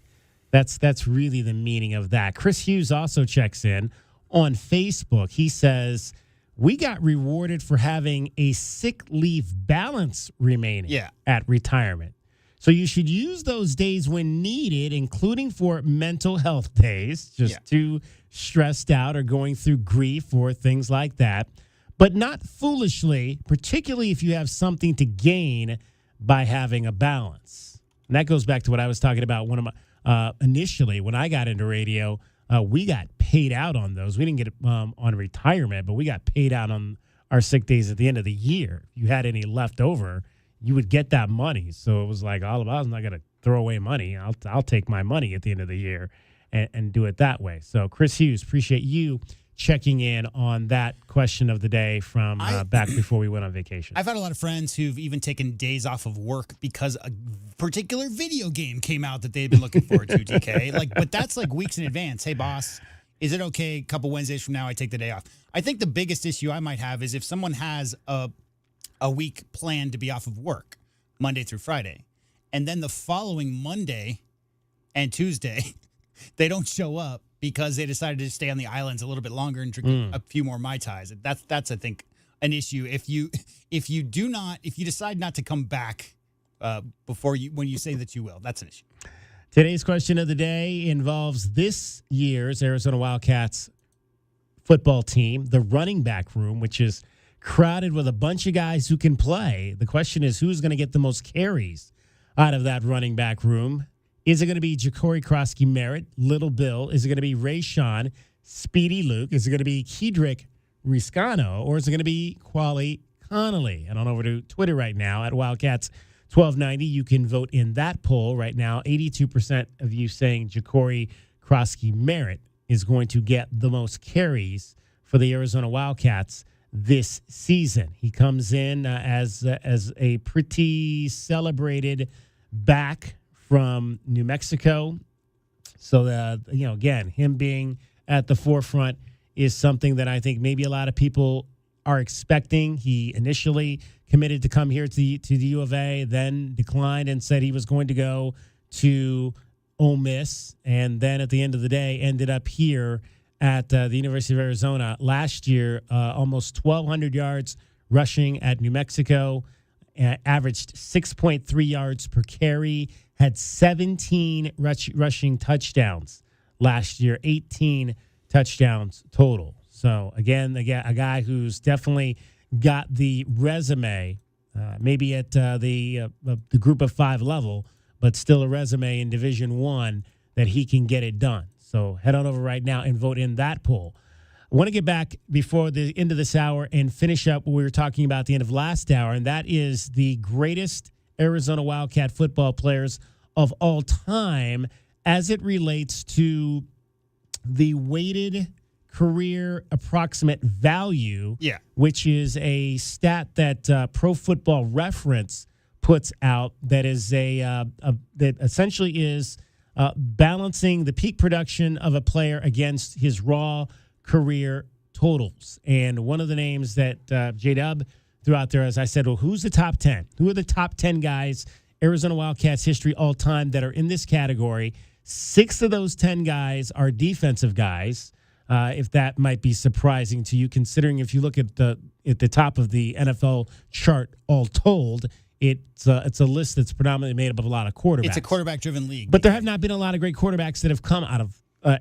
That's really the meaning of that. Chris Hughes also checks in on Facebook. He says, we got rewarded for having a sick leave balance remaining at retirement. So you should use those days when needed, including for mental health days, just too stressed out or going through grief or things like that, but not foolishly, particularly if you have something to gain by having a balance. And that goes back to what I was talking about initially when I got into radio. We got paid out on those. We didn't get on retirement, but we got paid out on our sick days at the end of the year. If you had any left over, you would get that money. So it was like, all of us, I'm not going to throw away money. I'll take my money at the end of the year and do it that way. So Chris Hughes, appreciate you checking in on that question of the day from back before we went on vacation. I've had a lot of friends who've even taken days off of work because a particular video game came out that they've been looking forward to, DK. But that's like weeks in advance. Hey, boss, is it okay a couple Wednesdays from now I take the day off? I think the biggest issue I might have is if someone has a week planned to be off of work, Monday through Friday, and then the following Monday and Tuesday, they don't show up because they decided to stay on the islands a little bit longer and drink a few more Mai Tais. That's I think an issue. If you decide not to come back when you say that you will, that's an issue. Today's question of the day involves this year's Arizona Wildcats football team, the running back room, which is crowded with a bunch of guys who can play. The question is, who's going to get the most carries out of that running back room? Is it going to be Ja'Cory Krosky-Merritt, Little Bill? Is it going to be Rayshawn, Speedy Luke? Is it going to be Kedrick Riscano? Or is it going to be Quali Connolly? And on over to Twitter right now at Wildcats1290. You can vote in that poll right now. 82% of you saying Ja'Cory Krosky-Merritt is going to get the most carries for the Arizona Wildcats this season. He comes in as a pretty celebrated back from New Mexico. So, again, him being at the forefront is something that I think maybe a lot of people are expecting. He initially committed to come here to the U of A, then declined and said he was going to go to Ole Miss, and then at the end of the day ended up here at the University of Arizona. Last year, almost 1,200 yards rushing at New Mexico, averaged 6.3 yards per carry, had 17 rushing touchdowns last year, 18 touchdowns total. So, again, a guy who's definitely got the resume, maybe at the group of 5 level, but still a resume in Division I that he can get it done. So head on over right now and vote in that poll. I want to get back before the end of this hour and finish up what we were talking about at the end of last hour, and that is the greatest Arizona Wildcat football players of all time as it relates to the weighted career approximate value, which is a stat that Pro Football Reference puts out that is that essentially is balancing the peak production of a player against his raw career totals. And one of the names that J-Dub threw out there, as I said, well, who's the top 10? Who are the top 10 guys, Arizona Wildcats history all time, that are in this category? 6 of those 10 guys are defensive guys, if that might be surprising to you, considering if you look at the top of the NFL chart all told, it's a list that's predominantly made up of a lot of quarterbacks. It's a quarterback-driven league. But there have not been a lot of great quarterbacks that have come out of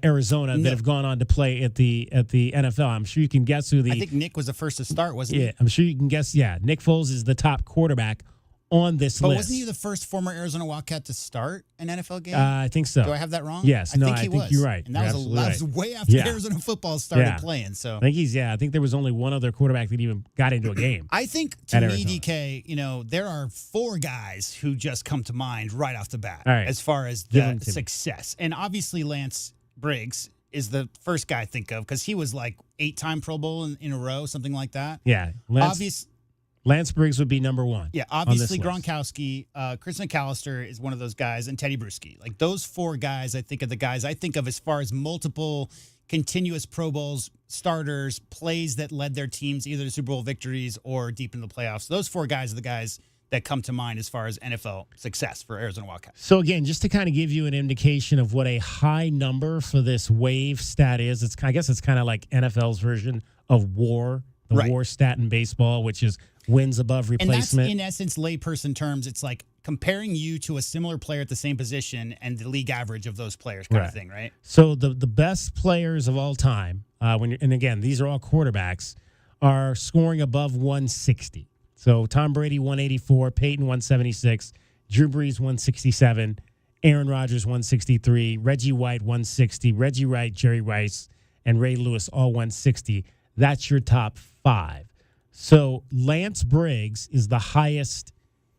Arizona that have gone on to play at the NFL. I'm sure you can guess who I think Nick was the first to start, wasn't he? Yeah, I'm sure you can guess. Yeah, Nick Foles is the top quarterback on this but list. Wasn't he the first former Arizona Wildcat to start an NFL game? I think so. Do I have that wrong? Yes. I think you're right. And that was way after Arizona football started playing. So I think there was only one other quarterback that even got into a game. I think to me, DK, there are 4 guys who just come to mind right off the bat as far as the success. And obviously Lance Briggs is the first guy I think of because he was like 8-time Pro Bowl in a row, something like that. Yeah. Lance Briggs would be number 1. Yeah, obviously Gronkowski, Chris McAllister is one of those guys, and Teddy Bruschi. Like those 4 guys, I think, are the guys I think of as far as multiple continuous Pro Bowls, starters, plays that led their teams either to Super Bowl victories or deep in the playoffs. Those 4 guys are the guys that come to mind as far as NFL success for Arizona Wildcats. So again, just to kind of give you an indication of what a high number for this wave stat is, I guess it's kind of like NFL's version of WAR, the WAR stat in baseball, which is wins above replacement. And that's, in essence, layperson terms, it's like comparing you to a similar player at the same position and the league average of those players kind of thing, right? So the best players of all time, and again, these are all quarterbacks, are scoring above 160. So Tom Brady, 184, Peyton, 176, Drew Brees, 167, Aaron Rodgers, 163, Reggie White, 160, Reggie Wright, Jerry Rice, and Ray Lewis, all 160. That's your top 5. So Lance Briggs is the highest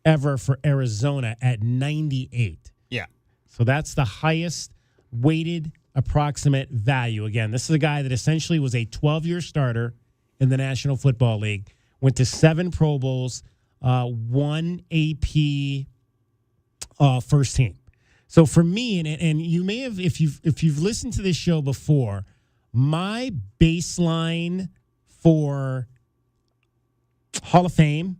ever for Arizona at 98. Yeah. So that's the highest weighted approximate value. Again, this is a guy that essentially was a 12-year starter in the National Football League, went to 7 Pro Bowls, 1 AP first team. So for me, and you may have, if you've listened to this show before, my baseline for Hall of Fame,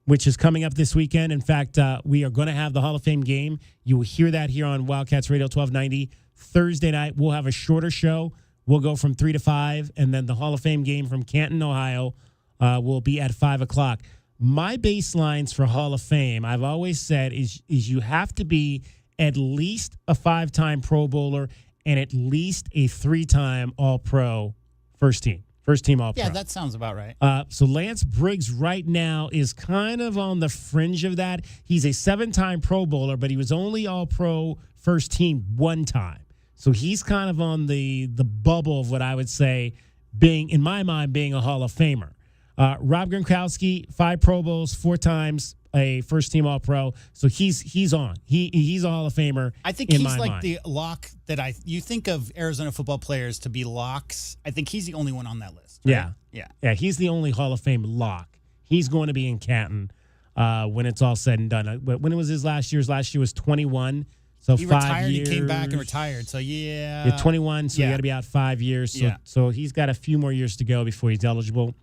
which is coming up this weekend. In fact, we are going to have the Hall of Fame game. You will hear that here on Wildcats Radio 1290. Thursday night, we'll have a shorter show. We'll go from 3 to 5, and then the Hall of Fame game from Canton, Ohio, will be at 5 o'clock. My baselines for Hall of Fame, I've always said, is you have to be at least a 5-time Pro Bowler and at least a 3-time All-Pro first team All-Pro. Yeah, that sounds about right. So Lance Briggs right now is kind of on the fringe of that. He's a 7-time Pro Bowler, but he was only All-Pro first team 1 time. So he's kind of on the bubble of what I would say being, in my mind, being a Hall of Famer. Rob Gronkowski, 5 Pro Bowls, 4 times a first-team All-Pro. So he's on. He's a Hall of Famer. I think he's like the lock that you think of Arizona football players to be locks. I think he's the only one on that list. Right? Yeah. He's the only Hall of Fame lock. He's going to be in Canton when it's all said and done. When it was his last year? His last year was 21. So he 5 retired, years. he came back and retired. So, yeah. You're 21, so you yeah. got to be out 5 years. So, Yeah. so he's got a few more years to go before he's eligible.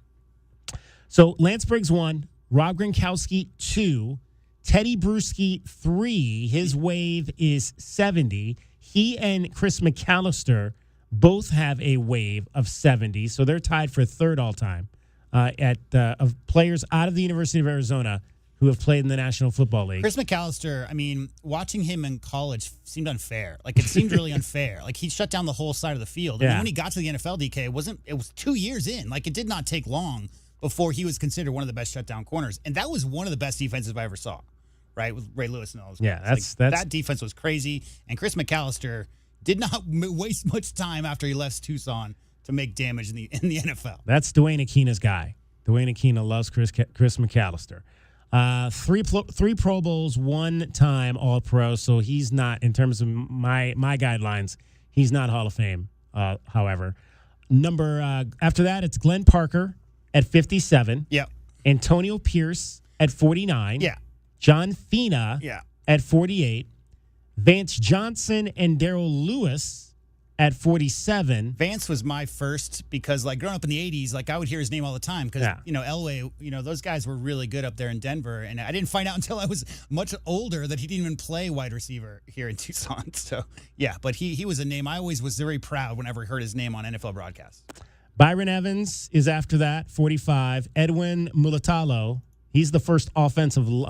So Lance Briggs 1, Rob Gronkowski 2, Teddy Bruschi 3. His wave is 70. He and Chris McAllister both have a wave of 70, so they're tied for third all time of players out of the University of Arizona who have played in the National Football League. Chris McAllister, I mean, watching him in college seemed unfair. Like, it seemed really unfair. Like, he shut down the whole side of the field. And then when he got to the NFL, DK, it was 2 years in. Like, it did not take long before he was considered one of the best shutdown corners. And that was one of the best defenses I ever saw, right, with Ray Lewis and all those guys. That's that defense was crazy. And Chris McAllister did not waste much time after he left Tucson to make damage in the NFL. That's Dwayne Akina's guy. Dwayne Akina loves Chris McAllister. Three Pro Bowls, 1 time All-Pro, so he's not, in terms of my guidelines, he's not Hall of Fame, however. After that, it's Glenn Parker at 57. Yep. Antonio Pierce at 49. Yeah. John Fina Yeah. at 48. Vance Johnson and Darrell Lewis at 47. Vance was my first because, like, growing up in the 80s, like, I would hear his name all the time because, Elway, those guys were really good up there in Denver. And I didn't find out until I was much older that he didn't even play wide receiver here in Tucson. So, yeah, but he was a name. I always was very proud whenever I heard his name on NFL broadcasts. Byron Evans is after that, 45. Edwin Mulatalo, he's the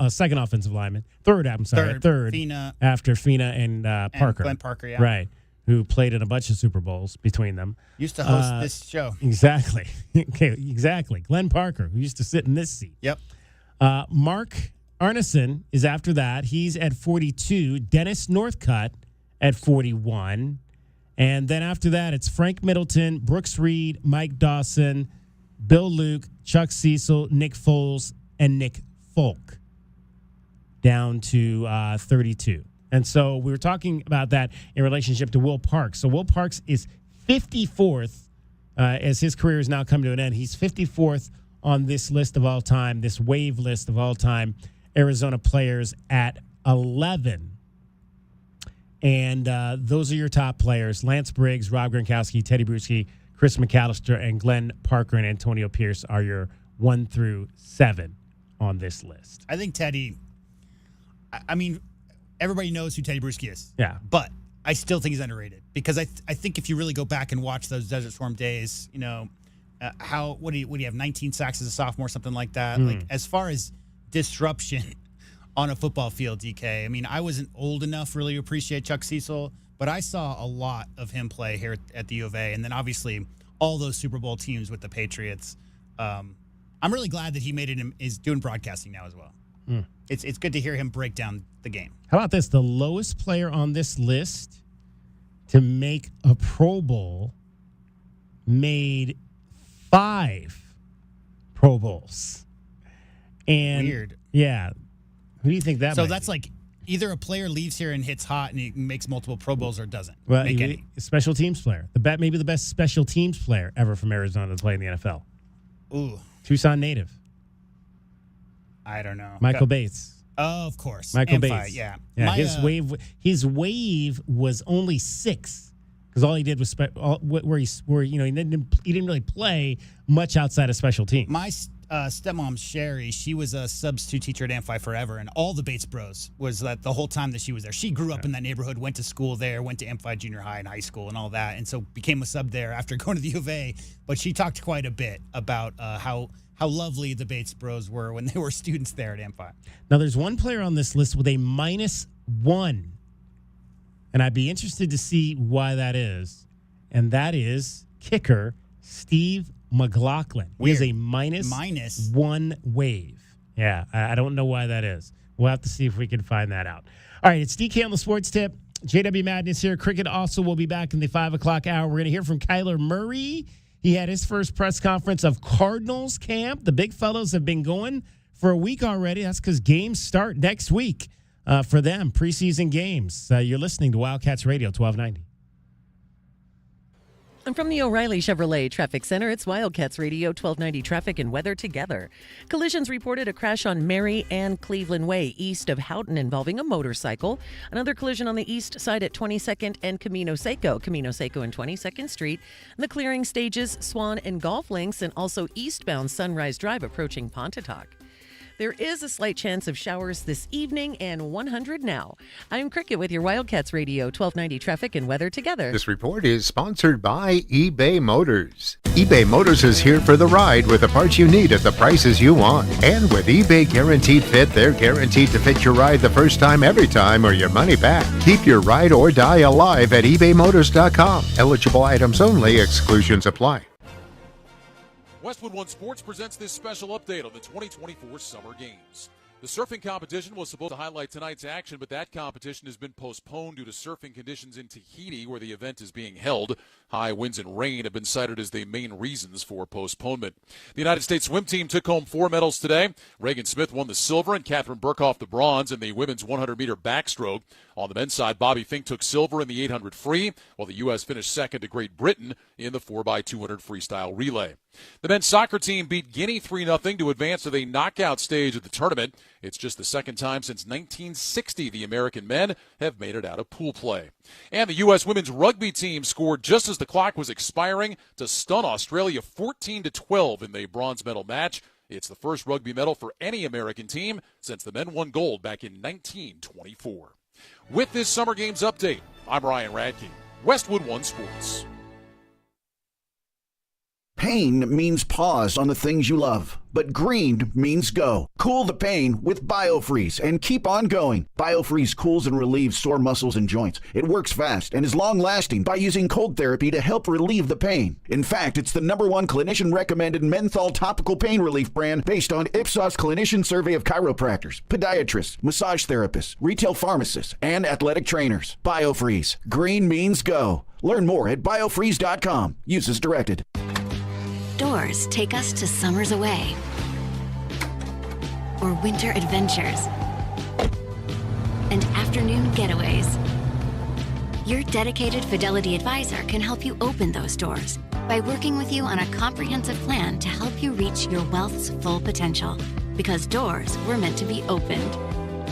second offensive lineman. Third. Fina. After Fina and Parker. Glenn Parker, yeah. Right. Who played in a bunch of Super Bowls between them. Used to host this show. Exactly. Exactly. Glenn Parker, who used to sit in this seat. Yep. Mark Arneson is after that. He's at 42. Dennis Northcutt at 41. And then after that, it's Frank Middleton, Brooks Reed, Mike Dawson, Bill Luke, Chuck Cecil, Nick Foles, and Nick Folk down to 32. And so we were talking about that in relationship to Will Parks. So Will Parks is 54th as his career has now come to an end. He's 54th on this list of all time, this wave list of all time Arizona players at 11. And those are your top players: Lance Briggs, Rob Gronkowski, Teddy Bruschi, Chris McAllister, and Glenn Parker and Antonio Pierce are your 1 through 7 on this list. I think Teddy, I mean, everybody knows who Teddy Bruschi is. Yeah. But I still think he's underrated because I think if you really go back and watch those Desert Storm days, what do you have, 19 sacks as a sophomore, something like that? Like, as far as disruption on a football field, DK, I mean, I wasn't old enough really to appreciate Chuck Cecil, but I saw a lot of him play here at the U of A, and then obviously all those Super Bowl teams with the Patriots. I'm really glad that he made it and is doing broadcasting now as well. It's good to hear him break down the game. How about this? The lowest player on this list to make a Pro Bowl made 5 Pro Bowls. And weird. Yeah. Who do you think that So might that's be? like either a player leaves here and hits hot and he makes multiple Pro Bowls or doesn't Well, make any. a special teams player. Maybe the best special teams player ever from Arizona to play in the NFL. Ooh. Tucson native. I don't know. Michael Bates. Oh, of course. Michael Amphi, Bates. Yeah. Yeah. His wave was only 6 because all he did was he didn't really play much outside of special teams. My stepmom, Sherry, she was a substitute teacher at Amphi forever, and all the Bates bros was that the whole time that she was there. She grew up in that neighborhood, went to school there, went to Amphi Junior High and high school and all that, and so became a sub there after going to the U of A. But she talked quite a bit about how lovely the Bates bros were when they were students there at Amphi. Now, there's one player on this list with a -1, and I'd be interested to see why that is, and that is kicker Steve McLaughlin. He has a -1 wave. Yeah, I don't know why that is. We'll have to see if we can find that out. All right, it's DK on the Sports Tip. JW Madness here. Cricket also will be back in the 5 o'clock hour. We're going to hear from Kyler Murray. He had his first press conference of Cardinals camp. The big fellows have been going for a week already. That's because games start next week for them, preseason games. You're listening to Wildcats Radio 1290. And from the O'Reilly Chevrolet Traffic Center, it's Wildcats Radio 1290 Traffic and Weather Together. Collisions reported a crash on Mary Ann Cleveland Way east of Houghton involving a motorcycle. Another collision on the east side at 22nd and Camino Seco and 22nd Street. And the clearing stages, Swan and Golf Links, and also eastbound Sunrise Drive approaching Pontotoc. There is a slight chance of showers this evening and 100 now. I'm Cricket with your Wildcats Radio 1290 Traffic and Weather Together. This report is sponsored by eBay Motors. eBay Motors is here for the ride with the parts you need at the prices you want. And with eBay Guaranteed Fit, they're guaranteed to fit your ride the first time, every time, or your money back. Keep your ride or die alive at ebaymotors.com. Eligible items only. Exclusions apply. Westwood One Sports presents this special update on the 2024 Summer Games. The surfing competition was supposed to highlight tonight's action, but that competition has been postponed due to surfing conditions in Tahiti, where the event is being held. High winds and rain have been cited as the main reasons for postponement. The United States swim team took home 4 medals today. Reagan Smith won the silver and Catherine Burkhoff the bronze in the women's 100-meter backstroke. On the men's side, Bobby Fink took silver in the 800 free, while the U.S. finished second to Great Britain in the 4x200 freestyle relay. The men's soccer team beat Guinea 3-0 to advance to the knockout stage of the tournament. It's just the second time since 1960 the American men have made it out of pool play. And the U.S. women's rugby team scored just as the clock was expiring to stun Australia 14-12 in the bronze medal match. It's the first rugby medal for any American team since the men won gold back in 1924. With this Summer Games update, I'm Ryan Radke, Westwood One Sports. Pain means pause on the things you love, but green means go. Cool the pain with BioFreeze and keep on going. BioFreeze cools and relieves sore muscles and joints. It works fast and is long-lasting by using cold therapy to help relieve the pain. In fact, it's the #1 clinician-recommended menthol topical pain relief brand based on Ipsos clinician survey of chiropractors, podiatrists, massage therapists, retail pharmacists, and athletic trainers. BioFreeze. Green means go. Learn more at biofreeze.com. Use as directed. Doors take us to summers away or winter adventures and afternoon getaways. Your dedicated Fidelity advisor can help you open those doors by working with you on a comprehensive plan to help you reach your wealth's full potential, because doors were meant to be opened.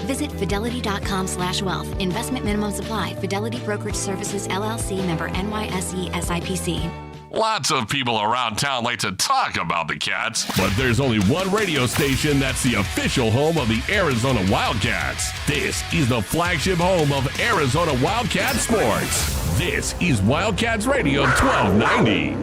Visit fidelity.com/wealth. Investment minimum supply. Fidelity Brokerage Services, LLC, member NYSE SIPC. Lots of people around town like to talk about the Cats, but there's only one radio station that's the official home of the Arizona Wildcats. This is the flagship home of Arizona Wildcat Sports. This is Wildcats Radio 1290.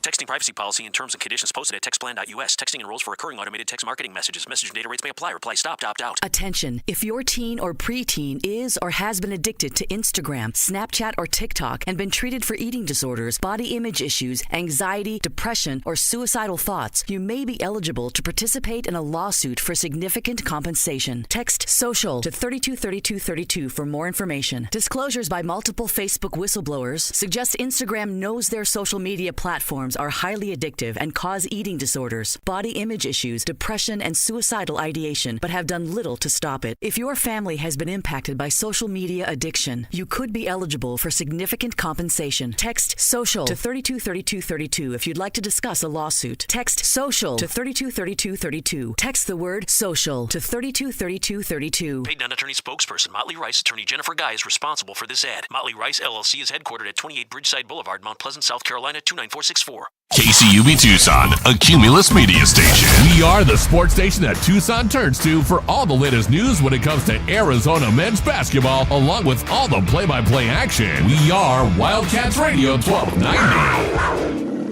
Texting privacy policy and terms and conditions posted at textplan.us. Texting enrolls for recurring automated text marketing messages. Message and data rates may apply. Reply stop, opt out. Attention. If your teen or preteen is or has been addicted to Instagram, Snapchat, or TikTok and been treated for eating disorders, body image issues, anxiety, depression, or suicidal thoughts, you may be eligible to participate in a lawsuit for significant compensation. Text SOCIAL to 323232 for more information. Disclosures by multiple Facebook whistleblowers suggest Instagram knows their social media platforms are highly addictive and cause eating disorders, body image issues, depression, and suicidal ideation, but have done little to stop it. If your family has been impacted by social media addiction, you could be eligible for significant compensation. Text SOCIAL to 323232 if you'd like to discuss a lawsuit. Text SOCIAL to 323232. Text the word SOCIAL to 323232. Paid non-attorney spokesperson Motley Rice, attorney Jennifer Guy is responsible for this ad. Motley Rice, LLC is headquartered at 28 Bridgeside Boulevard, Mount Pleasant, South Carolina, 29464. KCUB Tucson, a Cumulus media station. We are the sports station that Tucson turns to for all the latest news when it comes to Arizona men's basketball, along with all the play-by-play action. We are Wildcats Radio 1290.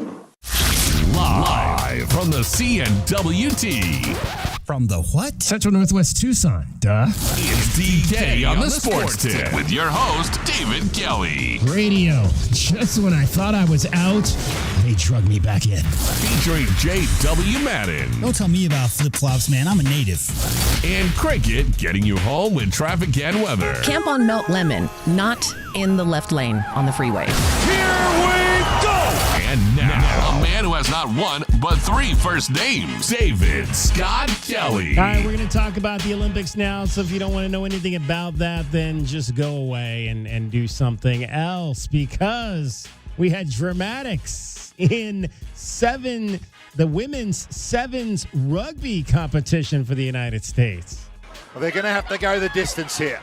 Live from the CNWT. From the what? Central Northwest Tucson. Duh. It's DK on the Sports Tip with your host, David Kelly. Radio. Just when I thought I was out, they drug me back in. Featuring J.W. Madden. Don't tell me about flip-flops, man. I'm a native. And Cricket, getting you home when traffic and weather. Camp on Melt Lemon, not in the left lane on the freeway. Here we go! And now, a man who has not one, but 3 first names, David Scott Kelly. All right, we're going to talk about the Olympics now, so if you don't want to know anything about that, then just go away and do something else, because we had dramatics in the women's sevens rugby competition for the United States. Well, they're going to have to go the distance here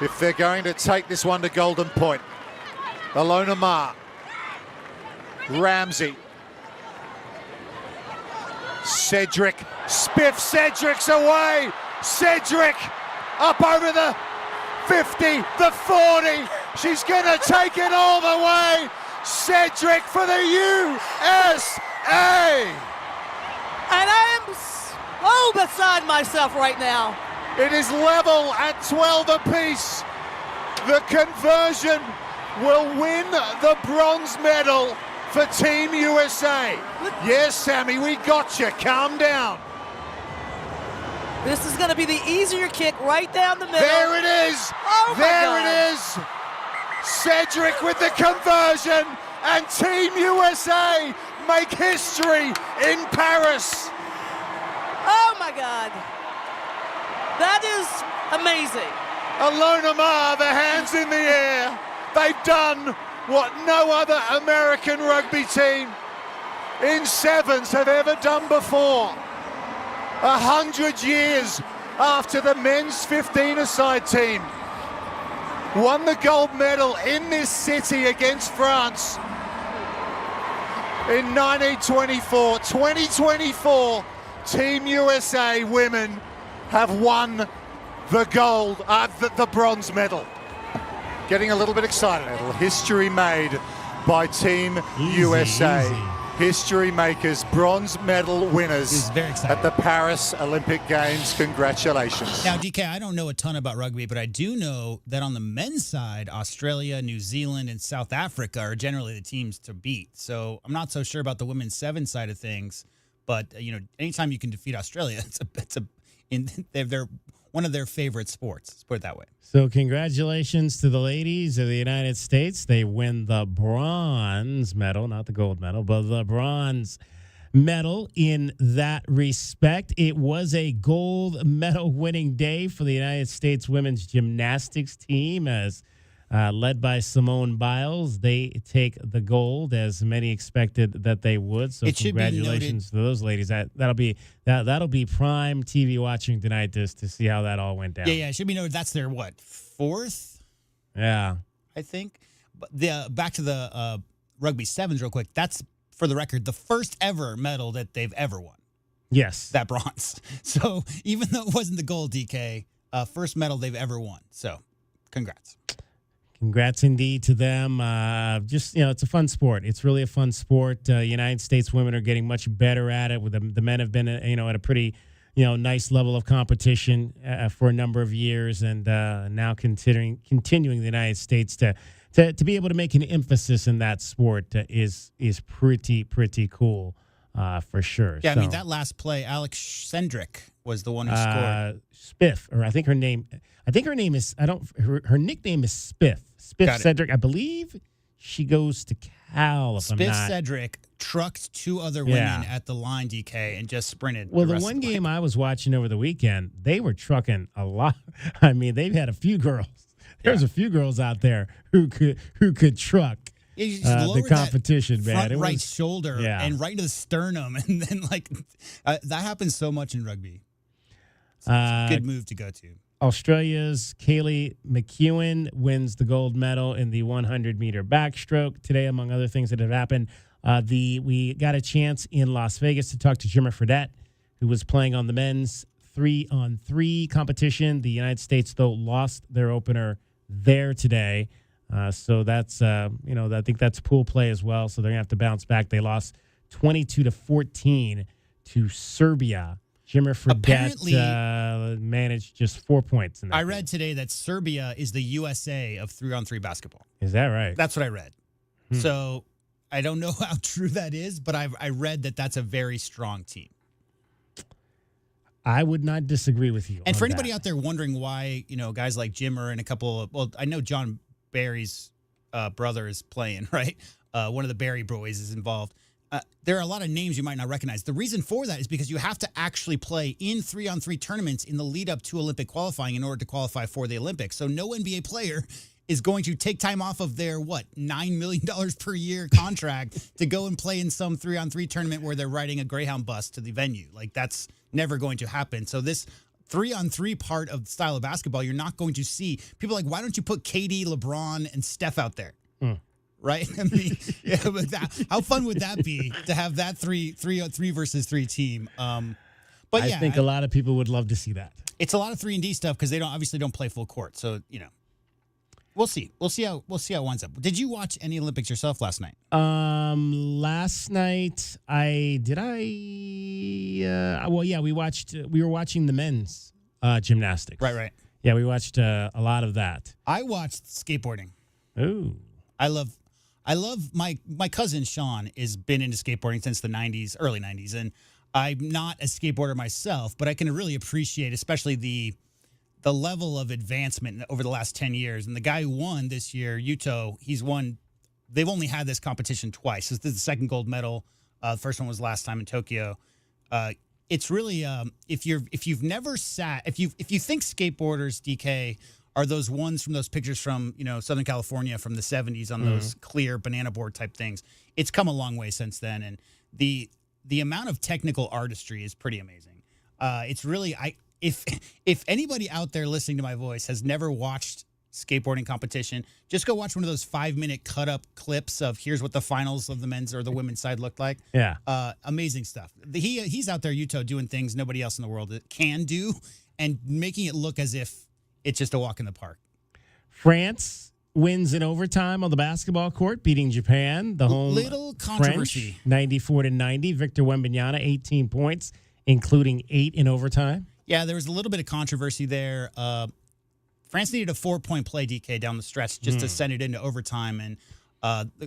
if they're going to take this one to Golden Point. Alona Ma, Ramsey, Cedric, Spiff, Cedric's away, Cedric up over the 50, the 40, she's going to take it all the way, Cedric for the USA! And I am so beside myself right now. It is level at 12 apiece. The conversion will win the bronze medal for Team USA. Yes, Sammy, we got you. Calm down. This is going to be the easier kick right down the middle. There it is. Oh my there God. It is. Cedric with the conversion, and Team USA make history in Paris. Oh my God. That is amazing. Alona Ma, the hands in the air. They've done what no other American rugby team in sevens have ever done before. 100 years after the men's 15-a-side team won the gold medal in this city against France in 1924. 2024, Team USA women have won the gold, the bronze medal. Getting a little bit excited. A little history made by Team USA. History makers, bronze medal winners at the Paris Olympic Games. Congratulations. Now, DK, I don't know a ton about rugby, but I do know that on the men's side, Australia, New Zealand, and South Africa are generally the teams to beat. So I'm not so sure about the women's seven side of things. But, anytime you can defeat Australia, they're one of their favorite sports. Let's put it that way. So congratulations to the ladies of the United States. They win the bronze medal, not the gold medal, but the bronze medal in that respect. It was a gold medal winning day for the United States women's gymnastics team as led by Simone Biles. They take the gold, as many expected that they would. So congratulations to those ladies. That'll be prime TV watching tonight to see how that all went down. Yeah. It should be noted that's their fourth? Yeah, I think. But back to the rugby sevens real quick. That's, for the record, the first ever medal that they've ever won. Yes, that bronze. So even though it wasn't the gold, DK, first medal they've ever won. So congrats. Congrats indeed to them. It's a fun sport. It's really a fun sport. United States women are getting much better at it. The men have been, at a pretty, nice level of competition for a number of years, and now continuing the United States to be able to make an emphasis in that sport is pretty cool for sure. Yeah, so, that last play, Alex Cendrick was the one who scored. Spiff, or I think her name is, her nickname is Spiff. Spiff Cedric, I believe she goes to Cal. Spiff Cedric trucked two other women at the line, DK, and just sprinted. Well, the one game I was watching over the weekend, they were trucking a lot. I mean, they've had a few girls. There's a few girls out there who could truck. The competition, man. Front right shoulder and right into the sternum, and then that happens so much in rugby. It's a good move to go to. Australia's Kaylee McEwen wins the gold medal in the 100-meter backstroke today, among other things that have happened. We got a chance in Las Vegas to talk to Jimmer Fredette, who was playing on the men's 3-on-3 competition. The United States, though, lost their opener there today. So that's, I think that's pool play as well. So they're going to have to bounce back. They lost 22-14 to Serbia. Jimmer Fredette managed just 4 points in that game. Read today that Serbia is the USA of 3-on-3 basketball. Is that right? That's what I read. So I don't know how true that is, but I read that that's a very strong team. I would not disagree with you. And for anybody out there wondering why, guys like Jimmer and a couple of, I know John Barry's brother is playing, right? One of the Barry boys is involved. There are a lot of names you might not recognize. The reason for that is because you have to actually play in 3-on-3 tournaments in the lead up to Olympic qualifying in order to qualify for the Olympics. So no NBA player is going to take time off of their, $9 million per year contract to go and play in some 3-on-3 tournament where they're riding a Greyhound bus to the venue. Like, that's never going to happen. So this 3-on-3 part of the style of basketball, you're not going to see. People are like, why don't you put KD, LeBron, and Steph out there? Right? I mean, yeah, but how fun would that be to have that 3 versus 3 team? But I think a lot of people would love to see that. It's a lot of 3-and-D stuff because they obviously don't play full court. So, we'll see. We'll see how it winds up. Did you watch any Olympics yourself last night? Last night we were watching the men's gymnastics. Right. Yeah, we watched a lot of that. I watched skateboarding. Ooh. I love my cousin Sean has been into skateboarding since the 90s, early 90s, and I'm not a skateboarder myself, but I can really appreciate especially the level of advancement over the last 10 years. And the guy who won this year, Yuto, they've only had this competition twice. This is the second gold medal. The first one was last time in Tokyo. It's really if you think skateboarders, DK, are those ones from those pictures from Southern California from the 70s on those clear banana board type things. It's come a long way since then, and the amount of technical artistry is pretty amazing. It's really if anybody out there listening to my voice has never watched skateboarding competition, just go watch one of those 5-minute cut up clips of here's what the finals of the men's or the women's side looked like. Yeah, amazing stuff. He's out there, Yuto, doing things nobody else in the world can do, and making it look as if it's just a walk in the park. France wins in overtime on the basketball court, beating Japan. The home little controversy, 94-90. Victor Wembanyama, 18 points, including 8 in overtime. Yeah, there was a little bit of controversy there. France needed a 4-point play, DK, down the stretch just to send it into overtime, and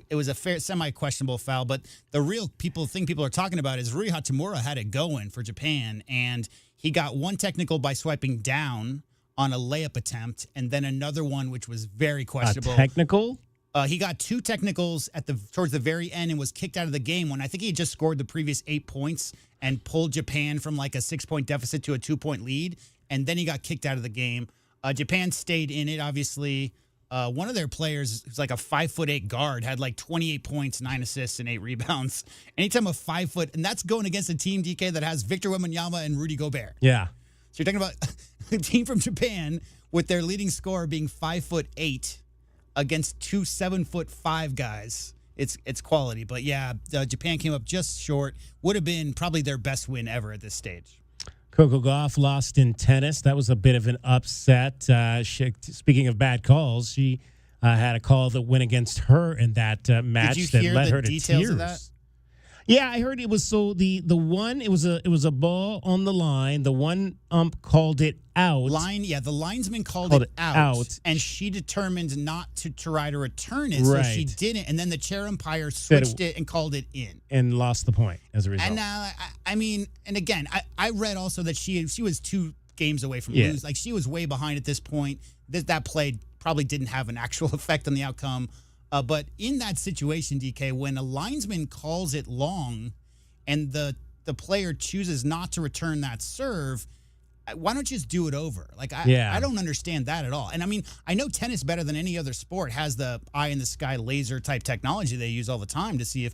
it was a fair, semi-questionable foul. But the real thing people are talking about is Rui Hachimura had it going for Japan, and he got one technical by swiping down on a layup attempt, and then another one which was very questionable. A technical? He got 2 technicals towards the very end and was kicked out of the game when I think he had just scored the previous 8 points and pulled Japan from like a 6-point deficit to a 2-point lead, and then he got kicked out of the game. Japan stayed in it, obviously. One of their players, who's like a 5'8" guard, had like 28 points, 9 assists, and 8 rebounds. Anytime a 5 foot, and that's going against a team, DK, that has Victor Wembanyama and Rudy Gobert. Yeah. So you're talking about a team from Japan with their leading scorer being 5'8" against 2 7'5" guys. It's quality. But yeah, Japan came up just short. Would have been probably their best win ever at this stage. Coco Gauff lost in tennis. That was a bit of an upset. Speaking of bad calls, she had a call that went against her in that match. Did you that hear led the her to details tears. of that? Yeah, I heard it was the one. It was a ball on the line. The one ump called it out. The linesman called it out, and she determined not to try to return it, so she didn't. And then the chair umpire switched it and called it in, and lost the point as a result. And I mean, and again, I read also that she was 2 games away from lose. Like, she was way behind at this point. That play probably didn't have an actual effect on the outcome. But in that situation, DK, when a linesman calls it long and the player chooses not to return that serve, why don't you just do it over? Like, I don't understand that at all. And I mean, I know tennis better than any other sport has the eye in the sky laser type technology they use all the time to see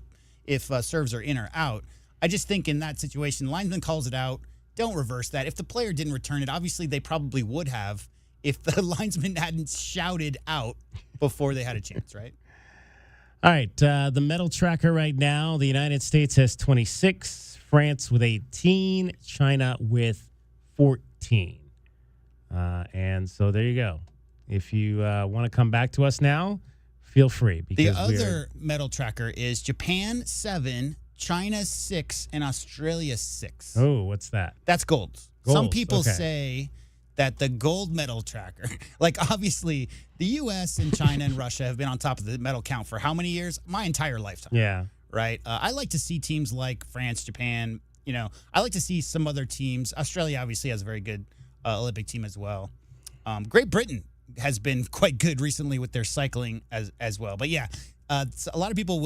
if serves are in or out. I just think in that situation, linesman calls it out. Don't reverse that. If the player didn't return it, obviously they probably would have if the linesman hadn't shouted out before they had a chance, right? All right, the medal tracker right now, the United States has 26, France with 18, China with 14. And so there you go. If you want to come back to us now, feel free. The other medal tracker is Japan 7, China 6, and Australia 6. Oh, what's that? That's gold. Some people say that the gold medal tracker, like obviously the U.S. and China and Russia have been on top of the medal count for how many years? My entire lifetime. Yeah. Right? I like to see teams like France, Japan, I like to see some other teams. Australia obviously has a very good Olympic team as well. Great Britain has been quite good recently with their cycling as well. But yeah, a lot of people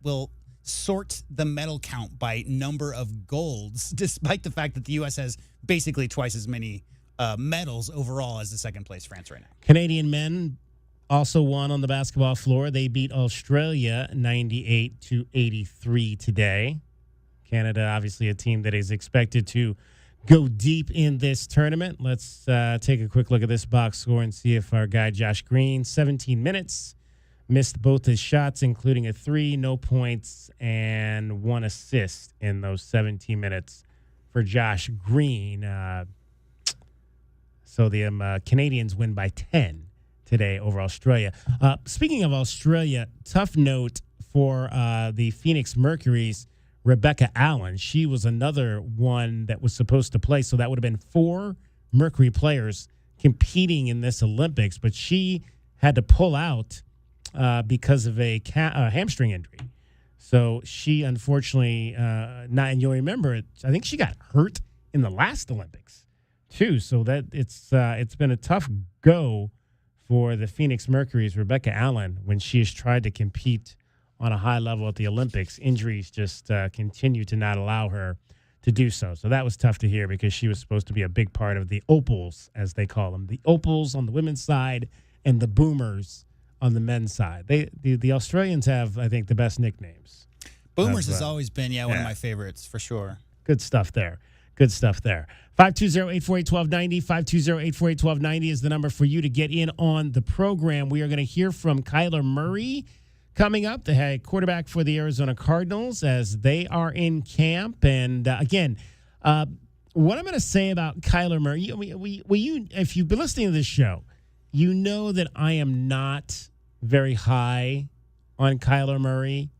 will sort the medal count by number of golds, despite the fact that the U.S. has basically twice as many medals overall as the second place France right now. Canadian men also won on the basketball floor. They beat Australia 98-83 today. Canada, obviously a team that is expected to go deep in this tournament. Let's take a quick look at this box score and see if our guy Josh Green, 17 minutes, missed both his shots, including a 3, no points, and 1 assist in those 17 minutes for Josh Green. So the Canadians win by 10 today over Australia. Speaking of Australia, tough note for the Phoenix Mercury's Rebecca Allen. She was another one that was supposed to play, so that would have been 4 Mercury players competing in this Olympics, but she had to pull out because of a hamstring injury. So she unfortunately and you'll remember, I think she got hurt in the last Olympics too. So that it's been a tough go for the Phoenix Mercury's Rebecca Allen when she has tried to compete on a high level at the Olympics. Injuries just continue to not allow her to do so. So that was tough to hear because she was supposed to be a big part of the Opals, as they call them. The Opals on the women's side and the Boomers on the men's side. The Australians have, I think, the best nicknames. Boomers has always been, one of my favorites, for sure. Good stuff there. 520-848-1290. 520-848-1290 is the number for you to get in on the program. We are going to hear from Kyler Murray coming up, the head quarterback for the Arizona Cardinals, as they are in camp. And again, what I'm going to say about Kyler Murray, if you've been listening to this show, you know that I am not very high on Kyler Murray.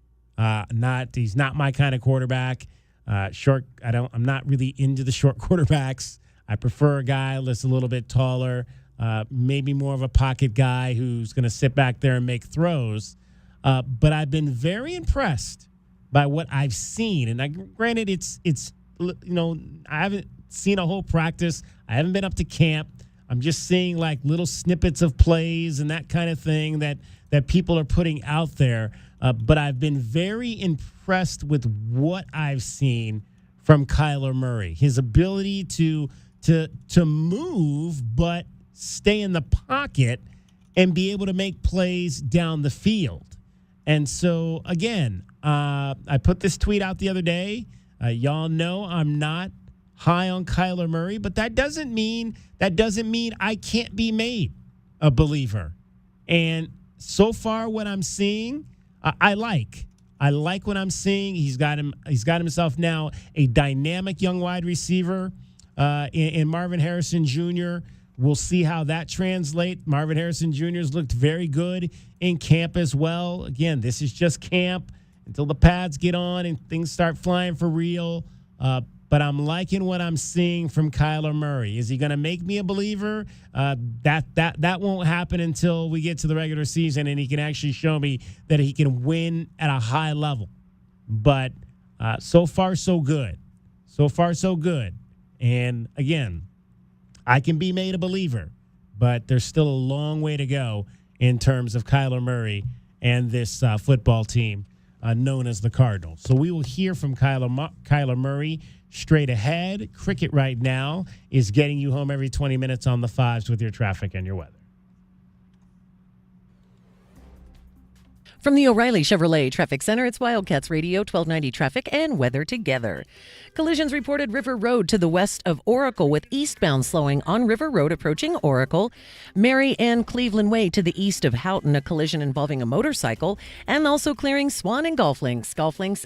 He's not my kind of quarterback. I'm not really into the short quarterbacks. I prefer a guy that's a little bit taller, maybe more of a pocket guy who's going to sit back there and make throws. But I've been very impressed by what I've seen. And granted, it's I haven't seen a whole practice. I haven't been up to camp. I'm just seeing like little snippets of plays and that kind of thing that people are putting out there. But I've been very impressed with what I've seen from Kyler Murray. His ability to move but stay in the pocket and be able to make plays down the field. And so, again, I put this tweet out the other day. Y'all know I'm not high on Kyler Murray, but that doesn't mean I can't be made a believer. And so far, what I'm seeing, I like what I'm seeing. He's got himself now a dynamic young wide receiver in Marvin Harrison Jr. We'll see how that translates. Marvin Harrison Jr. has looked very good in camp as well. Again, this is just camp until the pads get on and things start flying for real. But I'm liking what I'm seeing from Kyler Murray. Is he going to make me a believer? That won't happen until we get to the regular season and he can actually show me that he can win at a high level. But so far, so good. So far, so good. And again, I can be made a believer, but there's still a long way to go in terms of Kyler Murray and this football team known as the Cardinals. So we will hear from Kyler Murray straight ahead. Cricket right now is getting you home every 20 minutes on the fives with your traffic and your weather. From the O'Reilly Chevrolet Traffic Center, it's Wildcats Radio 1290 traffic and weather together. Collisions reported River Road to the west of Oracle with eastbound slowing on River Road approaching Oracle. Mary Ann Cleveland Way to the east of Houghton, a collision involving a motorcycle, and also clearing Swan and Golf Links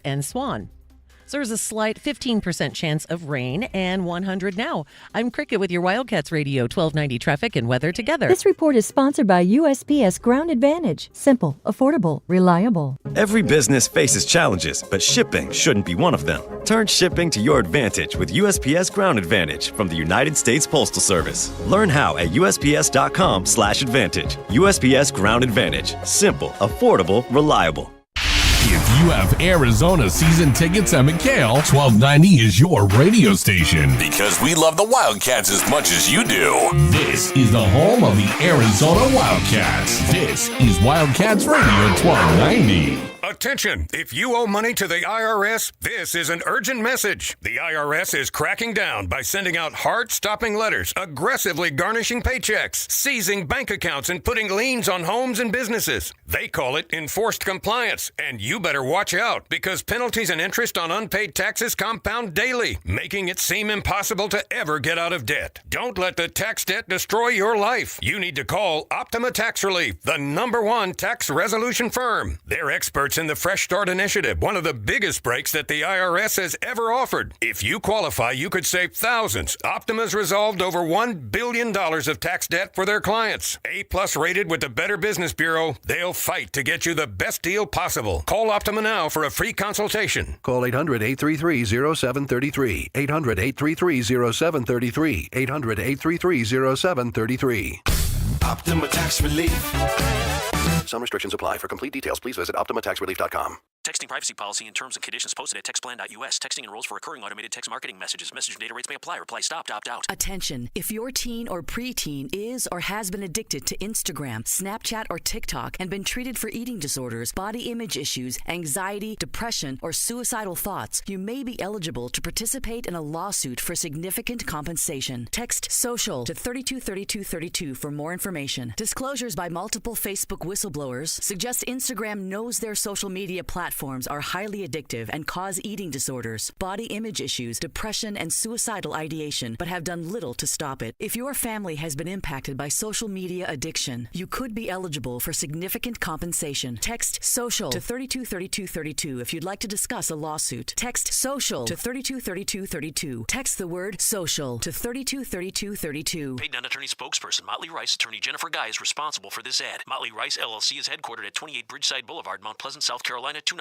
and Swan. So there's a slight 15% chance of rain and 100 now. I'm Cricket with your Wildcats Radio 1290 traffic and weather together. This report is sponsored by USPS Ground Advantage. Simple, affordable, reliable. Every business faces challenges, but shipping shouldn't be one of them. Turn shipping to your advantage with USPS Ground Advantage from the United States Postal Service. Learn how at USPS.com/advantage. USPS Ground Advantage. Simple, affordable, reliable. If you have Arizona season tickets at McHale, 1290 is your radio station. Because we love the Wildcats as much as you do. This is the home of the Arizona Wildcats. This is Wildcats Radio 1290. Attention! If you owe money to the IRS, this is an urgent message. The IRS is cracking down by sending out heart-stopping letters, aggressively garnishing paychecks, seizing bank accounts, and putting liens on homes and businesses. They call it enforced compliance, and you better watch out because penalties and interest on unpaid taxes compound daily, making it seem impossible to ever get out of debt. Don't let the tax debt destroy your life. You need to call Optima Tax Relief, the #1 tax resolution firm. They're experts in the Fresh Start Initiative, one of the biggest breaks that the IRS has ever offered. If you qualify, you could save thousands. Optima's resolved over $1 billion of tax debt for their clients. A+ rated with the Better Business Bureau, they'll fight to get you the best deal possible. Call Optima now for a free consultation. Call 800-833-0733. 800-833-0733. 800-833-0733. Optima Tax Relief. Some restrictions apply. For complete details, please visit OptimaTaxRelief.com. Texting privacy policy and terms and conditions posted at textplan.us. Texting enrolls for recurring automated text marketing messages. Message and data rates may apply. Reply stopped. Opt out. Attention. If your teen or preteen is or has been addicted to Instagram, Snapchat, or TikTok and been treated for eating disorders, body image issues, anxiety, depression, or suicidal thoughts, you may be eligible to participate in a lawsuit for significant compensation. Text SOCIAL to 323232 for more information. Disclosures by multiple Facebook whistleblowers suggest Instagram knows their social media platforms are highly addictive and cause eating disorders, body image issues, depression, and suicidal ideation, but have done little to stop it. If your family has been impacted by social media addiction, you could be eligible for significant compensation. Text SOCIAL to 323232 if you'd like to discuss a lawsuit. Text SOCIAL to 323232. Text the word SOCIAL to 323232. Paid non-attorney spokesperson Motley Rice, attorney Jennifer Guy is responsible for this ad. Motley Rice LLC is headquartered at 28 Bridgeside Boulevard, Mount Pleasant, South Carolina 29464.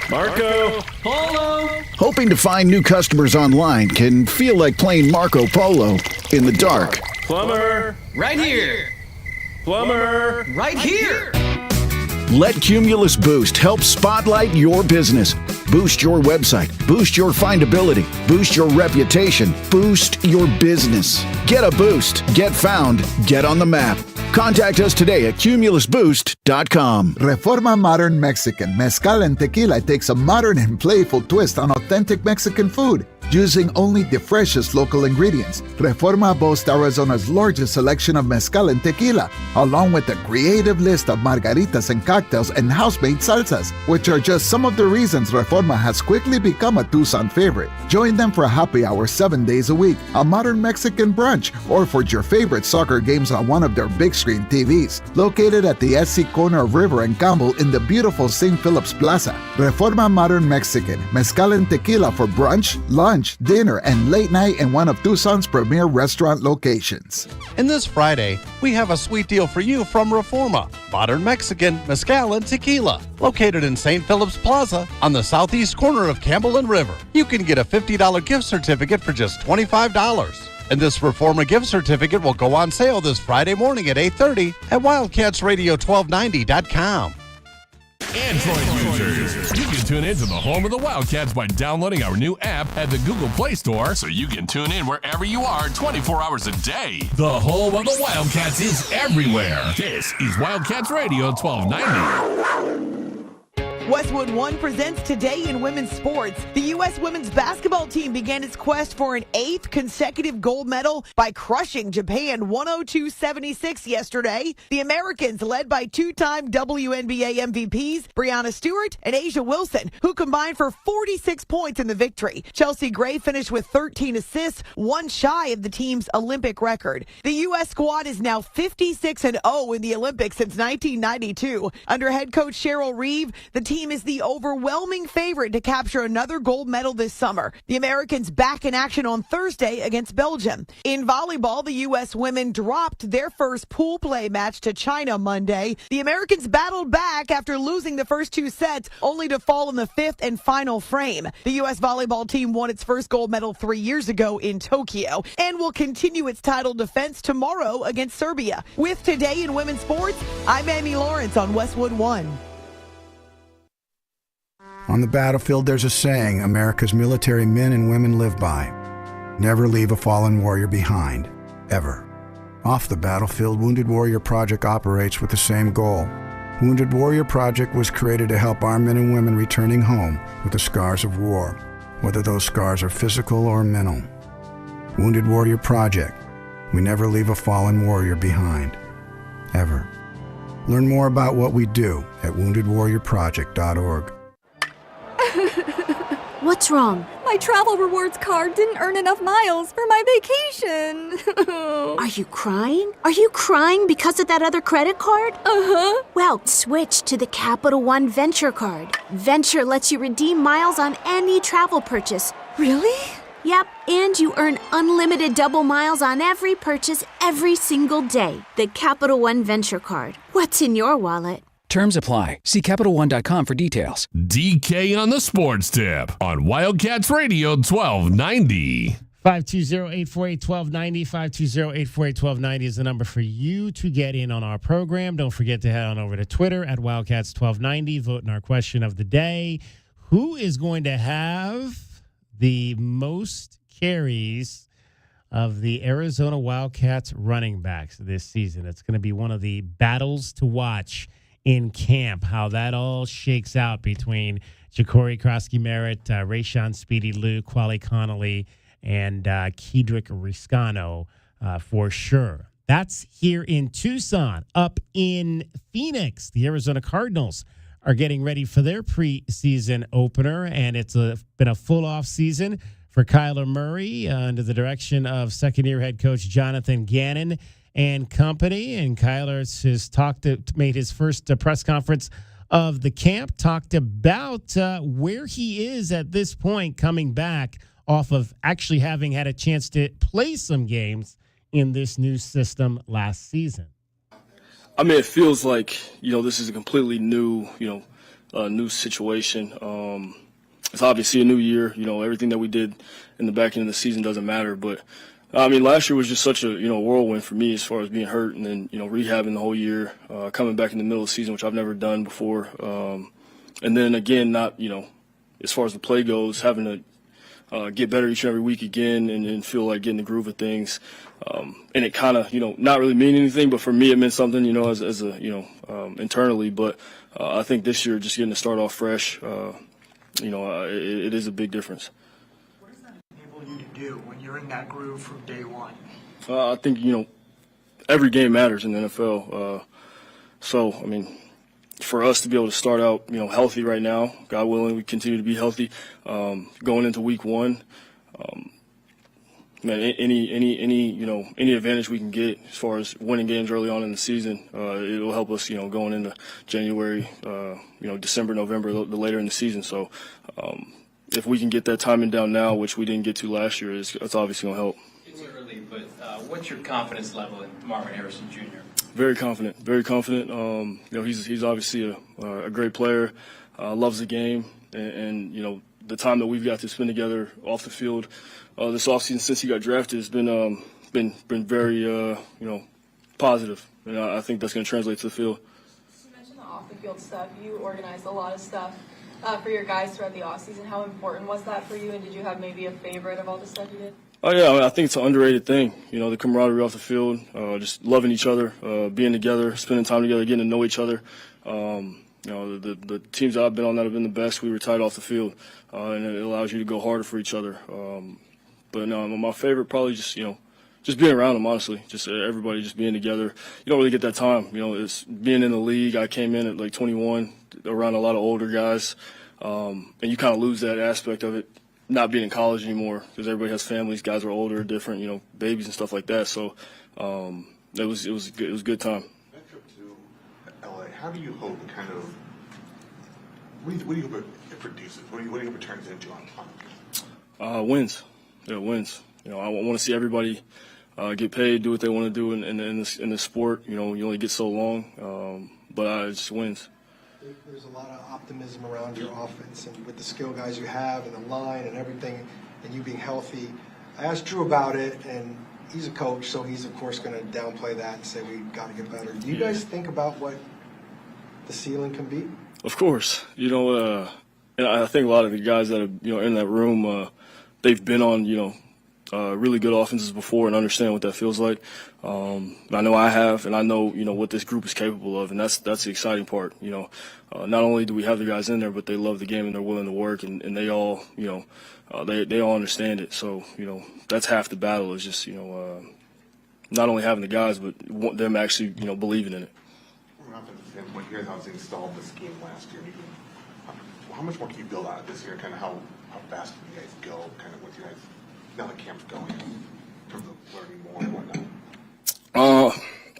Marco Polo. Hoping to find new customers online can feel like playing Marco Polo in the dark. Plumber. Right here. Plumber. Right here. Let Cumulus Boost help spotlight your business. Boost your website. Boost your findability. Boost your reputation. Boost your business. Get a boost. Get found. Get on the map. Contact us today at cumulusboost.com. Reforma Modern Mexican. Mezcal and tequila takes a modern and playful twist on authentic Mexican food, using only the freshest local ingredients. Reforma boasts Arizona's largest selection of mezcal and tequila, along with a creative list of margaritas and cocktails and house-made salsas, which are just some of the reasons Reforma has quickly become a Tucson favorite. Join them for a happy hour 7 days a week, a modern Mexican brunch, or for your favorite soccer games on one of their big-screen TVs. Located at the SC corner of River and Campbell in the beautiful St. Philip's Plaza. Reforma Modern Mexican, mezcal and tequila for brunch, lunch, dinner, and late night in one of Tucson's premier restaurant locations. And this Friday, we have a sweet deal for you from Reforma. Modern Mexican, mezcal, and tequila. Located in St. Philip's Plaza on the southeast corner of Campbell and River. You can get a $50 gift certificate for just $25. And this Reforma gift certificate will go on sale this Friday morning at 8:30 at WildcatsRadio1290.com. Android users, you can tune in to the home of the Wildcats by downloading our new app at the Google Play Store so you can tune in wherever you are 24 hours a day. The home of the Wildcats is everywhere. This is Wildcats Radio 1290. Westwood One presents Today in Women's Sports. The U.S. women's basketball team began its quest for an 8th consecutive gold medal by crushing Japan 102-76 yesterday. The Americans, led by two-time WNBA MVPs Breanna Stewart and Asia Wilson, who combined for 46 points in the victory. Chelsea Gray finished with 13 assists, one shy of the team's Olympic record. The U.S. squad is now 56-0 in the Olympics since 1992. Under head coach Cheryl Reeve, the team is the overwhelming favorite to capture another gold medal this summer. The Americans back in action on Thursday against Belgium. In volleyball, the U.S. women dropped their first pool play match to China Monday. The Americans battled back after losing the first 2 sets, only to fall in the 5th and final frame. The U.S. volleyball team won its first gold medal 3 years ago in Tokyo and will continue its title defense tomorrow against Serbia. With Today in Women's Sports, I'm Amy Lawrence on Westwood One. On the battlefield, there's a saying America's military men and women live by. Never leave a fallen warrior behind, ever. Off the battlefield, Wounded Warrior Project operates with the same goal. Wounded Warrior Project was created to help our men and women returning home with the scars of war, whether those scars are physical or mental. Wounded Warrior Project. We never leave a fallen warrior behind. Ever. Learn more about what we do at woundedwarriorproject.org. What's wrong? My travel rewards card didn't earn enough miles for my vacation. Are you crying? Are you crying because of that other credit card? Uh-huh. Well, switch to the Capital One Venture card. Venture lets you redeem miles on any travel purchase. Really? Yep, and you earn unlimited double miles on every purchase every single day. The Capital One Venture card. What's in your wallet? Terms apply. See CapitalOne.com for details. DK on the Sports Tip on Wildcats Radio 1290. 520-848-1290. 520-848-1290 is the number for you to get in on our program. Don't forget to head on over to Twitter at Wildcats1290. Vote in our question of the day. Who is going to have the most carries of the Arizona Wildcats running backs this season? It's going to be one of the battles to watch in camp, how that all shakes out between Ja'Cory Krosky-Merritt, Rayshon Speedy Lou, Quali Connolly, and Kedrick Riscano for sure. That's here in Tucson. Up in Phoenix, the Arizona Cardinals are getting ready for their preseason opener, and it's been a full off season for Kyler Murray under the direction of second-year head coach Jonathan Gannon and company. And Kyler has made his first press conference of the camp, talked about where he is at this point, coming back off of actually having had a chance to play some games in this new system last season. I mean, it feels like, this is a completely new, new situation. It's obviously a new year. Everything that we did in the back end of the season doesn't matter. But, last year was just such a, whirlwind for me as far as being hurt and then, rehabbing the whole year, coming back in the middle of the season, which I've never done before. And then, again, not, as far as the play goes, having to get better each and every week again and feel like getting the groove of things. And it kind of, not really mean anything, but for me it meant something, as a, internally. But I think this year just getting to start off fresh, it is a big difference. What does that enable you to do when you're in that groove from day one? I think, every game matters in the NFL. For us to be able to start out, healthy right now, God willing, we continue to be healthy, going into week one. Any advantage we can get as far as winning games early on in the season, it'll help us, going into January, December, November, the later in the season. So if we can get that timing down now, which we didn't get to last year, it's obviously going to help. It's early, but what's your confidence level in Marvin Harrison Jr.? Very confident, very confident. He's obviously a great player, loves the game, and the time that we've got to spend together off the field this offseason since he got drafted has been very positive, and I think that's going to translate to the field. You mentioned the off-the-field stuff. You organized a lot of stuff for your guys throughout the offseason. How important was that for you, and did you have maybe a favorite of all the stuff you did? Oh, yeah, I think it's an underrated thing, the camaraderie off the field, just loving each other, being together, spending time together, getting to know each other. The teams that I've been on that have been the best, we were tight off the field, and it allows you to go harder for each other. But no, my favorite probably just being around them, honestly, just everybody just being together. You don't really get that time, it's being in the league. I came in at like 21 around a lot of older guys, and you kind of lose that aspect of it. Not being in college anymore because everybody has families, guys are older, different, babies and stuff like that. So it was a good time. Back up to LA. How do you hope it kind of? What do you hope it produces? What do you hope it turns into on? Wins. Yeah, wins. I want to see everybody get paid, do what they want to do in the sport. You only get so long, but it just wins. There's a lot of optimism around your offense and with the skill guys you have and the line and everything and you being healthy. I asked Drew about it, and he's a coach, so he's, of course, going to downplay that and say we got to get better. Do you guys think about what the ceiling can be? Of course. And I think a lot of the guys that are in that room, they've been on, really good offenses before and understand what that feels like. I know I have, and I know, what this group is capable of, and that's the exciting part. Not only do we have the guys in there, but they love the game and they're willing to work, and they all, they all understand it. So, that's half the battle is just, not only having the guys, but them actually, believing in it. When you guys obviously installed the scheme last year, how much more can you build out of this year? Kind of how fast can you guys go? Kind of with you guys now the camp's going in terms of learning more and whatnot.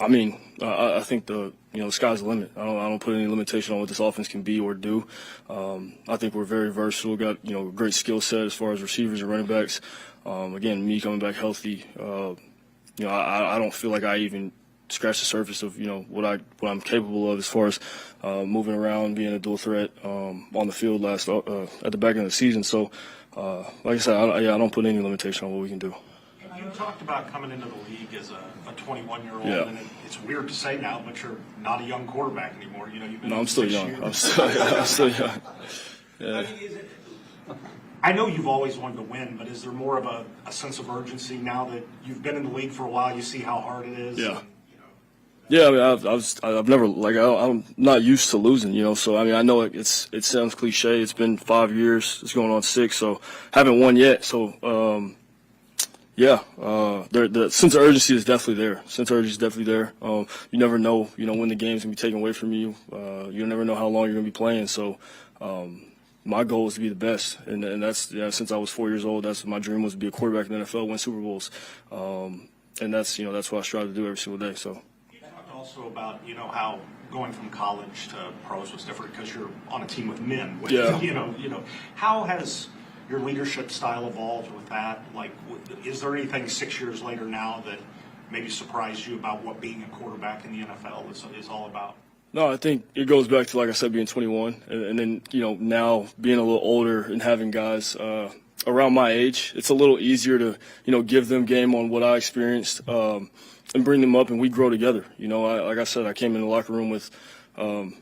I think the sky's the limit. I don't put any limitation on what this offense can be or do. I think we're very versatile. Got a great skill set as far as receivers and running backs. Again, me coming back healthy. I don't feel like I even scratch the surface of what I'm capable of as far as moving around, being a dual threat on the field at the back end of the season. So, like I said, I don't put any limitation on what we can do. You talked about coming into the league as a 21-year-old, yeah. And it's weird to say now, but you're not a young quarterback anymore. You've been I'm still young. I'm still young. Yeah. I know you've always wanted to win, but is there more of a sense of urgency now that you've been in the league for a while? You see how hard it is. Yeah. Yeah, I've never I'm not used to losing, So I know it sounds cliche. It's been 5 years. It's going on 6, so haven't won yet. So the sense of urgency is definitely there. You never know, when the game's gonna be taken away from you. You never know how long you're gonna be playing. So my goal is to be the best, and that's since I was 4 years old. That's my dream was to be a quarterback in the NFL, win Super Bowls, and that's what I strive to do every single day. So. Also about how going from college to pros was different because you're on a team with men. Which, yeah. How has your leadership style evolved with that? Like, is there anything 6 years later now that maybe surprised you about what being a quarterback in the NFL is all about? No, I think it goes back to, like I said, being 21, and then now being a little older and having guys around my age. It's a little easier to give them game on what I experienced. And bring them up, and we grow together. Like I said, I came in the locker room with, no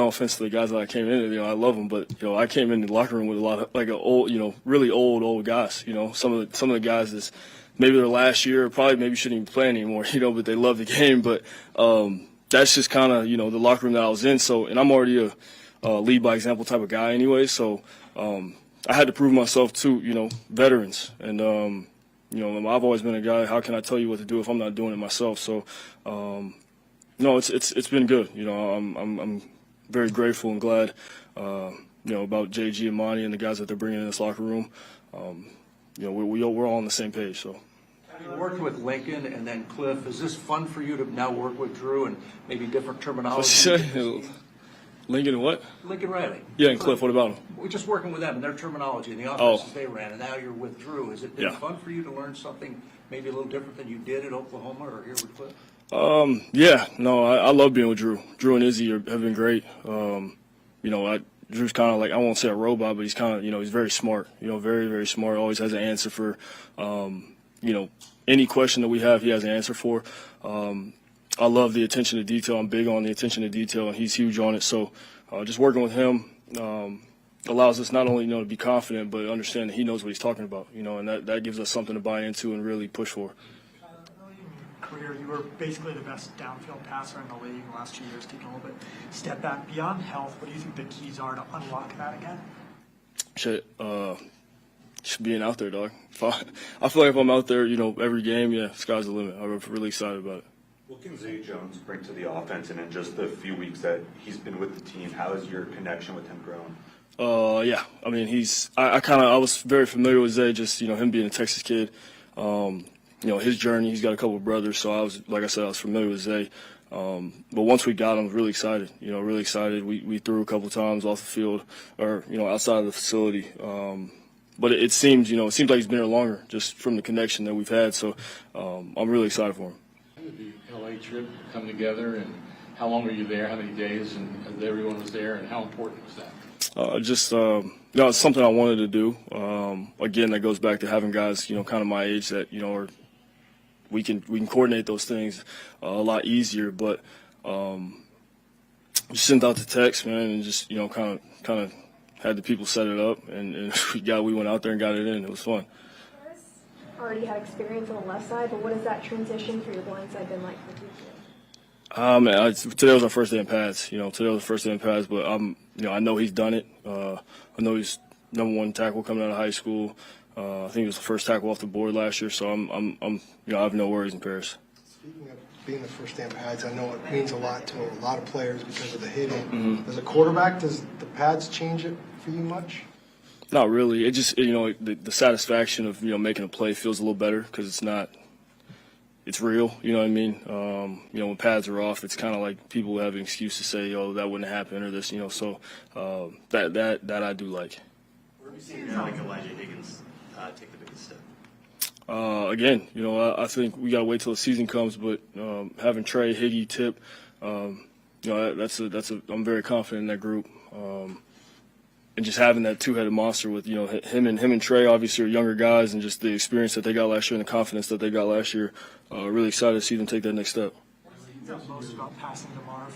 offense to the guys that I came in, I love them, but I came in the locker room with a lot of old, really old guys. Some of the guys is maybe their last year, probably maybe shouldn't even play anymore. But they love the game. But that's just kind of the locker room that I was in. So, and I'm already a lead by example type of guy anyway. So I had to prove myself to veterans and. I've always been a guy. How can I tell you what to do if I'm not doing it myself? So, it's been good. I'm very grateful and glad, about JG and Monty and the guys that they're bringing in this locker room. We're all on the same page. So. You worked with Lincoln and then Cliff. Is this fun for you to now work with Drew and maybe different terminology? Lincoln and what? Lincoln Riley. Yeah, and Cliff, what about them? We're just working with them and their terminology and the offenses they ran, and now you're with Drew. Has it been fun for you to learn something maybe a little different than you did at Oklahoma or here with Cliff? I love being with Drew. Drew and Izzy have been great. Drew's kind of like, I won't say a robot, but he's kind of, he's very smart, very, very smart. Always has an answer for, any question that we have, he has an answer for. I love the attention to detail. I'm big on the attention to detail, and he's huge on it. So just working with him allows us not only, to be confident, but understand that he knows what he's talking about, and that gives us something to buy into and really push for. Early in your career, you were basically the best downfield passer in the league the last 2 years, taking a little bit step back. Beyond health, what do you think the keys are to unlock that again? Just being out there, dog. I feel like if I'm out there, every game, sky's the limit. I'm really excited about it. What can Zay Jones bring to the offense, and in just the few weeks that he's been with the team, how has your connection with him grown? I mean, I was very familiar with Zay, just, him being a Texas kid, his journey. He's got a couple of brothers, so I was familiar with Zay. But once we got him, I was really excited, really excited. We threw a couple of times off the field or, outside of the facility. But it seems like he's been here longer just from the connection that we've had. So I'm really excited for him. The LA trip come together, and how long were you there? How many days? And everyone was there, and how important was that? It's something I wanted to do. Again, that goes back to having guys, kind of my age that, we can coordinate those things a lot easier. But just sent out the text, man, and just, kind of had the people set it up, and we went out there and got it in. It was fun. already had experience on the left side, but what has that transition for your blind side been like for you? Today was our first day in pads. Today was the first day in pads, but I know he's done it. I know he's #1 tackle coming out of high school. I think he was the first tackle off the board last year, so I have no worries in Paris. Speaking of being the first day in pads, I know it means a lot to a lot of players because of the hitting. As a quarterback, does the pads change it for you much? Not really. It just the satisfaction of making a play feels a little better because it's real. You know what I mean? When pads are off, it's kind of like people have an excuse to say, "Oh, that wouldn't happen," or this. So that I do like. Where have you seen a guy like Elijah Higgins take the biggest step? Again, I think we gotta wait till the season comes. But having Trey, Higgy, Tip, I'm very confident in that group. And just having that two-headed monster with him and Trey obviously are younger guys, and just the experience that they got last year and the confidence that they got last year, really excited to see them take that next step. What stands out most about passing to Marv?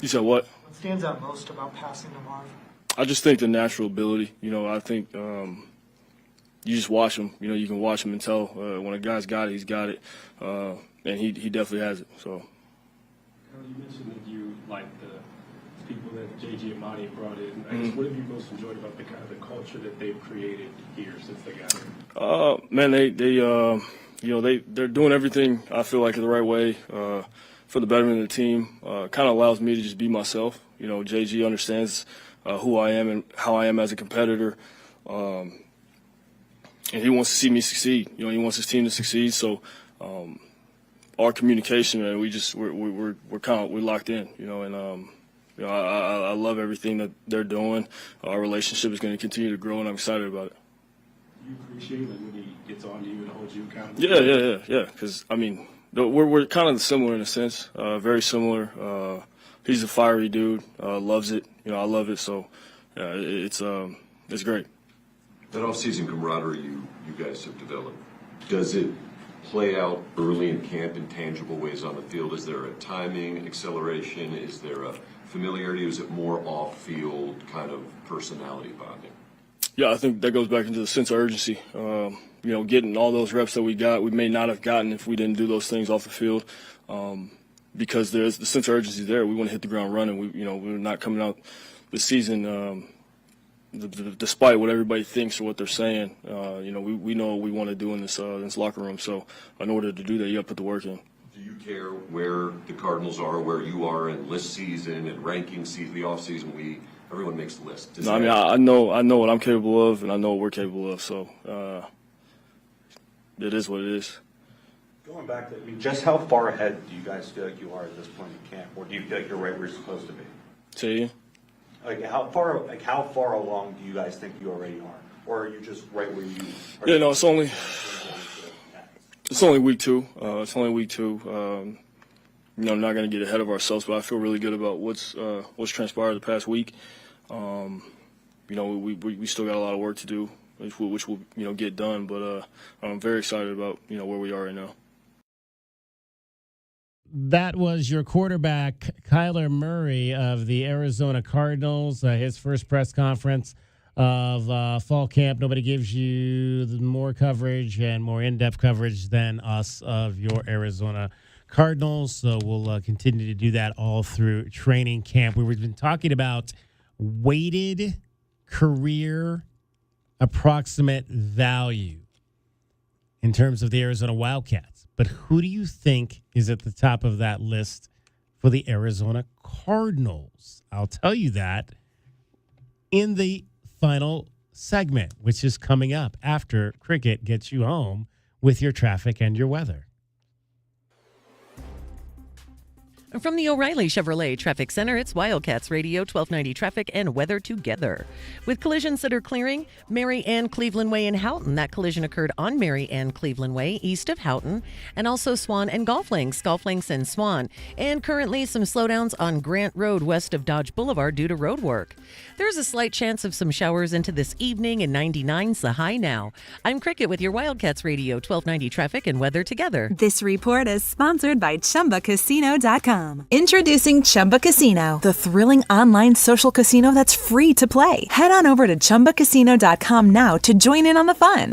You said what? What stands out most about passing to Marv? I just think the natural ability. I think you just watch him. You can watch him and tell when a guy's got it, he's got it, and he definitely has it. So. You mentioned that you like the people that J.G. and Monty brought in. I guess what have you most enjoyed about the kind of the culture that they've created here since they got here? Man, they're doing everything I feel like the right way for the betterment of the team. Kind of allows me to just be myself. J.G. understands who I am and how I am as a competitor, and he wants to see me succeed. He wants his team to succeed. So. Our communication, man, we're locked in, and I love everything that they're doing. Our relationship is going to continue to grow, and I'm excited about it. You appreciate when he gets on to you and holds you accountable? Yeah. Because we're kind of similar in a sense, very similar. He's a fiery dude, loves it. I love it. So it's great. That off-season camaraderie you guys have developed, does it play out early in camp in tangible ways on the field? Is there a timing acceleration? Is there a familiarity? Or is it more off-field kind of personality bonding? Yeah, I think that goes back into the sense of urgency. Getting all those reps that we got, we may not have gotten if we didn't do those things off the field. Because there's the sense of urgency there. We want to hit the ground running. We're not coming out this season despite what everybody thinks or what they're saying. We know what we want to do in this locker room. So in order to do that, you got to put the work in. Do you care where the Cardinals are, where you are in list season and ranking season, the off season? Everyone makes lists. I know what I'm capable of, and I know what we're capable of. So it is what it is. Going back to, just how far ahead do you guys feel like you are at this point in camp, or do you feel like you're right where you're supposed to be? Say again? How far along do you guys think you already are, or are you just right where you are? Yeah, no, it's only week two. It's only week two. I'm not going to get ahead of ourselves, but I feel really good about what's transpired the past week. We still got a lot of work to do, which will get done. But I'm very excited about where we are right now. That was your quarterback, Kyler Murray of the Arizona Cardinals, his first press conference of fall camp. Nobody gives you more coverage and more in-depth coverage than us of your Arizona Cardinals. So we'll continue to do that all through training camp. We've been talking about weighted career approximate value in terms of the Arizona Wildcats. But who do you think is at the top of that list for the Arizona Cardinals? I'll tell you that in the final segment, which is coming up after Cricket gets you home with your traffic and your weather. From the O'Reilly Chevrolet Traffic Center, it's Wildcats Radio 1290 Traffic and Weather together. With collisions that are clearing, Mary Ann Cleveland Way in Houghton. That collision occurred on Mary Ann Cleveland Way, east of Houghton, and also Swan and Golf Links and Swan. And currently some slowdowns on Grant Road west of Dodge Boulevard due to road work. There's a slight chance of some showers into this evening, and 99's the high now. I'm Cricket with your Wildcats Radio 1290 Traffic and Weather together. This report is sponsored by ChumbaCasino.com. Introducing Chumba Casino, the thrilling online social casino that's free to play. Head on over to ChumbaCasino.com now to join in on the fun.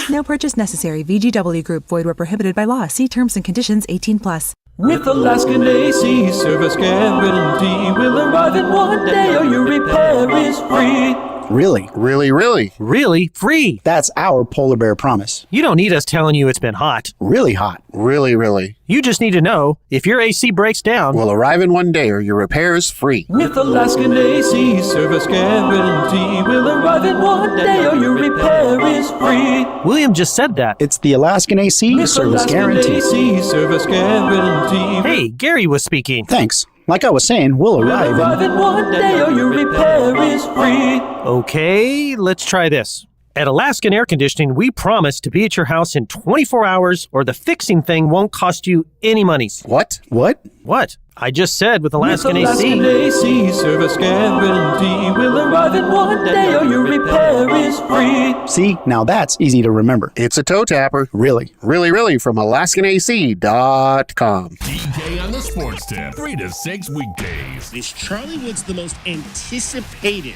No purchase necessary. VGW Group. Void where prohibited by law. See terms and conditions. 18+. With Alaskan AC service guarantee, we'll arrive in one day or your repair is free. Really? Really, really? Really? Free! That's our polar bear promise. You don't need us telling you it's been hot. Really hot. Really, really. You just need to know, if your AC breaks down, we'll arrive in one day or your repair is free. With Alaskan AC service guarantee, we'll arrive in one day or your repair is free. William just said that. It's the Alaskan AC With service Alaskan guarantee. AC service guarantee. Hey, Gary was speaking. Thanks. Like I was saying, we'll arrive in one day or your repair is free. Okay, let's try this. At Alaskan Air Conditioning, we promise to be at your house in 24 hours or the fixing thing won't cost you any money. What? What? What? I just said with Alaskan With Alaskan AC service guarantee, we'll arrive in one day or your repair is free. See, now that's easy to remember. It's a toe tapper. Really, really, really from AlaskanAC.com. DK on the Sports Tip, 3 to 6 weekdays. Is Charlie Woods the most anticipated,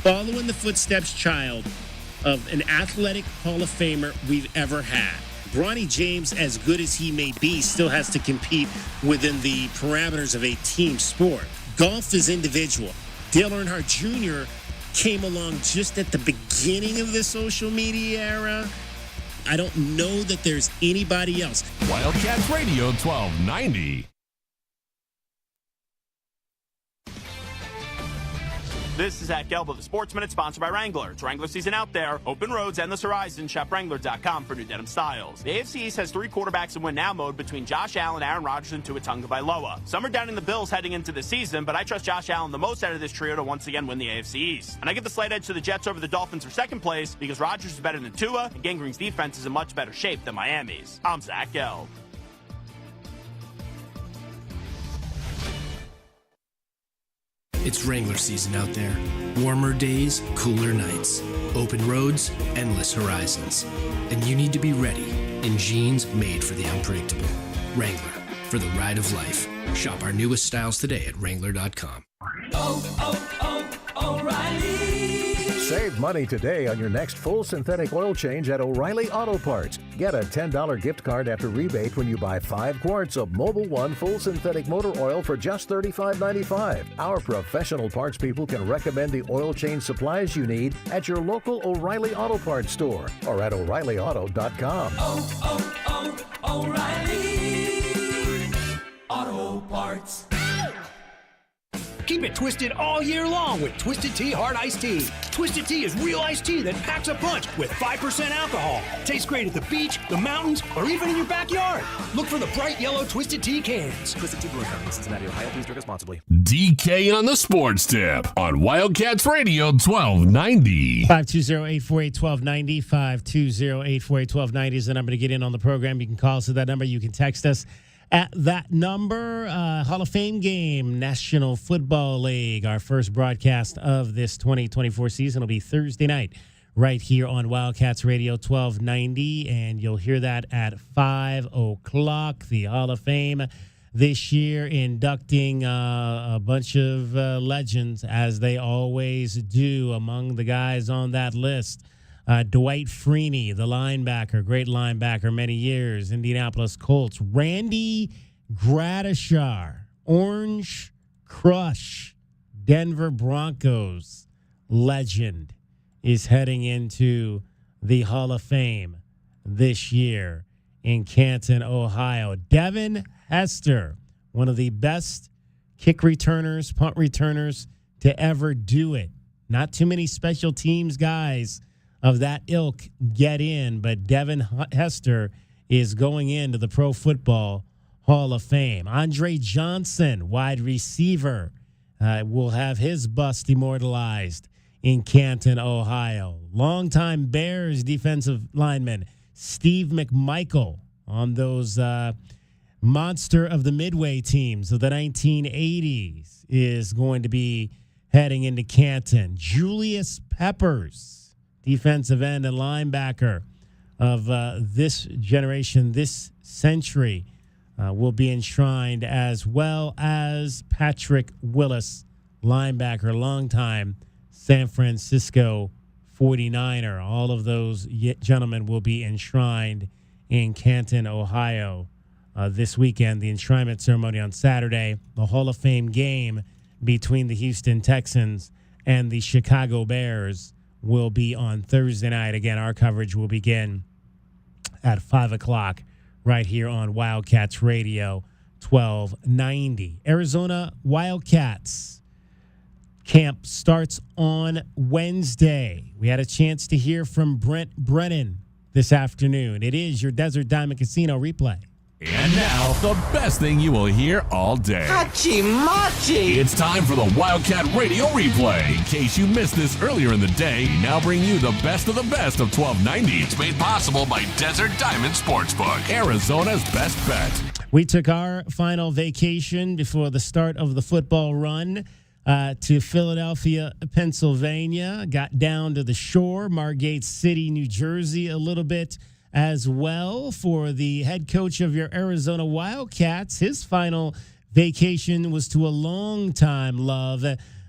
follow in the footsteps child of an athletic Hall of Famer we've ever had? Bronny James, as good as he may be, still has to compete within the parameters of a team sport. Golf is individual. Dale Earnhardt Jr. came along just at the beginning of the social media era. I don't know that there's anybody else. Wildcats Radio 1290. This is Zach Gelb of the Sports Minute, sponsored by Wrangler. It's Wrangler season out there. Open roads, endless horizon. Shop Wrangler.com for new denim styles. The AFC East has 3 quarterbacks in win now mode between Josh Allen, Aaron Rodgers, and Tua Tagovailoa. Some are downing the Bills heading into the season, but I trust Josh Allen the most out of this trio to once again win the AFC East. And I give the slight edge to the Jets over the Dolphins for second place because Rodgers is better than Tua, and Gangren's defense is in much better shape than Miami's. I'm Zach Gelb. It's Wrangler season out there. Warmer days, cooler nights. Open roads, endless horizons. And you need to be ready in jeans made for the unpredictable. Wrangler, for the ride of life. Shop our newest styles today at Wrangler.com. O'Reilly! Save money today on your next full synthetic oil change at O'Reilly Auto Parts. Get a $10 gift card after rebate when you buy 5 quarts of Mobil 1 full synthetic motor oil for just $35.95. Our professional parts people can recommend the oil change supplies you need at your local O'Reilly Auto Parts store or at O'ReillyAuto.com. O'Reilly Auto Parts. Keep it twisted all year long with Twisted Tea Hard Iced Tea. Twisted Tea is real iced tea that packs a punch with 5% alcohol. Tastes great at the beach, the mountains, or even in your backyard. Look for the bright yellow Twisted Tea cans. Twisted Tea Brewing Company, Cincinnati, Ohio. Please drink responsibly. DK on the Sports Tip on Wildcats Radio 1290. 520-848-1290. 520-848-1290 is the number to get in on the program. You can call us at that number. You can text us at that number. Hall of Fame game, National Football League. Our first broadcast of this 2024 season will be Thursday night right here on Wildcats Radio 1290, and you'll hear that at 5 o'clock. The Hall of Fame this year inducting a bunch of legends, as they always do. Among the guys on that list, Dwight Freeney, the linebacker, great linebacker, many years, Indianapolis Colts. Randy Gradishar, Orange Crush, Denver Broncos legend, is heading into the Hall of Fame this year in Canton, Ohio. Devin Hester, one of the best kick returners, punt returners to ever do it. Not too many special teams guys of that ilk get in, but Devin Hester is going into the Pro Football Hall of Fame. Andre Johnson, wide receiver, will have his bust immortalized in Canton, Ohio. Longtime Bears defensive lineman Steve McMichael on those monster of the Midway teams of the 1980s is going to be heading into Canton. Julius Peppers, defensive end and linebacker of this generation, this century, will be enshrined, as well as Patrick Willis, linebacker, longtime San Francisco 49er. All of those gentlemen will be enshrined in Canton, Ohio this weekend. The enshrinement ceremony on Saturday. The Hall of Fame game between the Houston Texans and the Chicago Bears will be on Thursday night. Again, our coverage will begin at 5 o'clock right here on Wildcats Radio 1290. Arizona Wildcats camp starts on Wednesday. We had a chance to hear from Brent Brennan this afternoon. It is your Desert Diamond Casino replay. And now, the best thing you will hear all day. Hachi-machi! It's time for the Wildcat Radio Replay. In case you missed this earlier in the day, we now bring you the best of 1290. It's made possible by Desert Diamond Sportsbook, Arizona's best bet. We took our final vacation before the start of the football run to Philadelphia, Pennsylvania. Got down to the shore, Margate City, New Jersey, a little bit as well for the head coach of your Arizona Wildcats. His final vacation was to a longtime love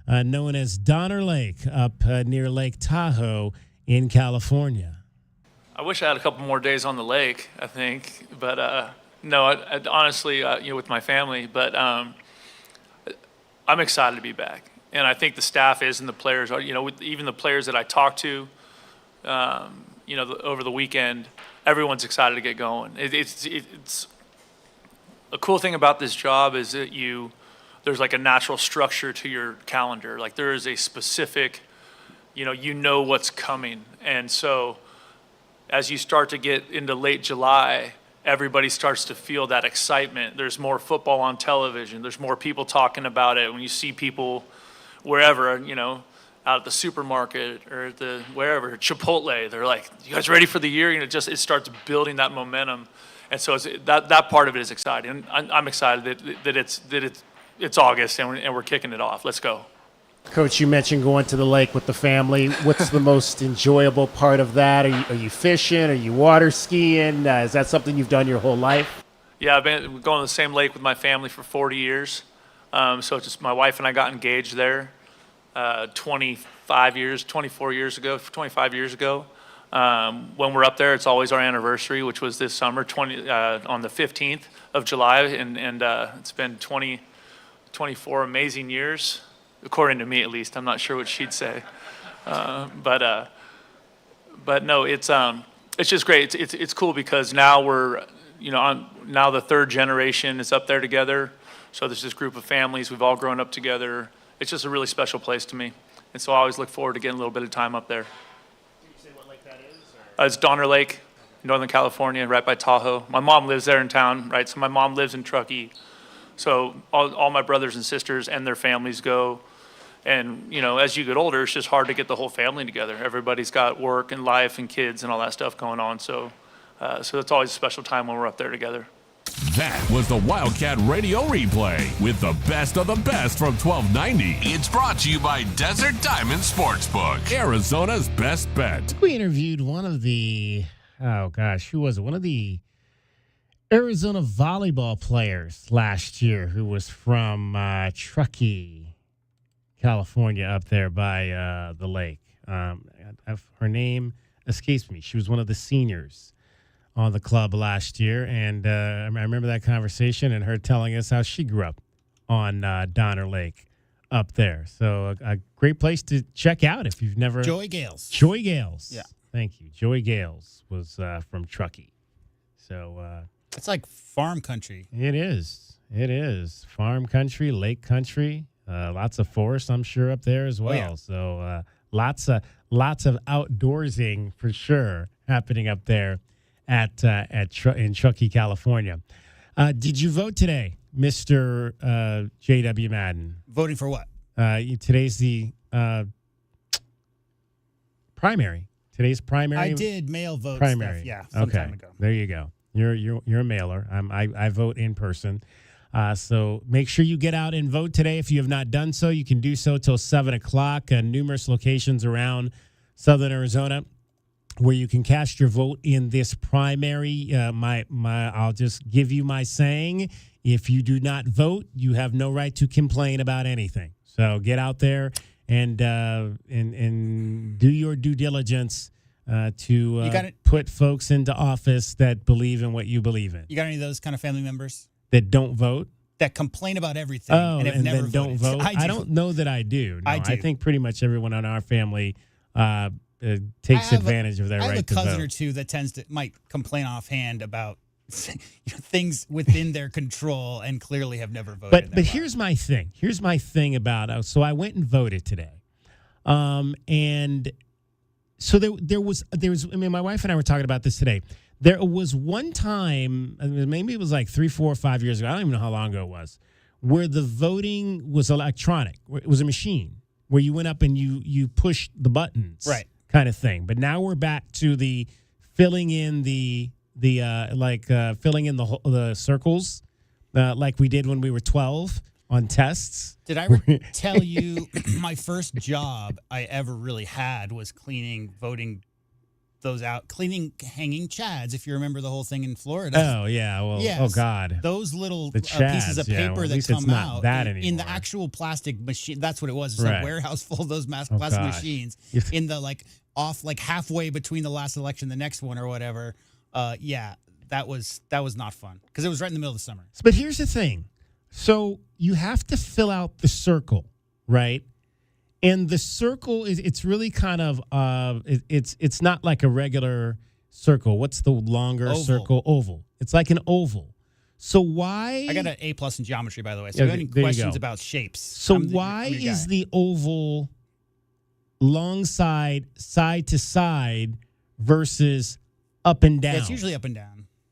known as Donner Lake up near Lake Tahoe in California. I wish I had a couple more days on the lake, I think, but no, I honestly, with my family, but I'm excited to be back. And I think the staff is, and the players are, even the players that I talked to, over the weekend, everyone's excited to get going. It's a cool thing about this job is that there's like a natural structure to your calendar. Like there is a specific, you know what's coming. And so as you start to get into late July, everybody starts to feel that excitement. There's more football on television. There's more people talking about it. When you see people wherever, out at the supermarket or at the wherever, Chipotle, they're like, "You guys ready for the year?" It starts building that momentum, and so that part of it is exciting. And I'm excited that it's August and we're kicking it off. Let's go. Coach, you mentioned going to the lake with the family. What's the most enjoyable part of that? Are you fishing? Are you water skiing? Is that something you've done your whole life? Yeah, I've been going to the same lake with my family for 40 years. So it's just my wife and I got engaged there 25 years ago. When we're up there, it's always our anniversary, which was this summer, on the 15th of July, and it's been 24 amazing years, according to me at least. I'm not sure what she'd say, but no, it's just great. It's cool because now we're now the third generation is up there together. So there's this group of families. We've all grown up together. It's just a really special place to me. And so I always look forward to getting a little bit of time up there. Can you say what lake that is? It's Donner Lake, Northern California, right by Tahoe. My mom lives there in town, right? So my mom lives in Truckee. So all my brothers and sisters and their families go. And, as you get older, it's just hard to get the whole family together. Everybody's got work and life and kids and all that stuff going on. So it's always a special time when we're up there together. That was the Wildcat Radio Replay with the best of 1290. It's brought to you by Desert Diamond Sportsbook, Arizona's best bet. We interviewed one of the, who was it? One of the Arizona volleyball players last year who was from Truckee, California, up there by the lake. Her name escapes me. She was one of the seniors on the club last year, and I remember that conversation and her telling us how she grew up on Donner Lake up there. So a great place to check out if you've never... Joy Gales. Joy Gales. Yeah. Thank you. Joy Gales was from Truckee. So... it's like farm country. It is. It is. Farm country, lake country, lots of forest, I'm sure, up there as well. Yeah. So lots of outdoorsing for sure happening up there in Truckee, California. Did you vote today, Mr. J.W. Madden? Voting for what? Today's the primary. Today's primary. I did mail vote primary. stuff, yeah, some time ago. There you go. You're a mailer. I vote in person. So make sure you get out and vote today. If you have not done so, you can do so till 7 o'clock. Numerous locations around Southern Arizona where you can cast your vote in this primary. I'll just give you my saying. If you do not vote, you have no right to complain about anything. So get out there and do your due diligence to put folks into office that believe in what you believe in. You got any of those kind of family members That don't vote? that complain about everything And have never then don't voted? vote? I don't know that I do. No, I do. I think pretty much everyone in our family takes advantage of their I right have to a cousin vote. or two that might complain offhand about things within their control and clearly have never voted. But here's my thing. Here's my thing about so I went and voted today, and so there was. I mean, my wife and I were talking about this today. There was one time, maybe it was like 3, 4, 5 years ago. I don't even know how long ago it was, where the voting was electronic. It was a machine where you went up and you pushed the buttons, right, kind of thing. But now we're back to the filling in the circles like we did when we were 12 on tests. Did I ever tell you my first job I ever really had was cleaning hanging chads, if you remember the whole thing in Florida. Oh, yeah. Well, yes, oh, God. Those little The pieces of chads, yeah, paper well, at that least it's come not out that in the anymore. actual plastic machine. That's what it was. It's Right. a warehouse full of those plastic gosh. machines in the halfway between the last election and the next one or whatever. That was not fun because it was right in the middle of the summer. But here's the thing. So you have to fill out the circle, right? And the circle it's really kind of it's not like a regular circle. What's the longer Oval. circle? Oval. It's like an oval. So why? I got an A+ in geometry, by the way. So if you have any there you questions go. about shapes? So I'm your why guy. is the oval long side to side versus up and down? Yeah, it's usually up and down.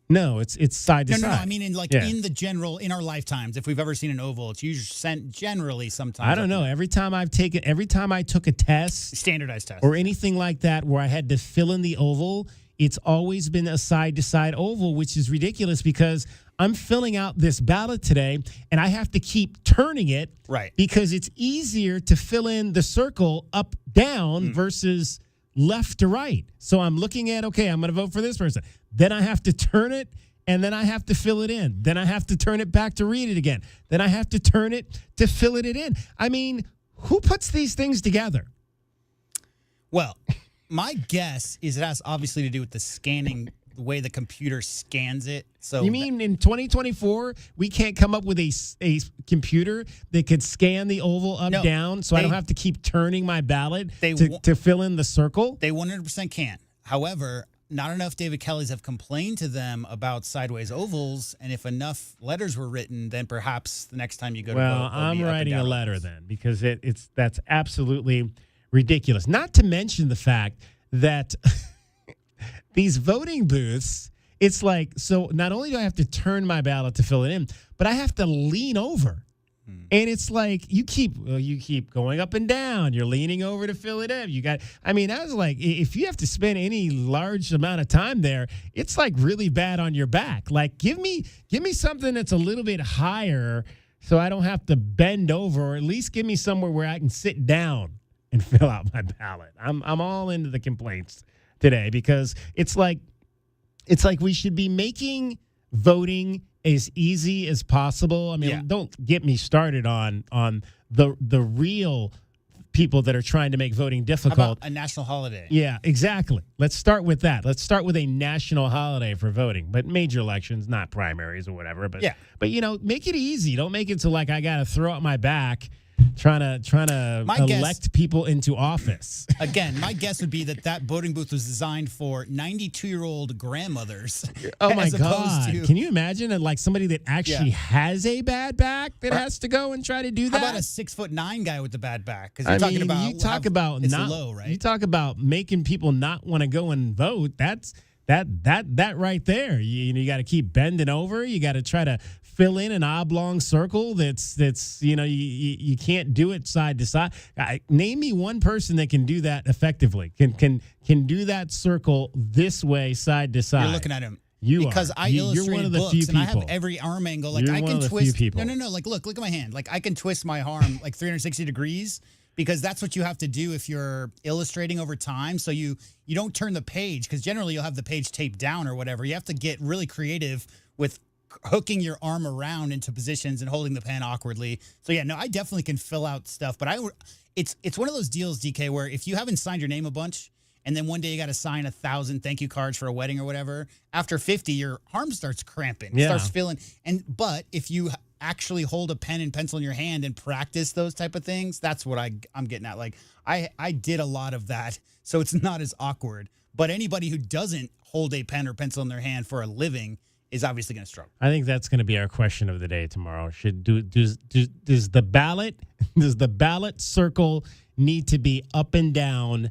No, it's side to No, side. I mean in in our lifetimes, if we've ever seen an oval, it's usually generally sometimes. I don't know. Every time I took a test, standardized test, or anything like that, where I had to fill in the oval, it's always been a side to side oval, which is ridiculous because I'm filling out this ballot today and I have to keep turning it, right? Because it's easier to fill in the circle up down versus left to right. So I'm looking at, okay, I'm going to vote for this person. Then I have to turn it, and then I have to fill it in. Then I have to turn it back to read it again. Then I have to turn it to fill it in. I mean, who puts these things together? Well, my guess is it has obviously to do with the scanning, the way the computer scans it. So you mean in 2024, we can't come up with a computer that could scan the oval up down so I don't have to keep turning my ballot to fill in the circle? They 100% can. However, not enough David Kellys have complained to them about sideways ovals, and if enough letters were written, then perhaps the next time you go to vote, Well, it'll I'm be up and writing a down letter ovals. then because that's absolutely ridiculous. Not to mention the fact that these voting booths, it's like, so not only do I have to turn my ballot to fill it in, but I have to lean over. And it's like you keep going up and down. You're leaning over to fill it in. I was like, if you have to spend any large amount of time there, it's like really bad on your back. Like give me something that's a little bit higher so I don't have to bend over, or at least give me somewhere where I can sit down and fill out my ballot. I'm all into the complaints today because it's like we should be making voting as easy as possible. I mean, don't get me started on the real people that are trying to make voting difficult. How about a national holiday? Yeah, exactly. Let's start with that. Let's start with a national holiday for voting, but major elections, not primaries or whatever. But make it easy. Don't make it so like I got to throw out my back trying to elect people into office. Again, my guess would be that voting booth was designed for 92-year-old grandmothers. Oh my as opposed God! to- Can you imagine like somebody that actually has a bad back that has to go and try to do that? How about a 6'9" guy with the bad back? Because you talk about it's not low, right? You talk about making people not want to go and vote. That's that right there. You got to keep bending over. You got to try to fill in an oblong circle that's you can't do it side to side. Name me one person that can do that effectively. Can do that circle this way side to side. You're looking at him. Because I you're illustrate one of the books few and I have people. every arm angle. Like You're I one can of the few twist. people. No. Like look at my hand. Like I can twist my arm like 360 degrees because that's what you have to do if you're illustrating over time. So you don't turn the page because generally you'll have the page taped down or whatever. You have to get really creative with hooking your arm around into positions and holding the pen awkwardly. So yeah, no, I definitely can fill out stuff, but it's one of those deals, DK, where if you haven't signed your name a bunch and then one day you got to sign 1,000 thank you cards for a wedding or whatever, after 50 your arm starts cramping, starts feeling. But if you actually hold a pen and pencil in your hand and practice those type of things, that's what I'm getting at. Like I did a lot of that, so it's not as awkward. But anybody who doesn't hold a pen or pencil in their hand for a living is obviously going to struggle. I think that's going to be our question of the day tomorrow. Does the ballot circle need to be up and down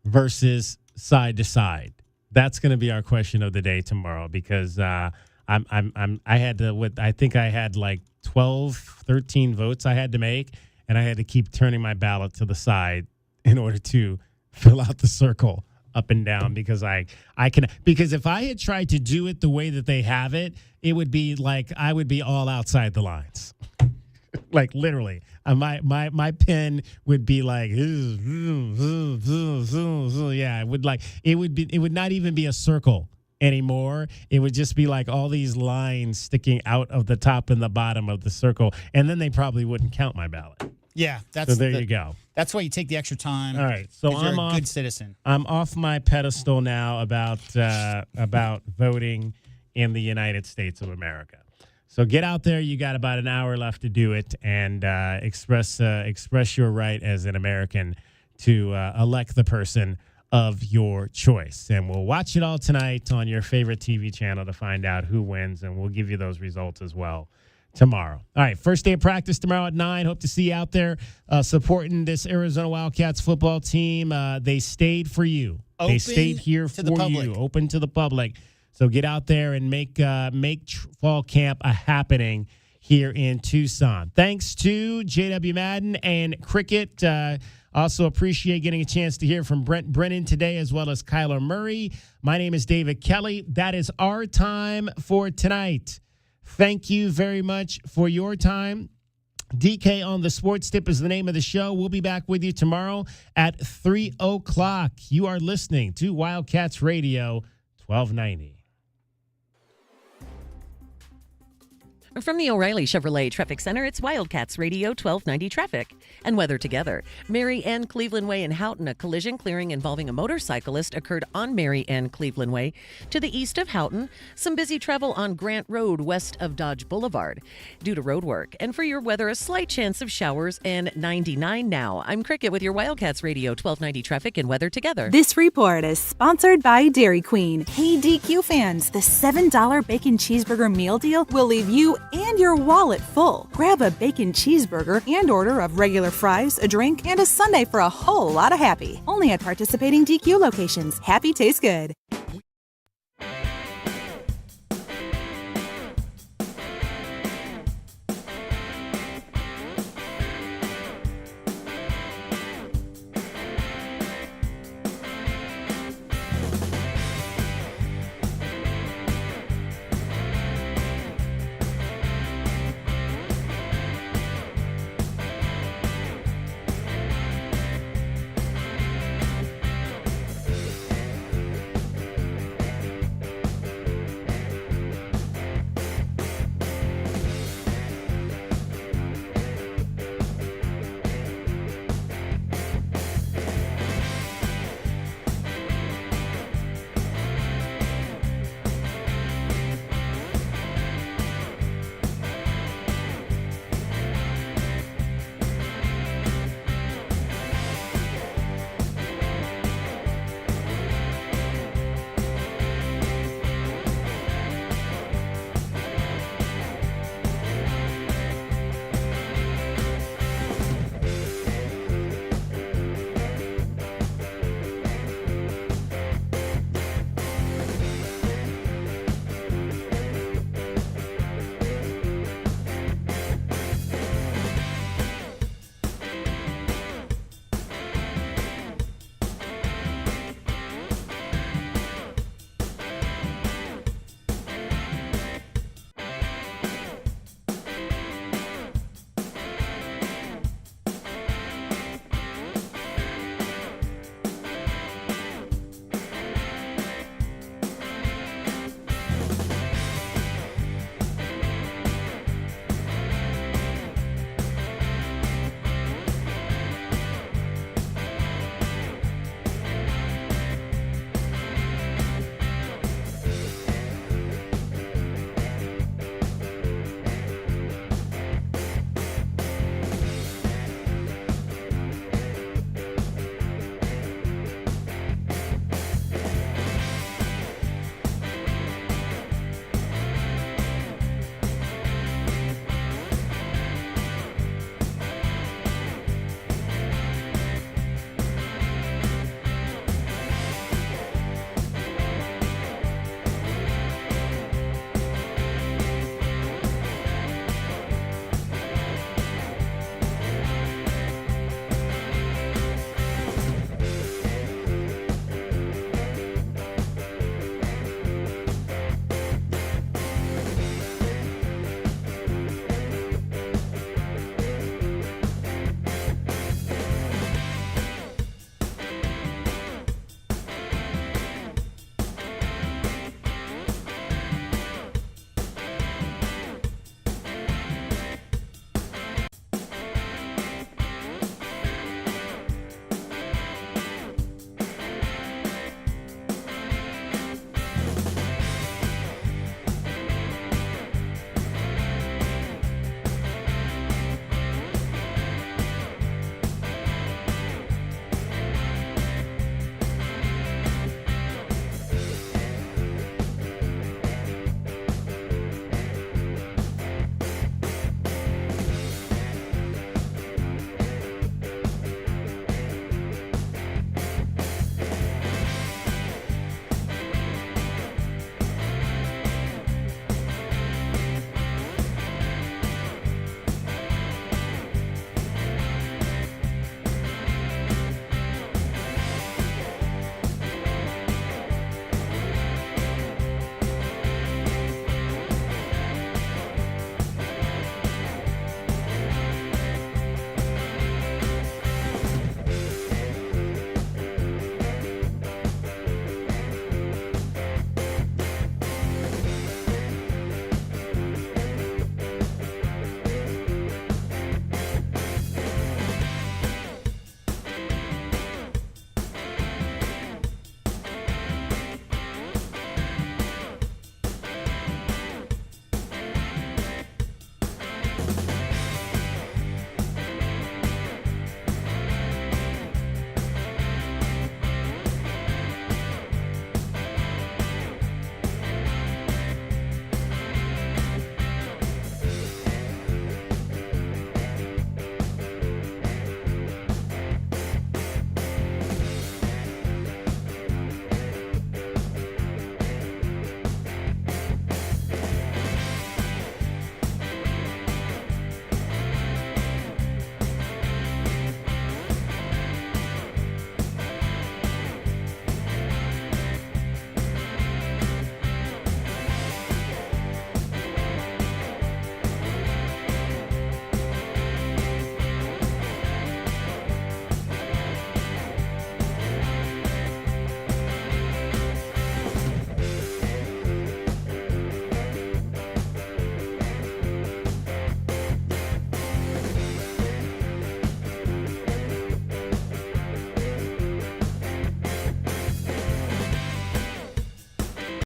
versus side to side? That's going to be our question of the day tomorrow, because I think I had like 12, 13 votes I had to make, and I had to keep turning my ballot to the side in order to fill out the circle up and down, because because if I had tried to do it the way that they have it, it would be like I would be all outside the lines. Like literally, my pen would be like, yeah, it would not even be a circle anymore. It would just be like all these lines sticking out of the top and the bottom of the circle, and then they probably wouldn't count my ballot. Yeah, so there you go. That's why you take the extra time. All right, so I'm a good citizen. I'm off my pedestal now about voting in the United States of America. So get out there. You got about an hour left to do it, and express your right as an American to elect the person of your choice. And we'll watch it all tonight on your favorite TV channel to find out who wins, and we'll give you those results as well tomorrow. All right, first day of practice tomorrow at 9. Hope to see you out there supporting this Arizona Wildcats football team. They stayed for you. They stayed here for you. Open to the public. So get out there and make fall camp a happening here in Tucson. Thanks to JW Madden and Cricket. Also appreciate getting a chance to hear from Brent Brennan today, as well as Kyler Murray. My name is David Kelly. That is our time for tonight. Thank you very much for your time. DK on the Sports Tip is the name of the show. We'll be back with you tomorrow at 3 o'clock. You are listening to Wildcats Radio 1290. From the O'Reilly Chevrolet Traffic Center, it's Wildcats Radio 1290 Traffic and weather together. Mary Ann Cleveland Way in Houghton, a collision clearing involving a motorcyclist occurred on Mary Ann Cleveland Way. To the east of Houghton, some busy travel on Grant Road west of Dodge Boulevard due to road work. And for your weather, a slight chance of showers and 99 now. I'm Cricket with your Wildcats Radio 1290 Traffic and weather together. This report is sponsored by Dairy Queen. Hey DQ fans, the $7 bacon cheeseburger meal deal will leave you and your wallet full. Grab a bacon cheeseburger and order of regular fries, a drink, and a sundae for a whole lot of happy. Only at participating DQ locations. Happy tastes good.